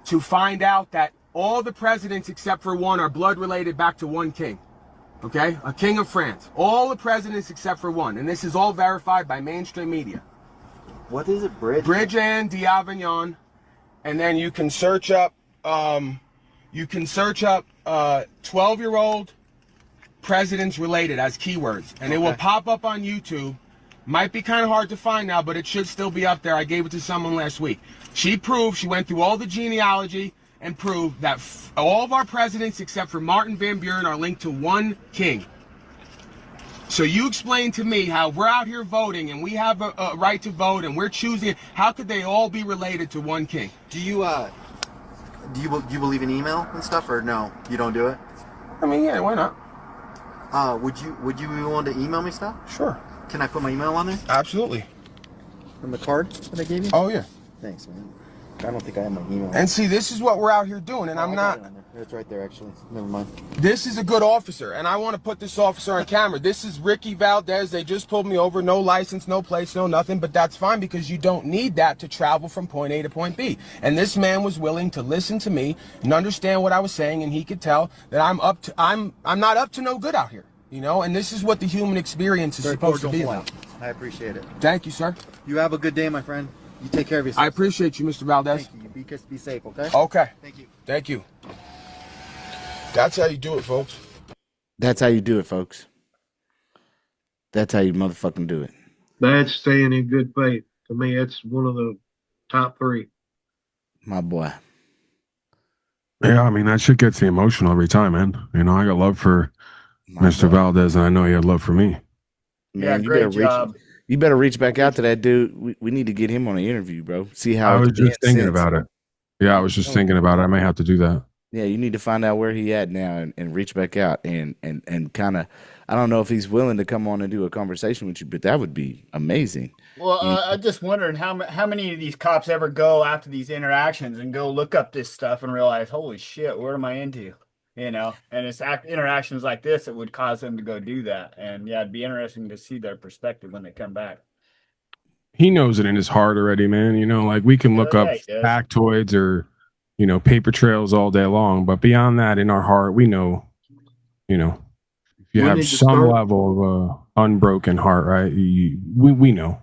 to find out that all the presidents except for one are blood related back to one king. Okay? A king of France. All the presidents except for one. And this is all verified by mainstream media. What is it, Bridget? Bridget d'Avignon. And then you can search up 12-year-old presidents related as keywords. And it will pop up on YouTube. Might be kind of hard to find now, but it should still be up there. I gave it to someone last week. She went through all the genealogy and proved that all of our presidents except for Martin Van Buren are linked to one king. So you explain to me how we're out here voting and we have a right to vote and we're choosing. How could they all be related to one king? Do you believe in email and stuff, or no? You don't do it? I mean, yeah, why not? Would you be willing to email me stuff? Sure. Can I put my email on there? Absolutely. From the card that I gave you? Oh, yeah. Thanks, man. I don't think I have my email. And see, this is what we're out here doing, and I'm not. It's right there, actually. Never mind. This is a good officer, and I want to put this officer on camera. This is Ricky Valdez. They just pulled me over. No license, no plates, no nothing, but that's fine because you don't need that to travel from point A to point B. And this man was willing to listen to me and understand what I was saying, and he could tell that I'm not up to no good out here, you know. And this is what the human experience is supposed to be about. I appreciate it. Thank you, sir. You have a good day, my friend. You take care of yourself. I appreciate you, Mr. Valdez. Thank you. Be safe, okay? Okay. Thank you. Thank you. That's how you do it, folks. That's how you do it, folks. That's how you motherfucking do it. That's staying in good faith. To me, that's one of the top 3. My boy. Yeah, I mean, that shit gets me emotional every time, man. You know, I got love for Mr. Valdez, and I know he had love for me. Man, yeah, great job. You better reach back out to that dude. We need to get him on an interview, bro. See how I was just thinking about it. Yeah, I was just thinking about it. I may have to do that. Yeah, you need to find out where he at now and reach back out and kind of, I don't know if he's willing to come on and do a conversation with you, but that would be amazing. Well, I'm just wondering how many of these cops ever go after these interactions and go look up this stuff and realize, holy shit, what am I into? You know, and it's interactions like this that would cause them to go do that. And yeah, it'd be interesting to see their perspective when they come back. He knows it in his heart already, man. You know, like we can look up factoids or, you know, paper trails all day long, but beyond that, in our heart, we know, you know, if you have some level of unbroken heart, right? We know,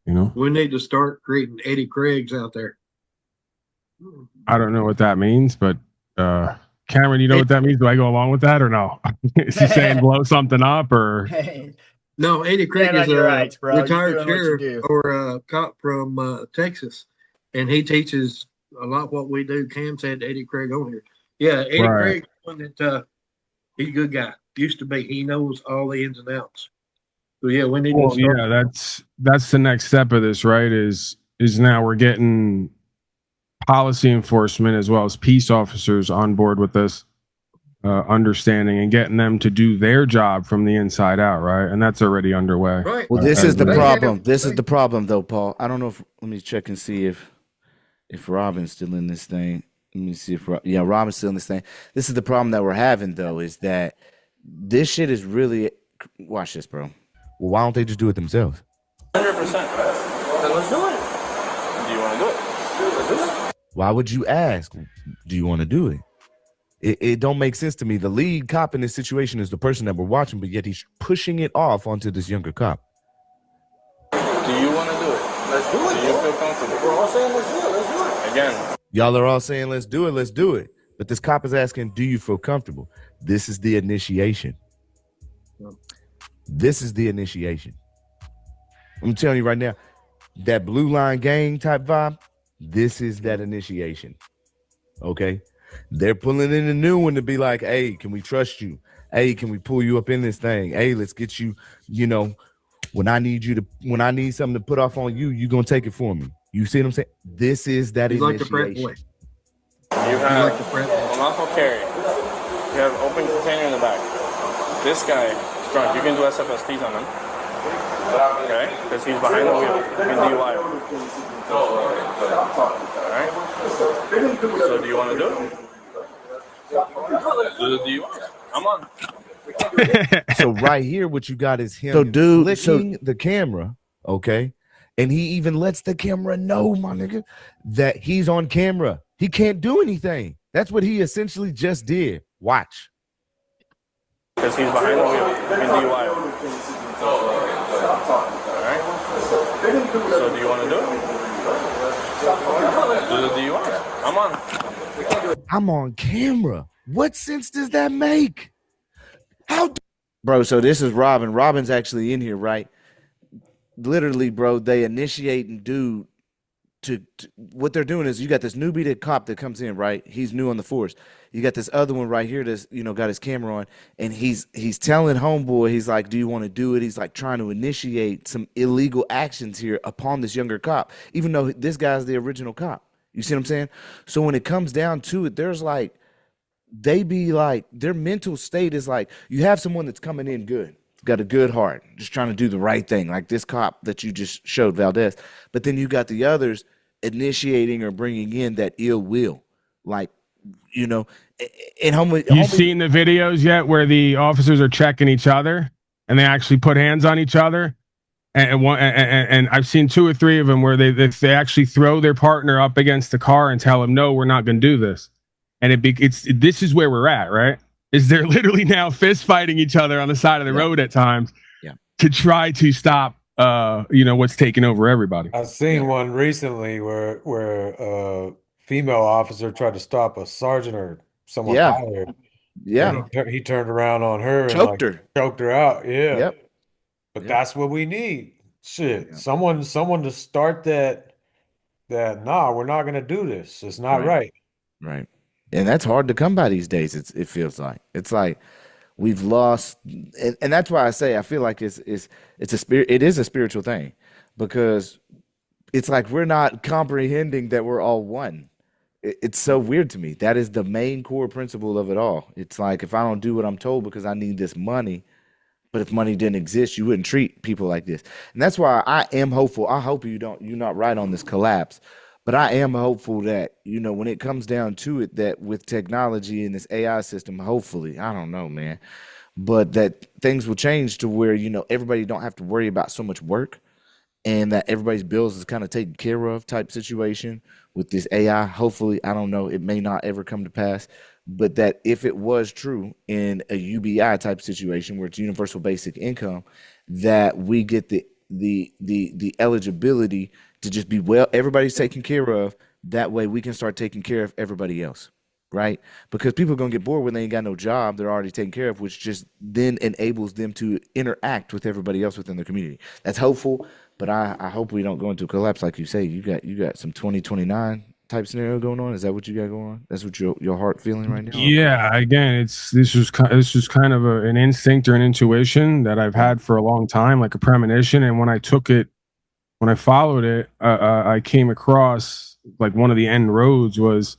you know. We need to start creating Eddie Craigs out there. I don't know what that means, but Cameron, you know what that means? Do I go along with that or no? Is he saying blow something up or? No, Eddie Craig is a retired sheriff or a cop from Texas, and he teaches a lot what we do. Cam said Eddie Craig on here. Yeah, Eddie Craig, one that he's a good guy. Used to be. He knows all the ins and outs. So yeah, we need to start. Yeah, that's the next step of this, right? Is now we're getting policy enforcement as well as peace officers on board with this understanding and getting them to do their job from the inside out, right? And that's already underway. Right. Well, this is the problem. This is the problem, though, Paul. I don't know if let me check and see if Robin's still in this thing. Let me see if Robin's still in this thing. This is the problem that we're having, though, is that this shit is really. Watch this, bro. Well, why don't they just do it themselves? 100%. Then let's do it. Do you want to do it? Let's do it. Why would you ask? Do you want to do it? It don't make sense to me. The lead cop in this situation is the person that we're watching, but yet he's pushing it off onto this younger cop. Do you want to do it? Let's do it. Do you feel comfortable? We're all saying let's do it. Let's do it. Again. Y'all are all saying let's do it. Let's do it. But this cop is asking, do you feel comfortable? This is the initiation. This is the initiation. I'm telling you right now, that blue line gang type vibe, this is that initiation. Okay? They're pulling in a new one to be like, hey, can we trust you? Hey, can we pull you up in this thing? Hey, let's get you, you know, when I need something to put off on you, you're going to take it for me. You see what I'm saying? This is that initiation. You have unlawful carry. You have open container in the back. This guy is drunk. You can do SFSTs on him. Okay? Because he's behind the wheel. You can DUI him. Alright? So do you want to do it? Do the DUI. I'm on. So right here, what you got is him flicking the camera, okay? And he even lets the camera know, my nigga, that he's on camera. He can't do anything. That's what he essentially just did. Watch. Because he's behind the wheel. You can DUI him. Alright? So do you want to do it? Do the DUI. I'm on. I'm on camera. What sense does that make? Bro, so this is Robin. Robin's actually in here, right? Literally, bro, they initiate and do to what they're doing is you got this newbie cop that comes in, right? He's new on the force. You got this other one right here that's, you know, got his camera on, and he's telling homeboy, he's like, do you want to do it? He's like trying to initiate some illegal actions here upon this younger cop, even though this guy's the original cop. You see what I'm saying? So when it comes down to it, there's like they be like, their mental state is like, you have someone that's coming in good, got a good heart, just trying to do the right thing, like this cop that you just showed, Valdez. But then you got the others initiating or bringing in that ill will, like, you know, and you seen the videos yet where the officers are checking each other and they actually put hands on each other? And I've seen 2 or 3 of them where they actually throw their partner up against the car and tell him, no, we're not going to do this. And this is where we're at, right? Is they're literally now fist fighting each other on the side of the road at times to try to stop, what's taking over everybody. I've seen one recently where a female officer tried to stop a sergeant or someone higher. Yeah. He turned around on her choked and choked her out. Yeah. Yep. But that's what we need. Shit. Someone to start that nah, we're not gonna do this. It's not right. Right. And that's hard to come by these days. It feels like. It's like we've lost, and that's why I say I feel like it is a spiritual thing, because it's like we're not comprehending that we're all one. It's so weird to me. That is the main core principle of it all. It's like, if I don't do what I'm told because I need this money, but if money didn't exist, you wouldn't treat people like this. And that's why I am hopeful. I hope you're not right on this collapse, but I am hopeful that, when it comes down to it, that with technology and this AI system, hopefully, I don't know, man, but that things will change to where, everybody don't have to worry about so much work, and that everybody's bills is kind of taken care of type situation with this AI. Hopefully, I don't know, it may not ever come to pass, but that if it was true in a UBI type situation where it's universal basic income, that we get the eligibility to just be everybody's taken care of. That way we can start taking care of everybody else, right? Because people are going to get bored when they ain't got no job they're already taken care of, which just then enables them to interact with everybody else within the community. That's hopeful, but I hope we don't go into a collapse like you say. You got some 2029 type scenario going on. Is that what you got going on? That's what your heart feeling right now? Yeah, again, this was kind of an instinct or an intuition that I've had for a long time, like a premonition. And when I followed it, I came across, like, one of the end roads was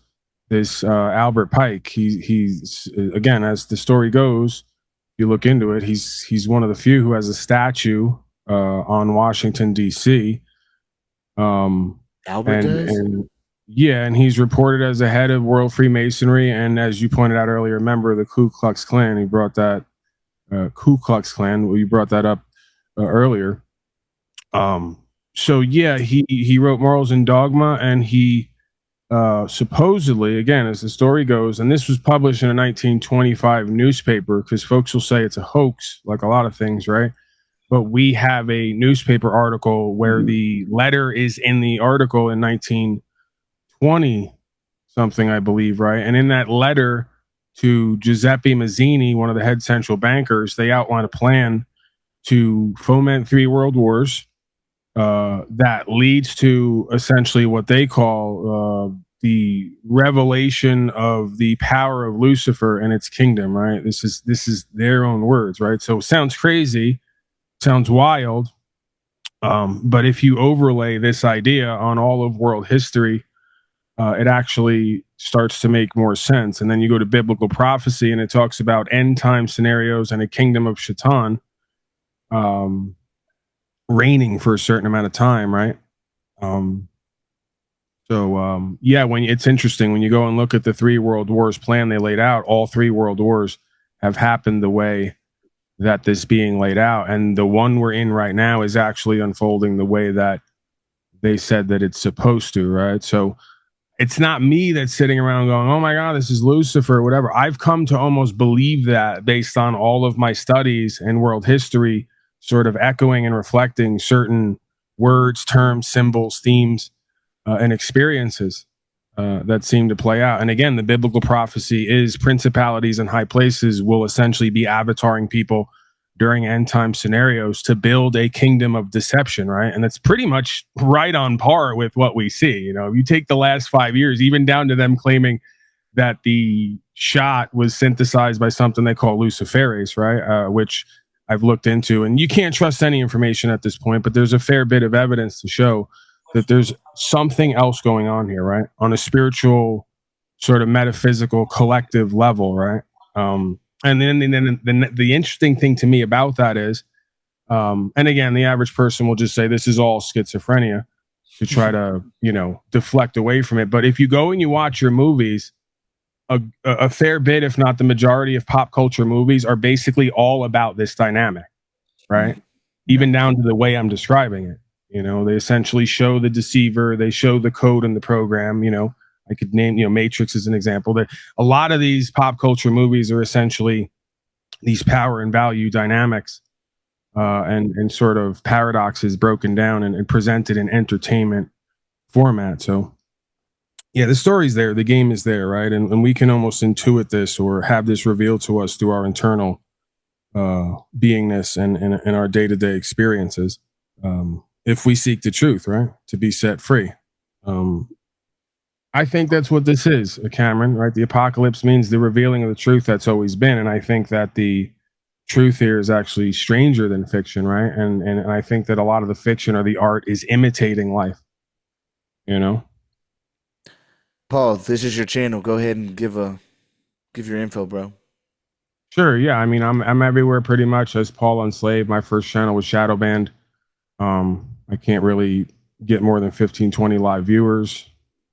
this Albert Pike. He's again, as the story goes, if you look into it, he's one of the few who has a statue on Washington, D.C. Albert does? And he's reported as the head of World Freemasonry, and as you pointed out earlier, a member of the Ku Klux Klan. He brought that Ku Klux Klan. Well, you brought that up earlier. So yeah, he wrote Morals and Dogma, and he supposedly, again, as the story goes, and this was published in a 1925 newspaper, because folks will say it's a hoax, like a lot of things, right? But we have a newspaper article where the letter is in the article in 1920 something, I believe, right? And in that letter to Giuseppe Mazzini, one of the head central bankers, they outline a plan to foment 3 world wars that leads to essentially what they call the revelation of the power of Lucifer and its kingdom, right? This is their own words, right? So it sounds crazy, sounds wild, but if you overlay this idea on all of world history, it actually starts to make more sense. And then you go to biblical prophecy, and it talks about end time scenarios and a kingdom of Shaitan reigning for a certain amount of time, right? When it's interesting when you go and look at the 3 world wars plan they laid out, all 3 world wars have happened the way that this being laid out, and the one we're in right now is actually unfolding the way that they said that it's supposed to, right? So it's not me that's sitting around going, oh my God, this is Lucifer or whatever. I've come to almost believe that based on all of my studies in world history, sort of echoing and reflecting certain words, terms, symbols, themes, and experiences that seem to play out. And again, the biblical prophecy is principalities in high places will essentially be avataring people during end time scenarios to build a kingdom of deception, right? And that's pretty much right on par with what we see. You take the last 5 years, even down to them claiming that the shot was synthesized by something they call luciferase, right? Which I've looked into, and you can't trust any information at this point, but there's a fair bit of evidence to show that there's something else going on here, right? On a spiritual sort of metaphysical collective level, right? And then the interesting thing to me about that is, and again, the average person will just say this is all schizophrenia to try to, deflect away from it. But if you go and you watch your movies, a fair bit, if not the majority of pop culture movies are basically all about this dynamic, right? Even down to the way I'm describing it. They essentially show the deceiver, they show the code in the program. I could name, Matrix as an example. That a lot of these pop culture movies are essentially these power and value dynamics and sort of paradoxes broken down and presented in entertainment format. So, yeah, the story's there, the game is there, right? And we can almost intuit this or have this revealed to us through our internal beingness and our day-to-day experiences. If we seek the truth, right, to be set free. I think that's what this is, Cameron, right? The apocalypse means the revealing of the truth that's always been. And I think that the truth here is actually stranger than fiction, right? And I think that a lot of the fiction or the art is imitating life, Paul, this is your channel. Go ahead and give your info, bro. Sure, yeah. I mean, I'm everywhere pretty much as Paul Unslaved. My first channel was Shadow Band. I can't really get more than 15, 20 live viewers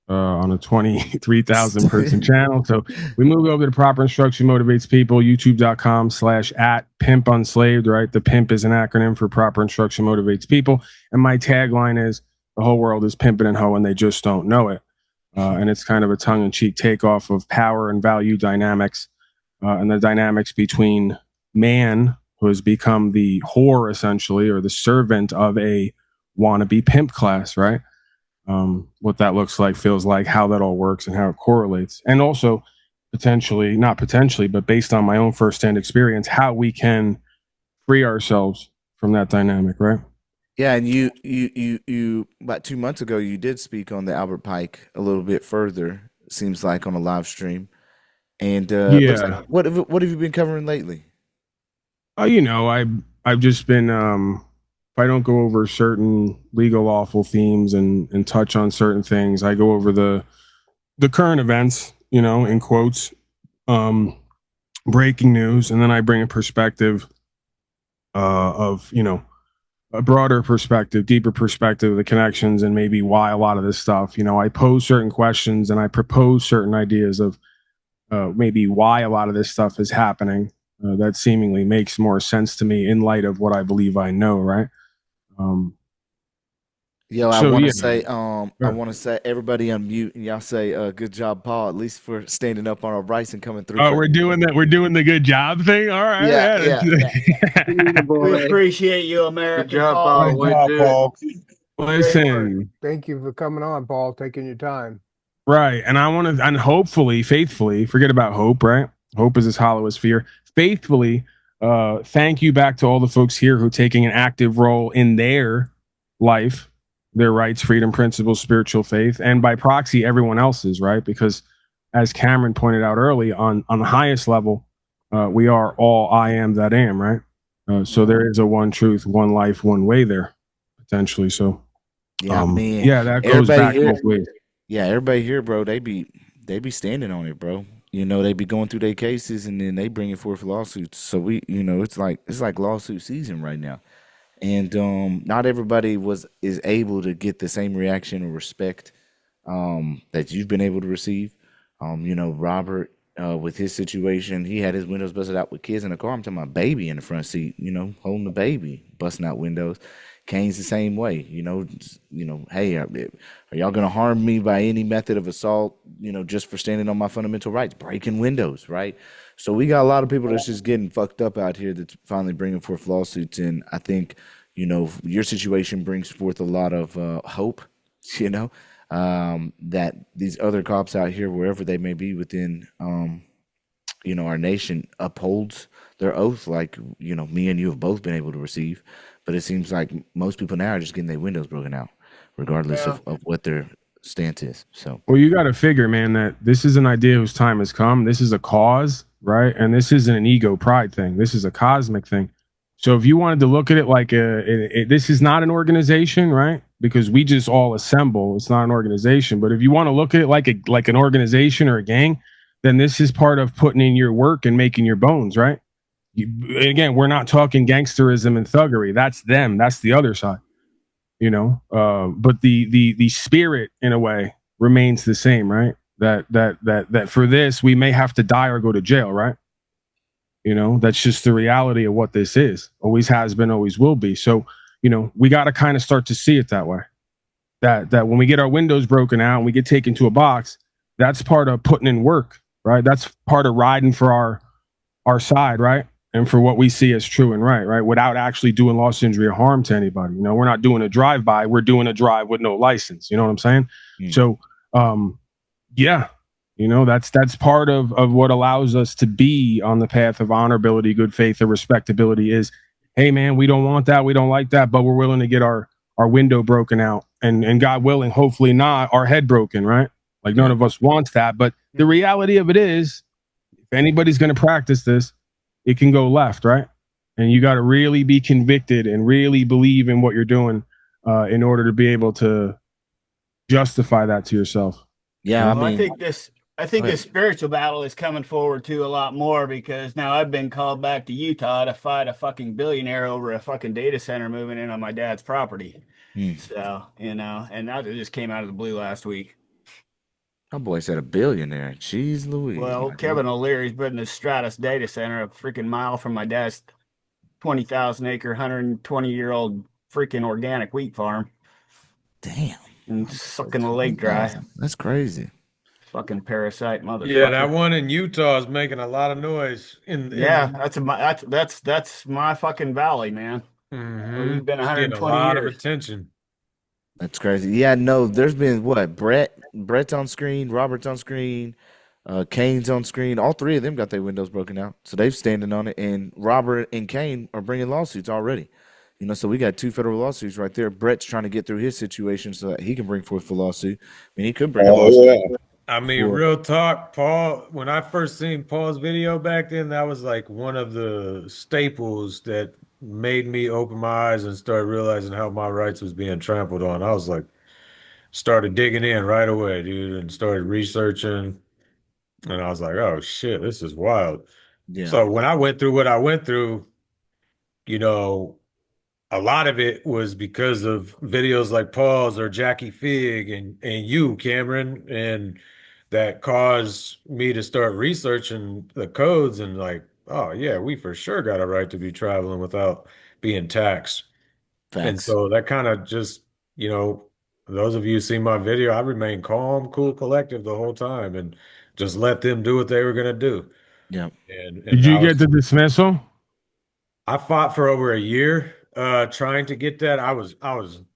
on a 23,000 person channel. So we moved over to Proper Instruction Motivates People, youtube.com/@pimpunslaved, right? The pimp is an acronym for Proper Instruction Motivates People. And my tagline is the whole world is pimping and hoeing, they just don't know it. And it's kind of a tongue-in-cheek takeoff of power and value dynamics and the dynamics between man, who has become the whore essentially, or the servant of a wannabe pimp class, right? What that looks like, feels like, how that all works and how it correlates. And also not potentially, but based on my own firsthand experience, how we can free ourselves from that dynamic, right? Yeah, and you about 2 months ago, you did speak on the Albert Pike a little bit further, seems like, on a live stream. And yeah, what have you been covering lately? I've just been if I don't go over certain legal awful themes and touch on certain things, I go over the current events, in quotes, breaking news, and then I bring a perspective of, a broader perspective, deeper perspective of the connections and maybe why a lot of this stuff, I pose certain questions and I propose certain ideas of maybe why a lot of this stuff is happening. That seemingly makes more sense to me in light of what I believe I know, right? I want to say everybody unmute and y'all say good job, Paul, at least for standing up on our rights and coming through. Oh, we're doing the good job thing. All right. Yeah. We appreciate you, American. Good job, Paul. Listen, thank you for coming on, Paul, taking your time. Right. And I want to, and hopefully, faithfully, forget about hope, right? Hope is as hollow as fear. Faithfully, thank you back to all the folks here who are taking an active role in their life, their rights, freedom, principles, spiritual faith, and by proxy, everyone else's, right? Because as Cameron pointed out early, on the highest level, we are all I am that am, right? So there is a one truth, one life, one way there, potentially. So, that goes back both ways. Yeah, everybody here, bro, they be standing on it, bro. They be going through their cases and then they bringing forth lawsuits. So we, it's like lawsuit season right now. And not everybody is able to get the same reaction or respect that you've been able to receive. Robert, with his situation, he had his windows busted out with kids in the car. I'm talking about baby in the front seat, holding the baby, busting out windows. Kane's the same way, hey, are y'all going to harm me by any method of assault, just for standing on my fundamental rights, breaking windows, right? So we got a lot of people that's just getting fucked up out here that's finally bringing forth lawsuits. And I think, your situation brings forth a lot of hope, that these other cops out here, wherever they may be within, our nation, upholds their oath like, me and you have both been able to receive. But it seems like most people now are just getting their windows broken out, regardless of what their stance is. So, well, you got to figure, man, that this is an idea whose time has come. This is a cause, right? And this isn't an ego pride thing. This is a cosmic thing. So if you wanted to look at it like this is not an organization, right? because we just all assemble. It's not an organization. But if you want to look at it like an organization or a gang, then this is part of putting in your work and making your bones, right? Again, we're not talking gangsterism and thuggery. That's them. That's the other side, you know. But the spirit, in a way, remains the same, right? That for this we may have to die or go to jail, right? You know, that's just the reality of what this is. Always has been, always will be. So, you know, we got to kind of start to see it that way. That when we get our windows broken out and we get taken to a box, that's part of putting in work, right? That's part of riding for our side, right? And for what we see as true and right? Without actually doing loss, injury, or harm to anybody. You know, we're not doing a drive-by. We're doing a drive with no license. You know what I'm saying? So, yeah, you know, that's part of what allows us to be on the path of honorability, good faith, and respectability is, hey, man, we don't want that. We don't like that, but we're willing to get our window broken out and God willing, hopefully not our head broken, right? Like none of us wants that. But the reality of it is, if anybody's going to practice this, it can go left, right? And you got to really be convicted and really believe in what you're doing in order to be able to justify that to yourself. Yeah, well, I think this spiritual battle is coming forward too a lot more, because now I've been called back to Utah to fight a fucking billionaire over a fucking data center moving in on my dad's property. So, you know, and that just came out of the blue last week. My boy said a billionaire. Jeez Louise. Well, Kevin O'Leary's building a Stratus data center a freaking mile from my dad's 20,000 acre, 120-year-old freaking organic wheat farm. Damn. And sucking the lake dry. That's crazy. Fucking parasite motherfucker. Yeah, that one in Utah is making a lot of noise. That's my fucking valley, man. We've been 120 a lot years. of attention. That's crazy. Yeah, no, there's been what? Brett's on screen, Robert's on screen, Kane's on screen. All three of them got their windows broken out. So they've standing on it. And Robert and Kane are bringing lawsuits already. You know, so we got 2 federal lawsuits right there. Brett's trying to get through his situation so that he can bring forth a lawsuit. I mean, he could bring a lawsuit. Yeah. I mean, real talk, Paul, when I first seen Paul's video back then, that was like one of the staples that made me open my eyes and start realizing how my rights was being trampled on. I was like, started digging in right away, dude, and started researching. And I was like, oh shit, this is wild. Yeah. So when I went through what I went through, you know, a lot of it was because of videos like Paul's or Jackie Fig and you, Cameron, and that caused me to start researching the codes and like, oh yeah, we for sure got a right to be traveling without being taxed. Facts. And so that kind of just, you know, those of you who see my video, I remained calm, cool, collective the whole time and just let them do what they were going to do. Yeah. And did you get the dismissal? I fought for over a year trying to get that. I was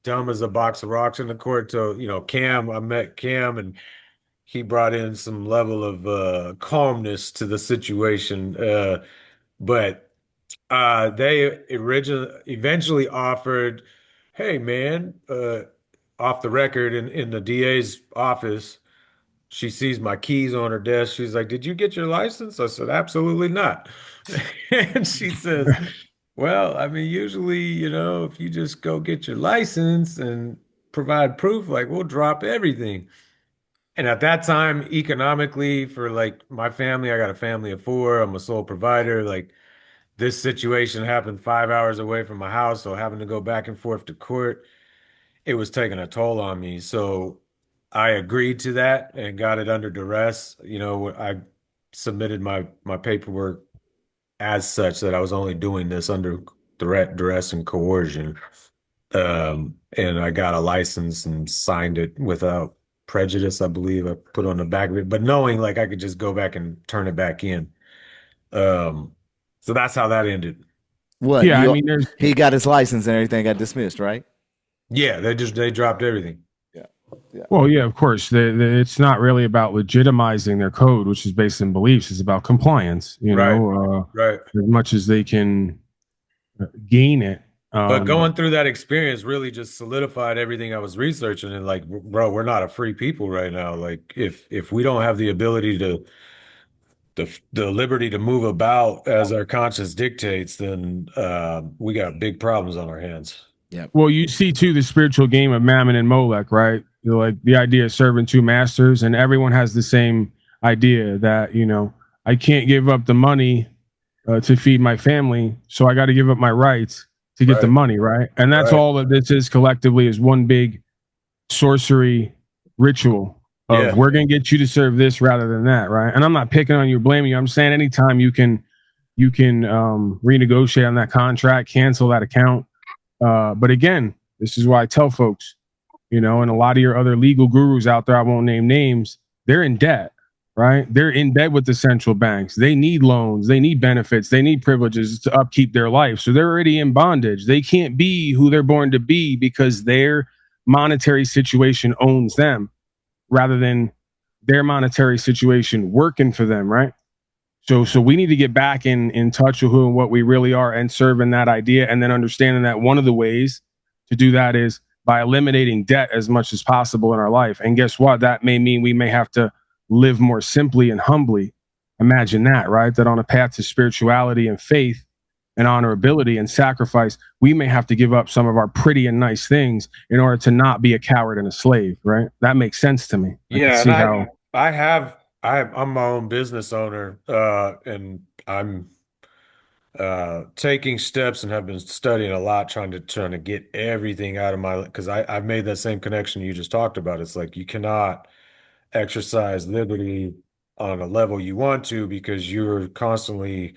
dumb as a box of rocks in the court till, you know, I met Cam and he brought in some level of calmness to the situation. But they eventually offered, hey man, off the record in the DA's office, she sees my keys on her desk. She's like, did you get your license? I said, absolutely not. And she says, well, I mean, usually, you know, if you just go get your license and provide proof, like we'll drop everything. And at that time, economically, for like my family, I got a family of 4. I'm a sole provider. Like this situation happened 5 hours away from my house. So having to go back and forth to court, it was taking a toll on me. So I agreed to that and got it under duress. You know, I submitted my paperwork as such that I was only doing this under threat, duress, and coercion. And I got a license and signed it without prejudice, I believe. I put on the back of it, but knowing like I could just go back and turn it back in. So that's how that ended. What? Yeah, I mean, he got his license and everything got dismissed, right? Yeah, they dropped everything. Yeah. Well, yeah, of course. It's not really about legitimizing their code, which is based in beliefs. It's about compliance, you know, right. As much as they can gain it. But going through that experience really just solidified everything I was researching. And like, bro, we're not a free people right now. Like if we don't have the ability the liberty to move about as our conscience dictates, then we got big problems on our hands. Yeah. Well, you see too the spiritual game of Mammon and Molech, right? Like the idea of serving two masters, and everyone has the same idea that I can't give up the money to feed my family, so I got to give up my rights to get the money, right? And that's all that this is collectively is one big sorcery ritual of we're going to get you to serve this rather than that, right? And I'm not picking on you or blaming you. I'm saying anytime you can renegotiate on that contract, cancel that account. But again, this is why I tell folks, and a lot of your other legal gurus out there, I won't name names, they're in debt, right? They're in debt with the central banks. They need loans, they need benefits, they need privileges to upkeep their life. So they're already in bondage. They can't be who they're born to be because their monetary situation owns them rather than their monetary situation working for them, right? So we need to get back in touch with who and what we really are and serving that idea, and then understanding that one of the ways to do that is by eliminating debt as much as possible in our life. And guess what? That may mean we may have to live more simply and humbly. Imagine that, right? That on a path to spirituality and faith and honorability and sacrifice, we may have to give up some of our pretty and nice things in order to not be a coward and a slave, right? That makes sense to me. I'm my own business owner, and I'm taking steps and have been studying a lot, trying to get everything out of my, because I've made that same connection you just talked about. It's like you cannot exercise liberty on a level you want to because you're constantly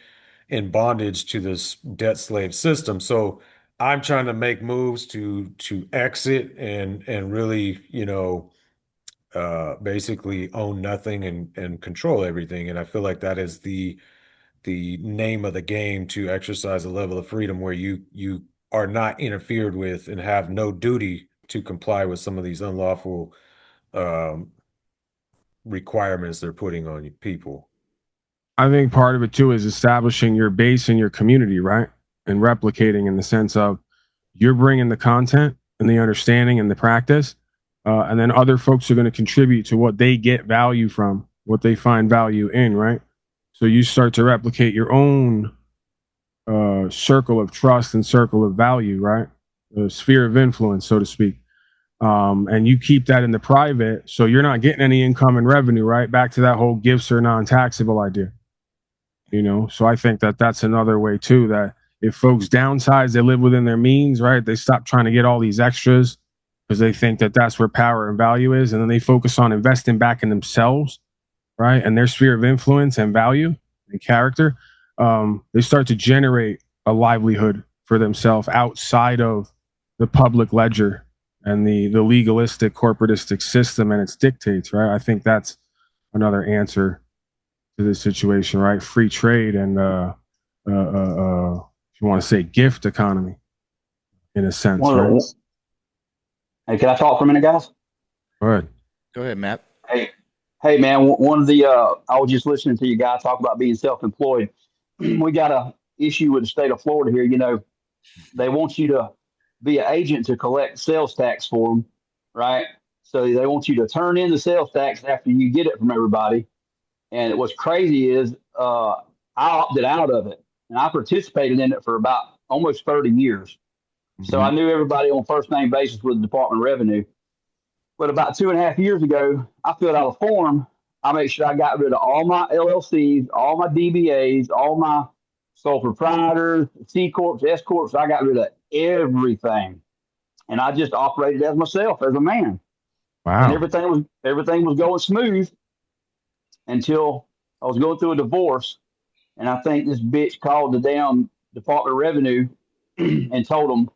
in bondage to this debt slave system. So I'm trying to make moves to exit and really, basically own nothing and control everything. And I feel like that is the name of the game, to exercise a level of freedom where you are not interfered with and have no duty to comply with some of these unlawful requirements they're putting on people. I think part of it too is establishing your base in your community, right? And replicating in the sense of you're bringing the content and the understanding and the practice, and then other folks are going to contribute to what they get value from, what they find value in, right? So you start to replicate your own circle of trust and circle of value, right? The sphere of influence, so to speak. And you keep that in the private, so you're not getting any income and revenue, right? Back to that whole gifts are non-taxable idea. So I think that that's another way too, that if folks downsize, they live within their means, right? They stop trying to get all these extras because they think that that's where power and value is. And then they focus on investing back in themselves, right? And their sphere of influence and value and character. They start to generate a livelihood for themselves outside of the public ledger and the legalistic corporatistic system and its dictates, right? I think that's another answer to this situation, right? Free trade and if you want to say gift economy, in a sense, right? Hey, can I talk for a minute, guys? Go ahead, Matt. Hey, man. One of the I was just listening to you guys talk about being self-employed. We got a issue with the state of Florida here. They want you to be an agent to collect sales tax for them, right? So they want you to turn in the sales tax after you get it from everybody. And what's crazy is I opted out of it, and I participated in it for about almost 30 years. Mm-hmm. So I knew everybody on first name basis with the Department of Revenue. But about 2.5 years ago, I filled out a form. I made sure I got rid of all my LLCs, all my DBAs, all my sole proprietors, C corps, S corps. I got rid of everything, and I just operated as myself, as a man. Wow! And everything was going smooth until I was going through a divorce, and I think this bitch called the damn Department of Revenue and told them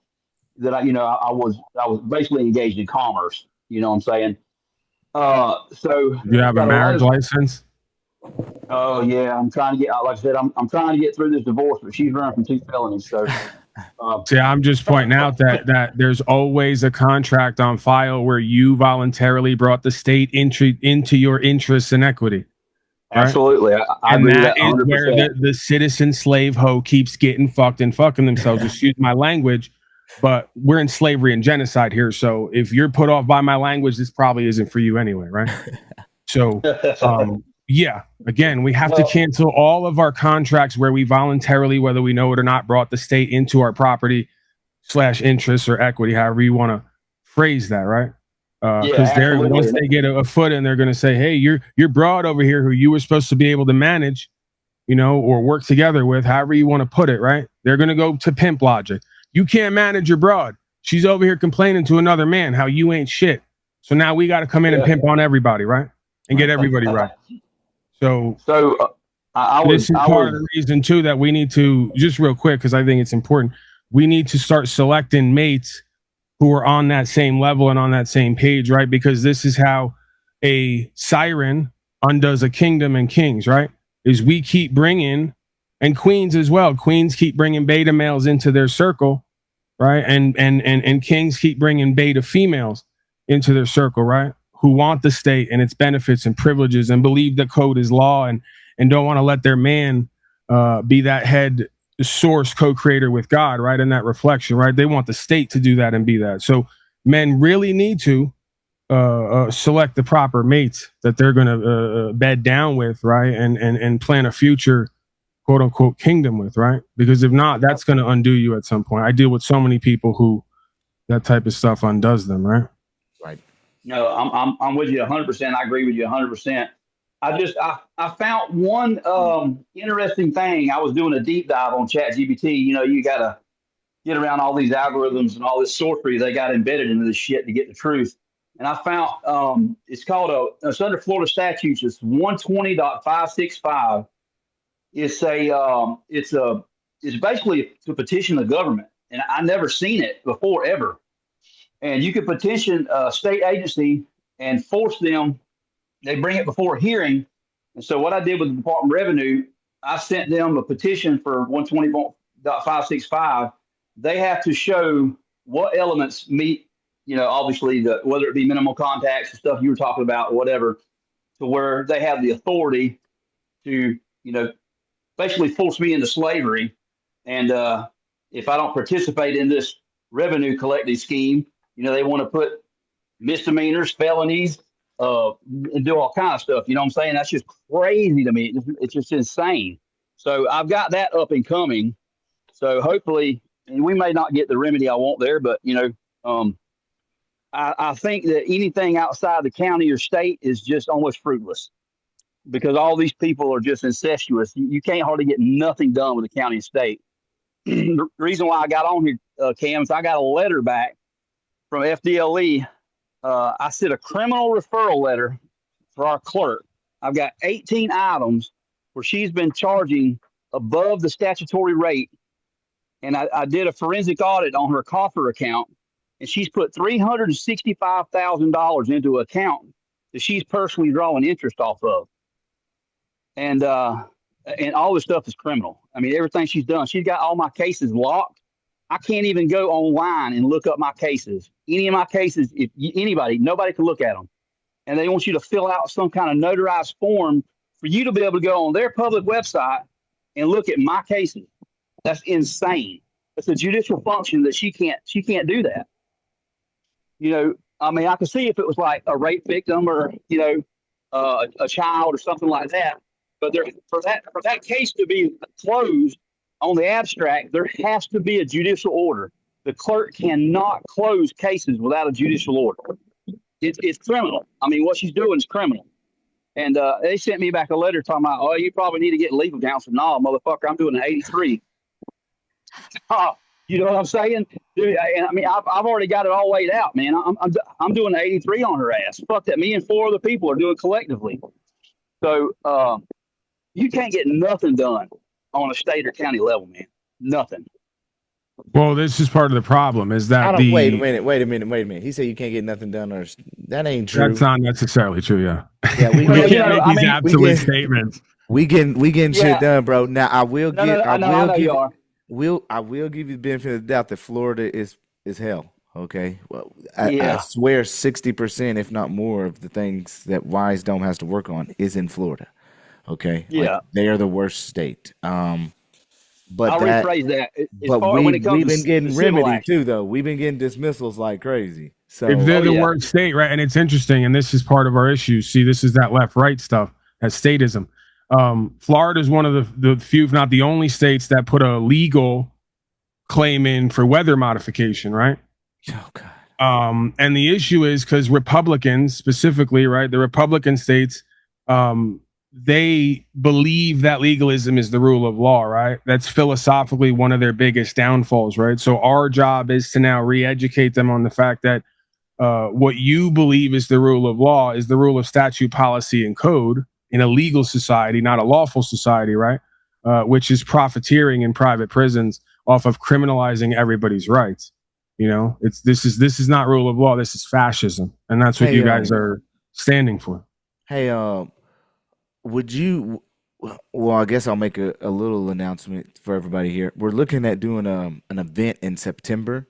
that I was basically engaged in commerce. You know what I'm saying? So you have a marriage license? Oh yeah, I'm trying to get. Like I said, I'm trying to get through this divorce, but she's running from 2 felonies. So, see, I'm just pointing out that there's always a contract on file where you voluntarily brought the state into your interests and equity. Right? Absolutely, I agree with that 100%. Is where the citizen slave hoe keeps getting fucked and fucking themselves. Excuse my language, but we're in slavery and genocide here. So if you're put off by my language, this probably isn't for you anyway, right? So, yeah. Again, we have to cancel all of our contracts where we voluntarily, whether we know it or not, brought the state into our property / interest or equity, however you want to phrase that, right? Because Yeah, they're once absolutely. they get a foot in, they're going to say, "Hey, you're broad over here, who you were supposed to be able to manage, or work together with, however you want to put it, right?" They're going to go to pimp logic. You can't manage your broad. She's over here complaining to another man how you ain't shit. So now we got to come in and pimp on everybody, right? And get everybody right. So this is part of the reason too that we need to, just real quick, because I think it's important, we need to start selecting mates who are on that same level and on that same page, right? Because this is how a siren undoes a kingdom and kings, right? Is we keep bringing, and queens as well. Queens keep bringing beta males into their circle, right? And kings keep bringing beta females into their circle, right? Who want the state and its benefits and privileges and believe that code is law and don't want to let their man be that head source co-creator with God, right? And that reflection, right? They want the state to do that and be that. So men really need to select the proper mates that they're going to bed down with, right? And plan a future, quote unquote, kingdom with, right? Because if not, that's going to undo you at some point. I deal with so many people who that type of stuff undoes them, right? Right. No, I'm with you 100%. I agree with you 100%. I found one interesting thing. I was doing a deep dive on ChatGPT. You got to get around all these algorithms and all this sorcery they got embedded into this shit to get the truth. And I found it's called it's under Florida statutes. It's 120.565. It's basically to petition the government, and I never seen it before ever. And you could petition a state agency and force them. They bring it before a hearing. And so what I did with the Department of Revenue, I sent them a petition for 120.565. They have to show what elements meet, obviously whether it be minimal contacts, the stuff you were talking about, or whatever, to where they have the authority to, basically force me into slavery. And if I don't participate in this revenue collecting scheme, they want to put misdemeanors, felonies, and do all kind of stuff. You know what I'm saying? That's just crazy to me. It's just insane. So I've got that up and coming. So hopefully, and we may not get the remedy I want there, but I think that anything outside the county or state is just almost fruitless because all these people are just incestuous. You can't hardly get nothing done with the county and state. The reason why I got on here, Cam, is I got a letter back from FDLE. I sent a criminal referral letter for our clerk. I've got 18 items where she's been charging above the statutory rate. And I did a forensic audit on her coffer account, and she's put $365,000 into an account that she's personally drawing interest off of. And all this stuff is criminal. I mean, everything she's done. She's got all my cases locked. I can't even go online and look up my cases. Any of my cases, nobody can look at them. And they want you to fill out some kind of notarized form for you to be able to go on their public website and look at my cases. That's insane. It's a judicial function that she can't do that. I mean, I could see if it was like a rape victim or, a child or something like that. But for that case to be closed on the abstract, there has to be a judicial order. The clerk cannot close cases without a judicial order. It's criminal. I mean, what she's doing is criminal. And they sent me back a letter talking about, oh, you probably need to get legal counsel. No, motherfucker, I'm doing an 83. You know what I'm saying? Dude, I mean, I've already got it all laid out, man. I'm doing an 83 on her ass. Fuck that. Me and 4 other people are doing collectively. So you can't get nothing done on a state or county level, man. Nothing. Well, this is part of the problem is that wait a minute. He said you can't get nothing done, or that ain't true. That's not necessarily true. Yeah. Yeah, we can't make these absolute statements. We getting shit done, bro. Now I will give you the benefit of the doubt that Florida is hell. Okay. Well, I swear 60%, if not more, of the things that Wisedome has to work on is in Florida. Okay. Yeah. They are the worst state. But I'll rephrase that. We've been getting remedy too, though. We've been getting dismissals like crazy. So if they're the worst state, right? And it's interesting, and this is part of our issue. See, this is that left-right stuff, that statism. Florida is one of the few, if not the only states that put a legal claiming for weather modification, right? Oh God. And the issue is because Republicans specifically, right, the Republican states, they believe that legalism is the rule of law, right? That's philosophically one of their biggest downfalls, right? So our job is to now re-educate them on the fact that what you believe is the rule of law is the rule of statute, policy, and code in a legal society, not a lawful society, right? Which is profiteering in private prisons off of criminalizing everybody's rights. You know, this is not rule of law. This is fascism, and that's what you guys are standing for. Hey, would you? Well, I guess I'll make a little announcement for everybody here. We're looking at doing an event in September.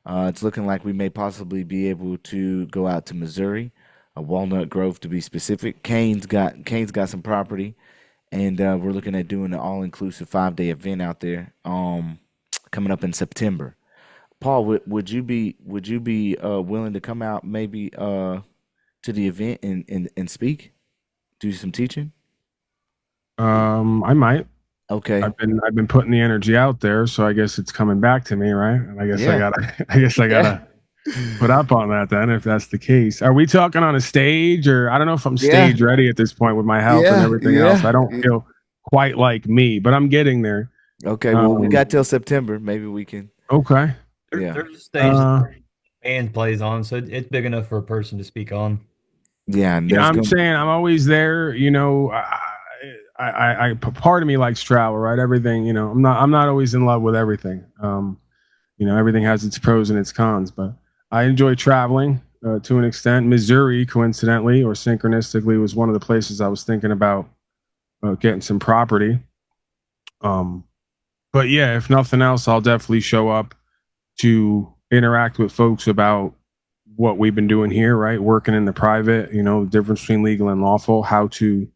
It's looking like we may possibly be able to go out to Missouri, Walnut Grove to be specific. Kane's got some property, and we're looking at doing an all-inclusive 5-day event out there. Coming up in September. Paul, would you be willing to come out maybe to the event and speak, do some teaching? I might. Okay. I've been putting the energy out there, so I guess it's coming back to me, right? And I guess I gotta put up on that then, if that's the case. Are we talking on a stage, or I don't know if I'm stage ready at this point with my health and everything else. I don't feel quite like me, but I'm getting there. Okay. Well, we got till September. Maybe we can. Okay. There's a stage that band plays on, so it's big enough for a person to speak on. Yeah, I'm saying I'm always there. You know, I part of me likes travel, right? Everything, you know, I'm not always in love with everything. You know, everything has its pros and its cons, but I enjoy traveling to an extent. Missouri, coincidentally or synchronistically, was one of the places I was thinking about getting some property. But yeah, if nothing else, I'll definitely show up to interact with folks about what we've been doing here, right? Working in the private, you know, the difference between legal and lawful, how to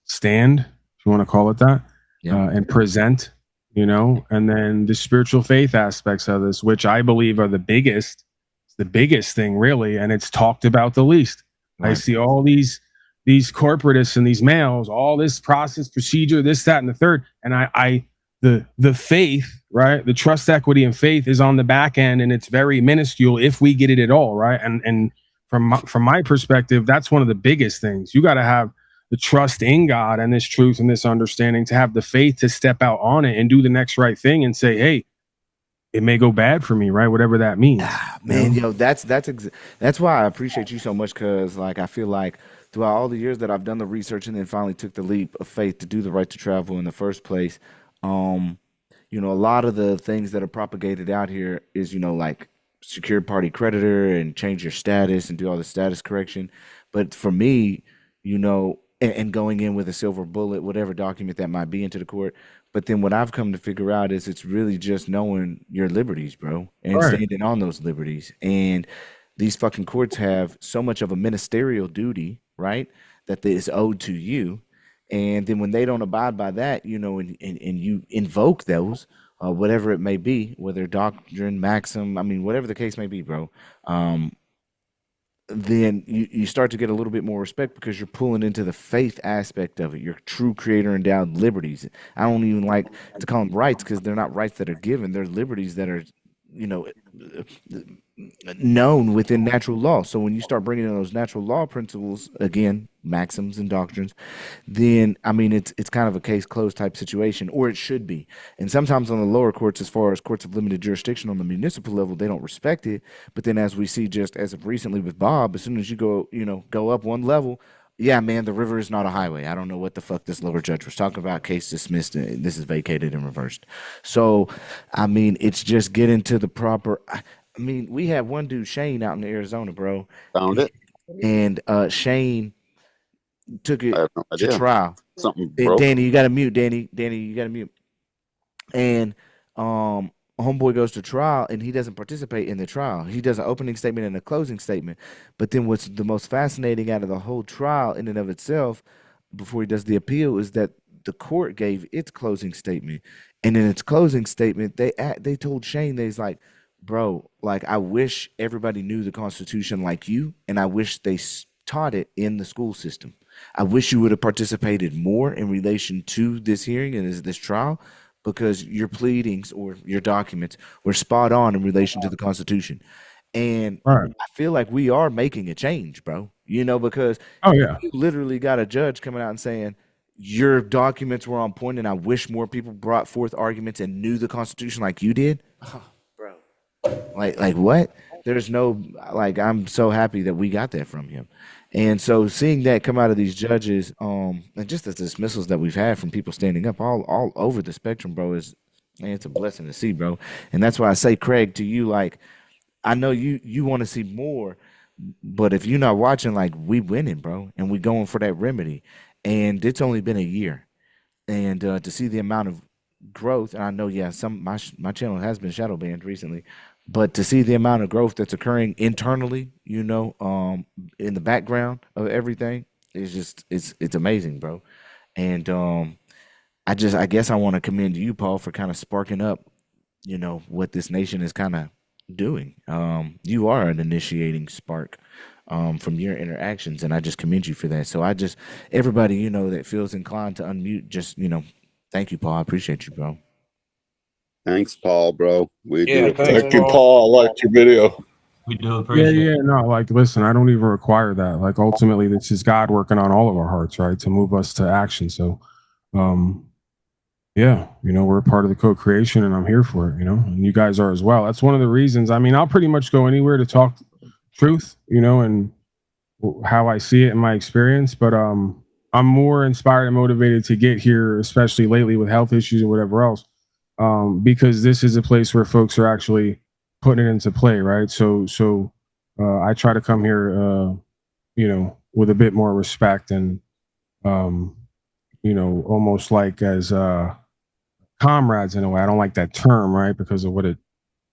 stand, if you want to call it that, and present, you know, and then the spiritual faith aspects of this, which I believe are the biggest thing really. And it's talked about the least. Right. I see all these corporatists and these males, all this process, procedure, this, that, and the third. And the faith, right? The trust, equity, and faith is on the back end, and it's very minuscule if we get it at all, right? And from my perspective, that's one of the biggest things. You got to have the trust in God and this truth and this understanding to have the faith to step out on it and do the next right thing and say, hey, it may go bad for me, right? Whatever that means. Man, you know, that's why I appreciate you so much, because like I feel like throughout all the years that I've done the research and then finally took the leap of faith to do the right to travel in the first place, you know, a lot of the things that are propagated out here is, you know, like secured party creditor and change your status and do all the status correction. But for me, you know, and going in with a silver bullet, whatever document that might be into the court. But then what I've come to figure out is it's really just knowing your liberties, bro, and standing on those liberties. And these fucking courts have so much of a ministerial duty, right, that is owed to you. And then when they don't abide by that, you know, and you invoke those, whatever it may be, whether doctrine, maxim, I mean, whatever the case may be, bro, then you start to get a little bit more respect because you're pulling into the faith aspect of it, your true creator endowed liberties. I don't even like to call them rights because they're not rights that are given. They're liberties that are, you know, known within natural law. So when you start bringing in those natural law principles, again, maxims and doctrines, then I mean it's kind of a case closed type situation, or it should be. And sometimes on the lower courts, as far as courts of limited jurisdiction on the municipal level, they don't respect it. But then as we see just as of recently with Bob, as soon as you go up one level, yeah, man, the river is not a highway. I don't know what the fuck this lower judge was talking about. Case dismissed. And this is vacated and reversed. So, I mean, it's just getting to the proper. I mean, we have one dude, Shane, out in Arizona, bro. Found it. And Shane took it to trial. Something broke. Danny, you got to mute. Danny, you got to mute. And homeboy goes to trial and he doesn't participate in the trial. He does an opening statement and a closing statement. But then what's the most fascinating out of the whole trial in and of itself, before he does the appeal, is that the court gave its closing statement. And in its closing statement, they told Shane, they's like, bro, like, I wish everybody knew the Constitution like you, and I wish they taught it in the school system. I wish you would have participated more in relation to this hearing and this trial. because your pleadings or your documents were spot on in relation to the Constitution. And Right. I feel like we are making a change, bro. Because Oh yeah. you literally got a judge coming out and saying your documents were on point, and I wish more people brought forth arguments and knew the Constitution like you did. Bro. Like what? There's no I'm so happy that we got that from him. And so seeing that come out of these judges, and just the dismissals that we've had from people standing up all over the spectrum, bro, it's a blessing to see, bro. And that's why I say, Craig, to you, I know you want to see more, but if you're not watching, we winning, bro, and we going for that remedy. And it's only been a year, and to see the amount of growth, and I know, my channel has been shadow banned recently, but to see the amount of growth that's occurring internally, in the background of everything, it's amazing, bro. And I guess I want to commend you, Paul, for kind of sparking up, what this nation is kind of doing. You are an initiating spark from your interactions, and I just commend you for that. So everybody, that feels inclined to unmute, just, thank you, Paul. I appreciate you, bro. Thanks, Paul, bro. We Yeah, do. thank you, Paul. I liked your video. We do appreciate it. No, listen, I don't even require that. Ultimately, this is God working on all of our hearts, right, to move us to action. So, we're a part of the co-creation, and I'm here for it, and you guys are as well. That's one of the reasons. I mean, I'll pretty much go anywhere to talk truth, and how I see it in my experience. But I'm more inspired and motivated to get here, especially lately with health issues and whatever else, because this is a place where folks are actually putting it into play, right? So I try to come here, with a bit more respect and, almost like as comrades in a way. I don't like that term, right? Because of what it,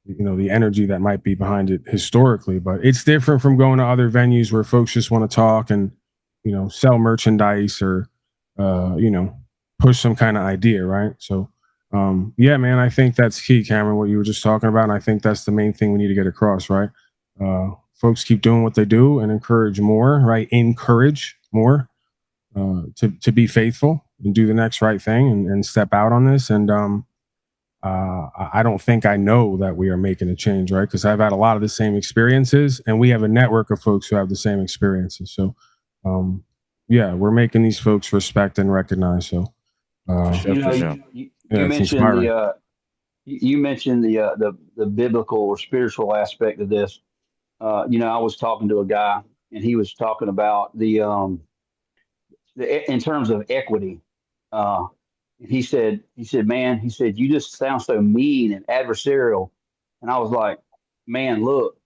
the energy that might be behind it historically, but it's different from going to other venues where folks just want to talk and, sell merchandise or, push some kind of idea, right? So, man, I think that's key, Cameron, what you were just talking about. And I think that's the main thing we need to get across, right? Folks keep doing what they do and encourage more, right? Encourage more to be faithful and do the next right thing and step out on this. And I don't think I know that we are making a change, right? Because I've had a lot of the same experiences, and we have a network of folks who have the same experiences. So, we're making these folks respect and recognize. So, you mentioned the biblical or spiritual aspect of this. I was talking to a guy, and he was talking about the in terms of equity. He said, man, you just sound so mean and adversarial. And I was like, man, look,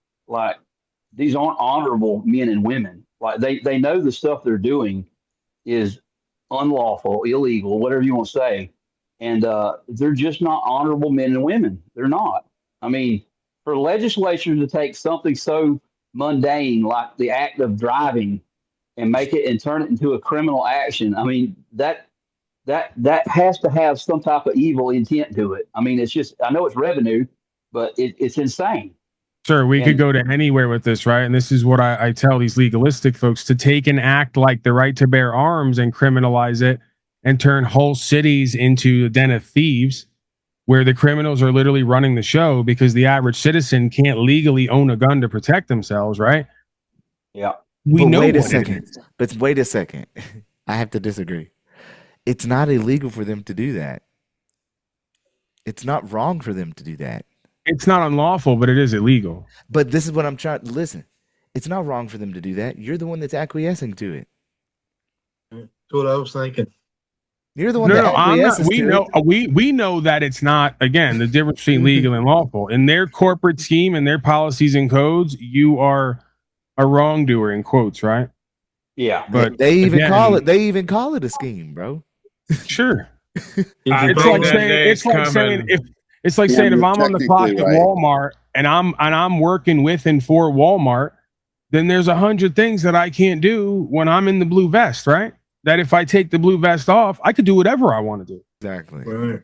these aren't honorable men and women. They know the stuff they're doing is unlawful, illegal, whatever you want to say. And they're just not honorable men and women. They're not. I mean, for legislatures to take something so mundane like the act of driving and make it and turn it into a criminal action, I mean, that has to have some type of evil intent to it. I mean, it's just, I know it's revenue, but it's insane. Sure, we could go to anywhere with this, right? And this is what I tell these legalistic folks, to take an act like the right to bear arms and criminalize it and turn whole cities into a den of thieves where the criminals are literally running the show because the average citizen can't legally own a gun to protect themselves, right? Yeah. Wait a second. I have to disagree. It's not illegal for them to do that. It's not wrong for them to do that. It's not unlawful, but it is illegal. But this is what I'm trying to listen. It's not wrong for them to do that. You're the one that's acquiescing to it. That's what I was thinking. You're the one that acquiesces to it. We know that it's not, again, the difference between legal and lawful. In their corporate scheme and their policies and codes, you are a wrongdoer in quotes, right? Yeah. But they even call it a scheme, bro. Sure. It's like saying if I'm on the clock at Walmart and I'm working with and for Walmart, then there's 100 things that I can't do when I'm in the blue vest, right? That if I take the blue vest off, I could do whatever I want to do. Exactly. Right.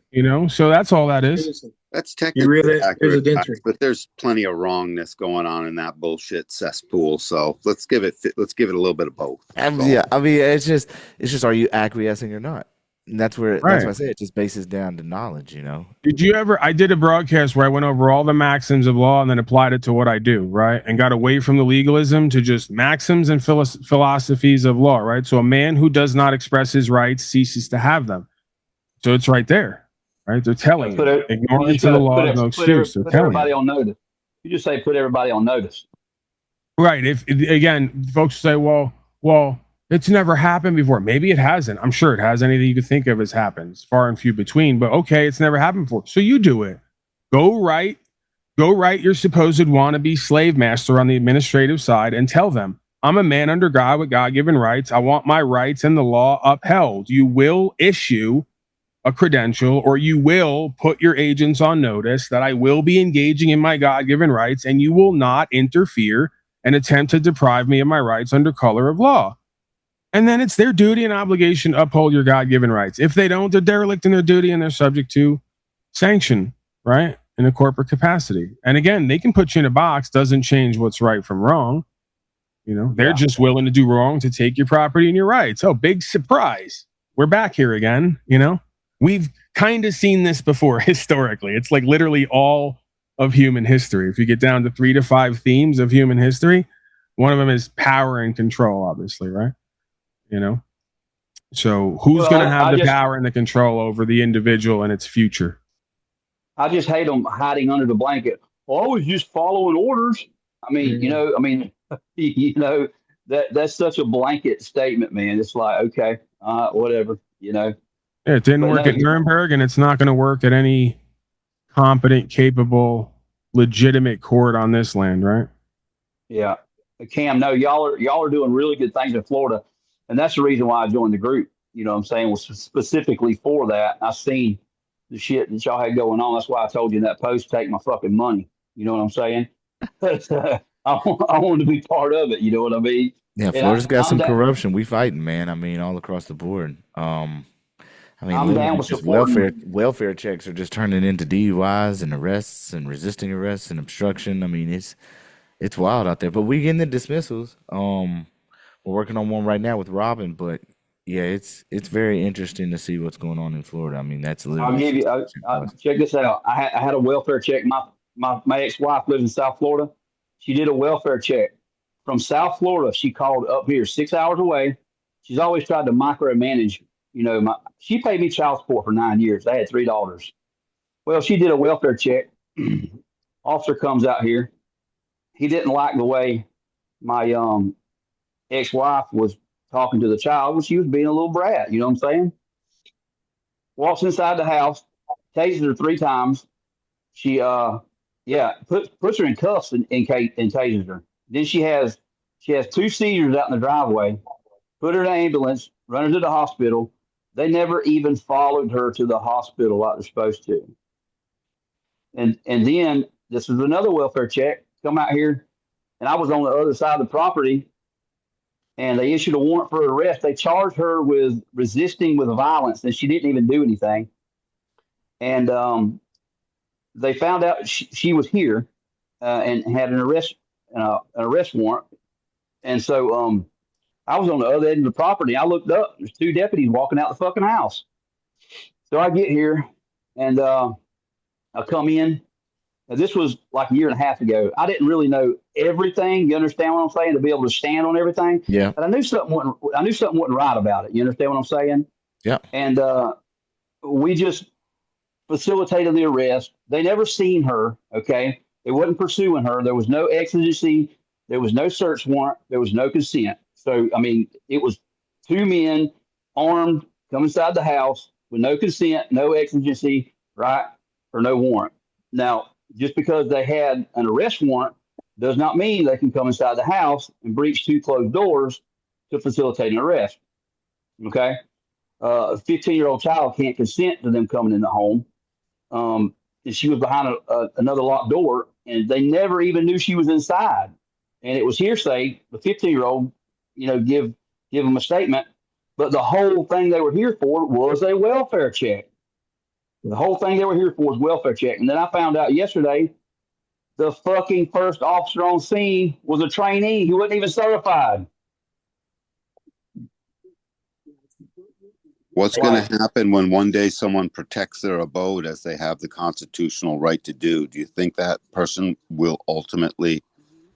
So that's all that is. That's technically accurate, but there's plenty of wrongness going on in that bullshit cesspool. So let's give it a little bit of both. I mean, it's just, are you acquiescing or not? And that's where that's why I say it just bases down to knowledge, Did you ever? I did a broadcast where I went over all the maxims of law and then applied it to what I do, right? And got away from the legalism to just maxims and philosophies of law, right? So a man who does not express his rights ceases to have them. So it's right there, right? They're telling you. Ignorance of the law is no excuse. They're put telling everybody you. on notice. You just say put everybody on notice. Right. If again, folks say, well, it's never happened before. Maybe it hasn't. I'm sure it has. Anything you could think of has happened. It's far and few between. But okay, it's never happened before. So you do it. Go write your supposed wannabe slave master on the administrative side and tell them, I'm a man under God with God-given rights. I want my rights and the law upheld. You will issue a credential, or you will put your agents on notice that I will be engaging in my God-given rights, and you will not interfere and attempt to deprive me of my rights under color of law. And then it's their duty and obligation to uphold your God-given rights. If they don't, they're derelict in their duty and they're subject to sanction, right? In a corporate capacity. And again, they can put you in a box, doesn't change what's right from wrong. They're just willing to do wrong to take your property and your rights. Oh, big surprise. We're back here again, We've kind of seen this before historically. It's like literally all of human history. If you get down to 3 to 5 themes of human history, one of them is power and control, obviously, right? So who's going to have the power and the control over the individual and its future? I just hate them hiding under the blanket. I was just following orders. That's such a blanket statement, man. It's like, okay, whatever, Yeah, it didn't work at Nuremberg, and it's not going to work at any competent, capable, legitimate court on this land, right? Yeah. Cam, no, y'all are doing really good things in Florida. And that's the reason why I joined the group. You know what I'm saying? Was specifically for that. I seen the shit that y'all had going on. That's why I told you in that post, take my fucking money. You know what I'm saying? I want to be part of it. You know what I mean? Yeah, Florida's got some corruption. We fighting, man. I mean, all across the board. I'm down with just supporting. welfare checks are just turning into DUIs and arrests and resisting arrests and obstruction. I mean, it's wild out there. But we getting the dismissals. We're working on one right now with Robin, but yeah, it's very interesting to see what's going on in Florida. I mean, that's literally. I'll give you. Check this out. I had a welfare check. My ex-wife lives in South Florida. She did a welfare check from South Florida. She called up here 6 hours away. She's always tried to micromanage. She paid me child support for 9 years. I had 3 daughters. Well, she did a welfare check. Officer comes out here. He didn't like the way my ex-wife was talking to the child. Well, she was being a little brat. You know what I'm saying? Walks inside the house, tases her 3 times. She puts her in cuffs and tases her. Then she has 2 seizures out in the driveway. Put her in an ambulance, run her to the hospital. They never even followed her to the hospital like they're supposed to. And then this is another welfare check. Come out here, and I was on the other side of the property, and they issued a warrant for arrest. They charged her with resisting with violence, and she didn't even do anything. And they found out she was here and had an arrest warrant. And so I was on the other end of the property. I looked up. There's 2 deputies walking out the fucking house. So I get here, and I come in. Now, this was like a year and a half ago. I didn't really know everything. You understand what I'm saying? To be able to stand on everything. Yeah. But I knew something wasn't right about it. You understand what I'm saying? Yeah. And we just facilitated the arrest. They never seen her. Okay. They wasn't pursuing her. There was no exigency. There was no search warrant. There was no consent. So, I mean, it was 2 men armed come inside the house with no consent, no exigency, right? Or no warrant. Now, just because they had an arrest warrant does not mean they can come inside the house and breach 2 closed doors to facilitate an arrest. Okay? A 15-year-old child can't consent to them coming in the home. And she was behind another locked door, and they never even knew she was inside. And it was hearsay. The 15-year-old, give them a statement. But the whole thing they were here for was a welfare check. The whole thing they were here for was welfare check. And then I found out yesterday the fucking first officer on scene was a trainee. He wasn't even certified. What's going to happen when one day someone protects their abode as they have the constitutional right to do? Do you think that person will ultimately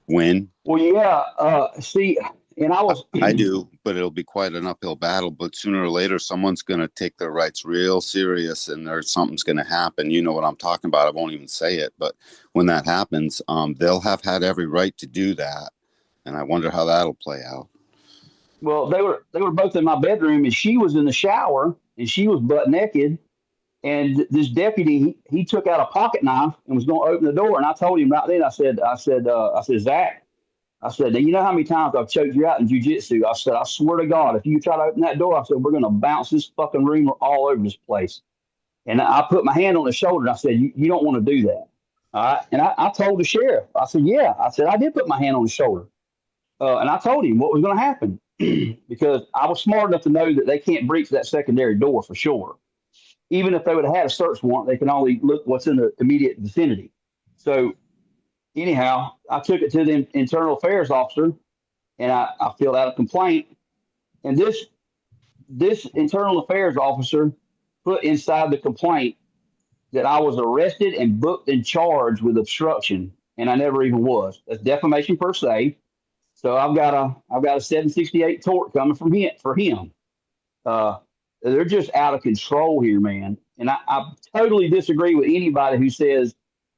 win? Well, yeah. See, and I do, but it'll be quite an uphill battle. But sooner or later, someone's going to take their rights real serious, and something's going to happen. You know what I'm talking about. I won't even say it, but when that happens, they'll have had every right to do that, and I wonder how that'll play out. Well, they were both in my bedroom, and she was in the shower, and she was butt naked. And this deputy, he took out a pocket knife and was going to open the door. And I told him right then, I said, Zach, I said, you know how many times I've choked you out in jiu-jitsu? I said, I swear to God, if you try to open that door, I said, we're going to bounce this fucking room all over this place. And I put my hand on his shoulder, and I said, you don't want to do that. All right. And I told the sheriff, I said, yeah. I said, I did put my hand on his shoulder. And I told him what was going to happen because I was smart enough to know that they can't breach that secondary door for sure. Even if they would have had a search warrant, they can only look what's in the immediate vicinity. So anyhow, I took it to the internal affairs officer, and I filled out a complaint. And this internal affairs officer put inside the complaint that I was arrested and booked and charged with obstruction, and I never even was. That's defamation per se. So I've got a 768 tort coming from him for him. They're just out of control here, man. And I totally disagree with anybody who says,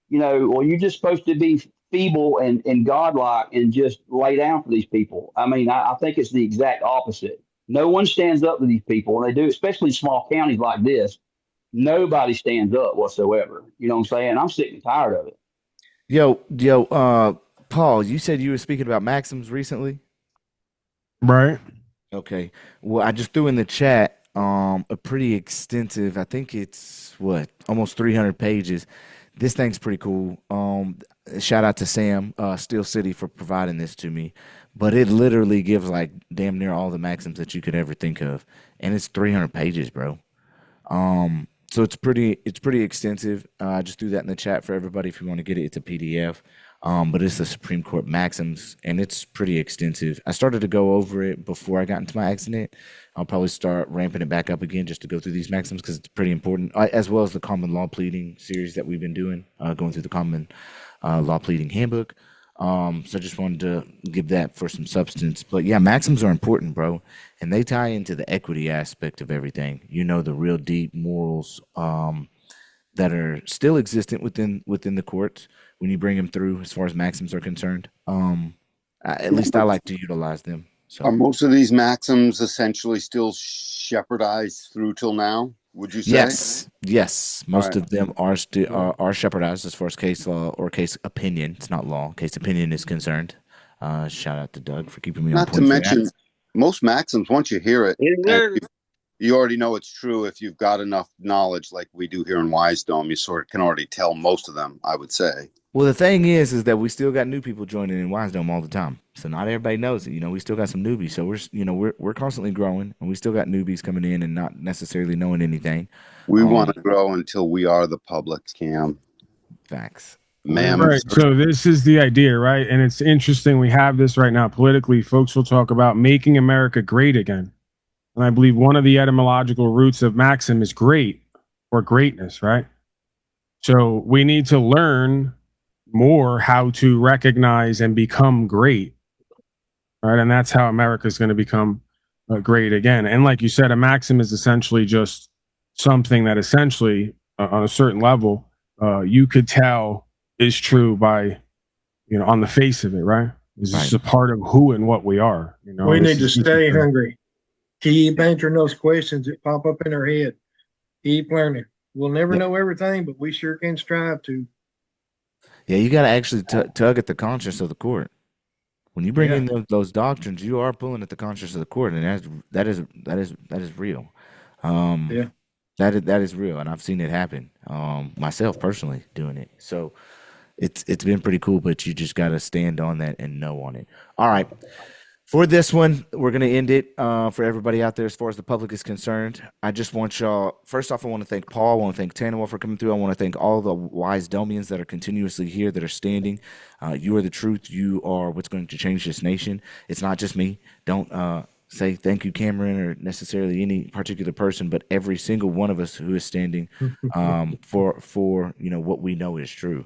well, you're just supposed to be feeble and godlike and just lay down for these people. I mean, I think it's the exact opposite. No one stands up to these people, and they do, especially in small counties like this. Nobody stands up whatsoever. You know what I'm saying? I'm sick and tired of it. Yo, Paul, you said you were speaking about maxims recently? Right. Okay. Well, I just threw in the chat a pretty extensive, I think it's almost 300 pages. This thing's pretty cool. Shout out to Sam, Steel City, for providing this to me. But it literally gives like damn near all the maxims that you could ever think of. And it's 300 pages, bro. So it's pretty extensive. I just threw that in the chat for everybody if you want to get it. It's a PDF. But it's the Supreme Court maxims, and it's pretty extensive. I started to go over it before I got into my accident. I'll probably start ramping it back up again just to go through these maxims because it's pretty important, as well as the common law pleading series that we've been doing, going through the common law pleading handbook. So I just wanted to give that for some substance. But yeah, maxims are important, bro, and they tie into the equity aspect of everything. The real deep morals that are still existent within the courts when you bring them through, as far as maxims are concerned. At least I like to utilize them. So. Are most of these maxims essentially still shepherdized through till now? Would you say? Yes. Most of them are shepherdized as far as case law or case opinion. It's not law. Case opinion is concerned. Shout out to Doug for keeping me on point. Not to mention, most maxims, once you hear it, you already know it's true if you've got enough knowledge like we do here in Wisedome. You sort of can already tell most of them, I would say. Well, the thing is that we still got new people joining in Wisedome all the time. So not everybody knows it. We still got some newbies. So we're constantly growing, and we still got newbies coming in and not necessarily knowing anything. We want to grow until we are the public, Cam. Facts. Ma'am. Right. So this is the idea, right? And it's interesting. We have this right now politically. Folks will talk about making America great again. And I believe one of the etymological roots of maxim is great or greatness, right? So we need to learn more how to recognize and become great, right? And that's how America is going to become great again. And like you said, a maxim is essentially just something that essentially on a certain level you could tell is true by, on the face of it, right? This is a part of who and what we are. We need to stay hungry. Keep answering those questions that pop up in our head. Keep learning. We'll never know everything, but we sure can strive to. Yeah, you got to actually tug at the conscience of the court. When you bring in those doctrines, you are pulling at the conscience of the court, and that is real. That is real, and I've seen it happen myself personally doing it. So it's been pretty cool, but you just got to stand on that and know on it. All right. For this one, we're going to end it for everybody out there as far as the public is concerned. I just want y'all, first off, I want to thank Paul. I want to thank Tanawah for coming through. I want to thank all the Wisedomians that are continuously here, that are standing. You are the truth. You are what's going to change this nation. It's not just me. Don't say thank you, Cameron, or necessarily any particular person, but every single one of us who is standing for what we know is true.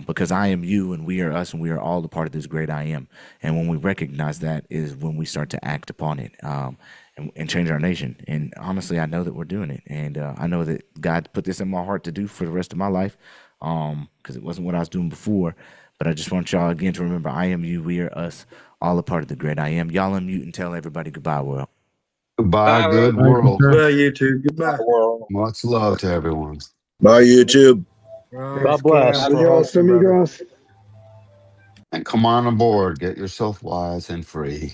Because I am you and we are us and we are all a part of this great I am. And when we recognize that is when we start to act upon it and change our nation. And honestly, I know that we're doing it. And I know that God put this in my heart to do for the rest of my life because it wasn't what I was doing before. But I just want y'all again to remember I am you, we are us, all a part of the great I am. Y'all unmute and tell everybody goodbye, world. Goodbye, Bye, good world. world. Goodbye, YouTube. Goodbye. Much love to everyone. Bye, YouTube. Thanks, Cam, for hosting, brother. And come on aboard. Get yourself wise and free.